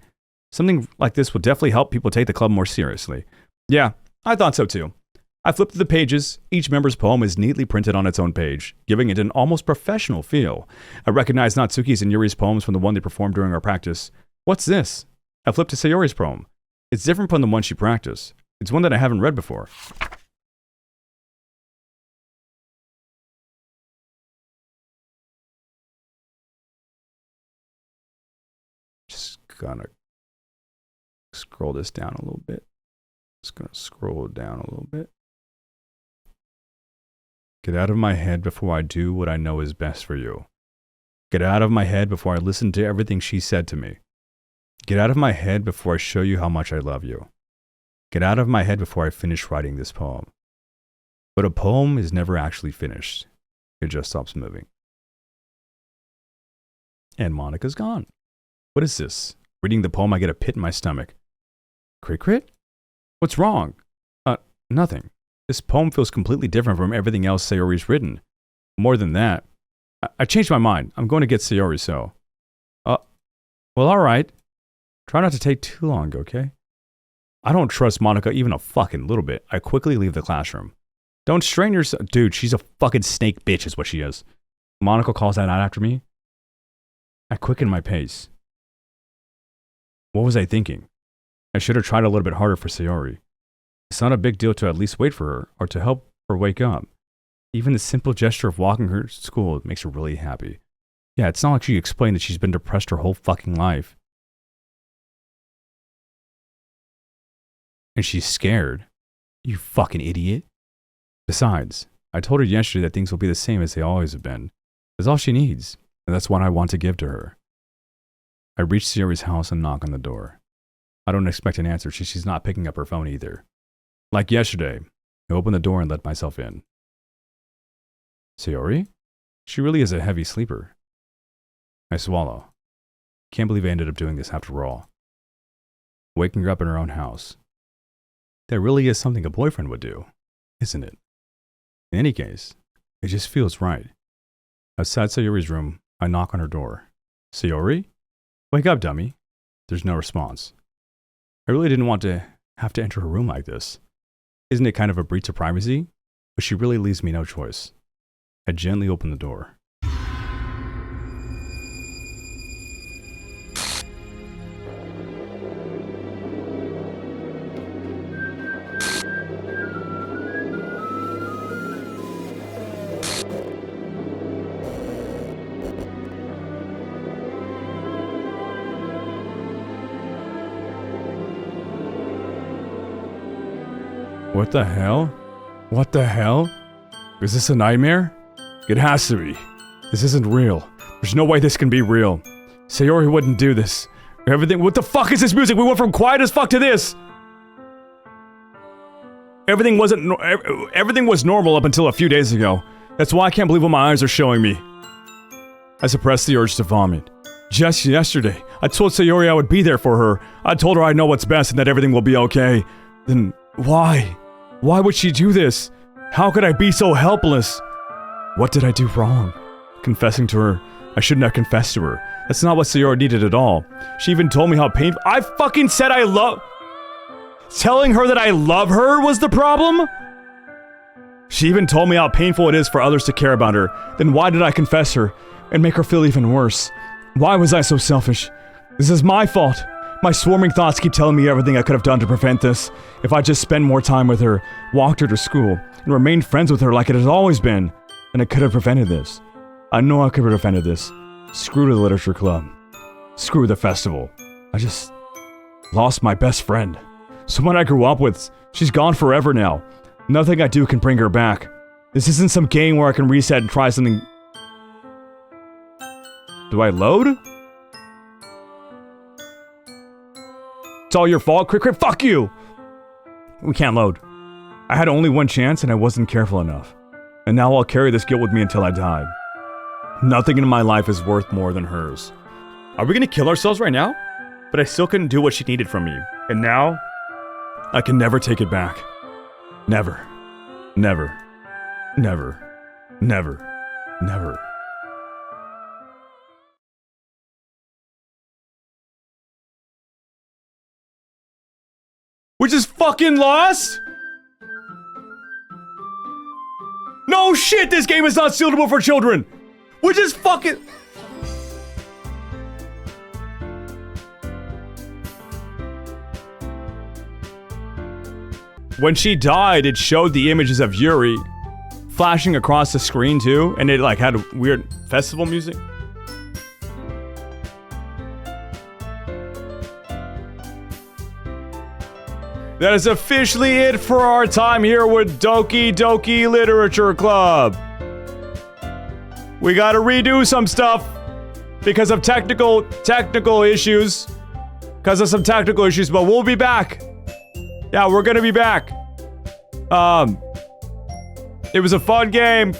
Something like this would definitely help people take the club more seriously. Yeah, I thought so too. I flipped through the pages. Each member's poem is neatly printed on its own page, giving it an almost professional feel. I recognized Natsuki's and Yuri's poems from the one they performed during our practice. What's this? I flipped to Sayori's poem. It's different from the one she practiced. It's one that I haven't read before. Just gonna scroll this down a little bit. Just gonna scroll down a little bit. Get out of my head before I do what I know is best for you. Get out of my head before I listen to everything she said to me. Get out of my head before I show you how much I love you. Get out of my head before I finish writing this poem. But a poem is never actually finished. It just stops moving. And Monika's gone. What is this? Reading the poem, I get a pit in my stomach. Kritur? What's wrong? Nothing. This poem feels completely different from everything else Sayori's written. More than that, I changed my mind. I'm going to get Sayori, so. Well, alright. Try not to take too long, okay? I don't trust Monika even a fucking little bit. I quickly leave the classroom. Don't strain yourself. Dude, she's a fucking snake bitch is what she is. Monika calls that out after me. I quicken my pace. What was I thinking? I should have tried a little bit harder for Sayori. It's not a big deal to at least wait for her, or to help her wake up. Even the simple gesture of walking her to school makes her really happy. Yeah, it's not like she explained that she's been depressed her whole fucking life. And she's scared. You fucking idiot. Besides, I told her yesterday that things will be the same as they always have been. That's all she needs, and that's what I want to give to her. I reach Sayori's house and knock on the door. I don't expect an answer. She's not picking up her phone either. Like yesterday, I opened the door and let myself in. Sayori? She really is a heavy sleeper. I swallow. Can't believe I ended up doing this after all. Waking her up in her own house. That really is something a boyfriend would do, isn't it? In any case, it just feels right. Outside Sayori's room, I knock on her door. Sayori? Wake up, dummy. There's no response. I really didn't want to have to enter her room like this. Isn't it kind of a breach of privacy? But she really leaves me no choice. I gently open the door. What the hell? What the hell? Is this a nightmare? It has to be. This isn't real. There's no way this can be real. Sayori wouldn't do this. Everything— what the fuck is this music? We went from quiet as fuck to this! Everything was normal up until a few days ago. That's why I can't believe what my eyes are showing me. I suppressed the urge to vomit. Just yesterday, I told Sayori I would be there for her. I told her I know what's best and that everything will be okay. Then why? Why would she do this? How could I be so helpless? What did I do wrong? Confessing to her. I shouldn't have confessed to her. That's not what Sayori needed at all. She even told me how painful— I fucking said I love— Telling her that I love her was the problem? She even told me how painful it is for others to care about her. Then why did I confess her and make her feel even worse? Why was I so selfish? This is my fault. My swarming thoughts keep telling me everything I could have done to prevent this. If I just spent more time with her, walked her to school, and remained friends with her like it has always been, then I could have prevented this. I know I could have prevented this. Screw the literature club. Screw the festival. I just lost my best friend. Someone I grew up with. She's gone forever now. Nothing I do can bring her back. This isn't some game where I can reset and try something. Do I load? It's all your fault, Kritur. Fuck you! We can't load. I had only one chance and I wasn't careful enough. And now I'll carry this guilt with me until I die. Nothing in my life is worth more than hers. Are we gonna kill ourselves right now? But I still couldn't do what she needed from me. And now, I can never take it back. Never. Never. Never. Never. Never. We just fucking lost? No shit, this game is not suitable for children! We just fucking... When she died, it showed the images of Yuri flashing across the screen too, and it like had weird festival music. That is officially it for our time here with Doki Doki Literature Club. We gotta redo some stuff because of technical issues. Because of some technical issues, but we'll be back. Yeah, we're gonna be back. It was a fun game.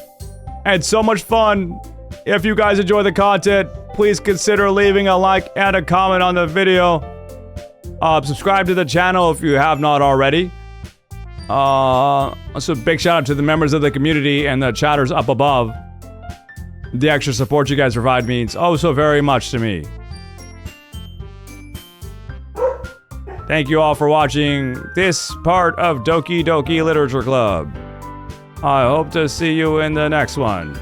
I had so much fun. If you guys enjoy the content, please consider leaving a like and a comment on the video. Subscribe to the channel if you have not already. Also, big shout out to the members of the community and the chatters up above. The extra support you guys provide means oh so very much to me. Thank you all for watching this part of Doki Doki Literature Club. I hope to see you in the next one.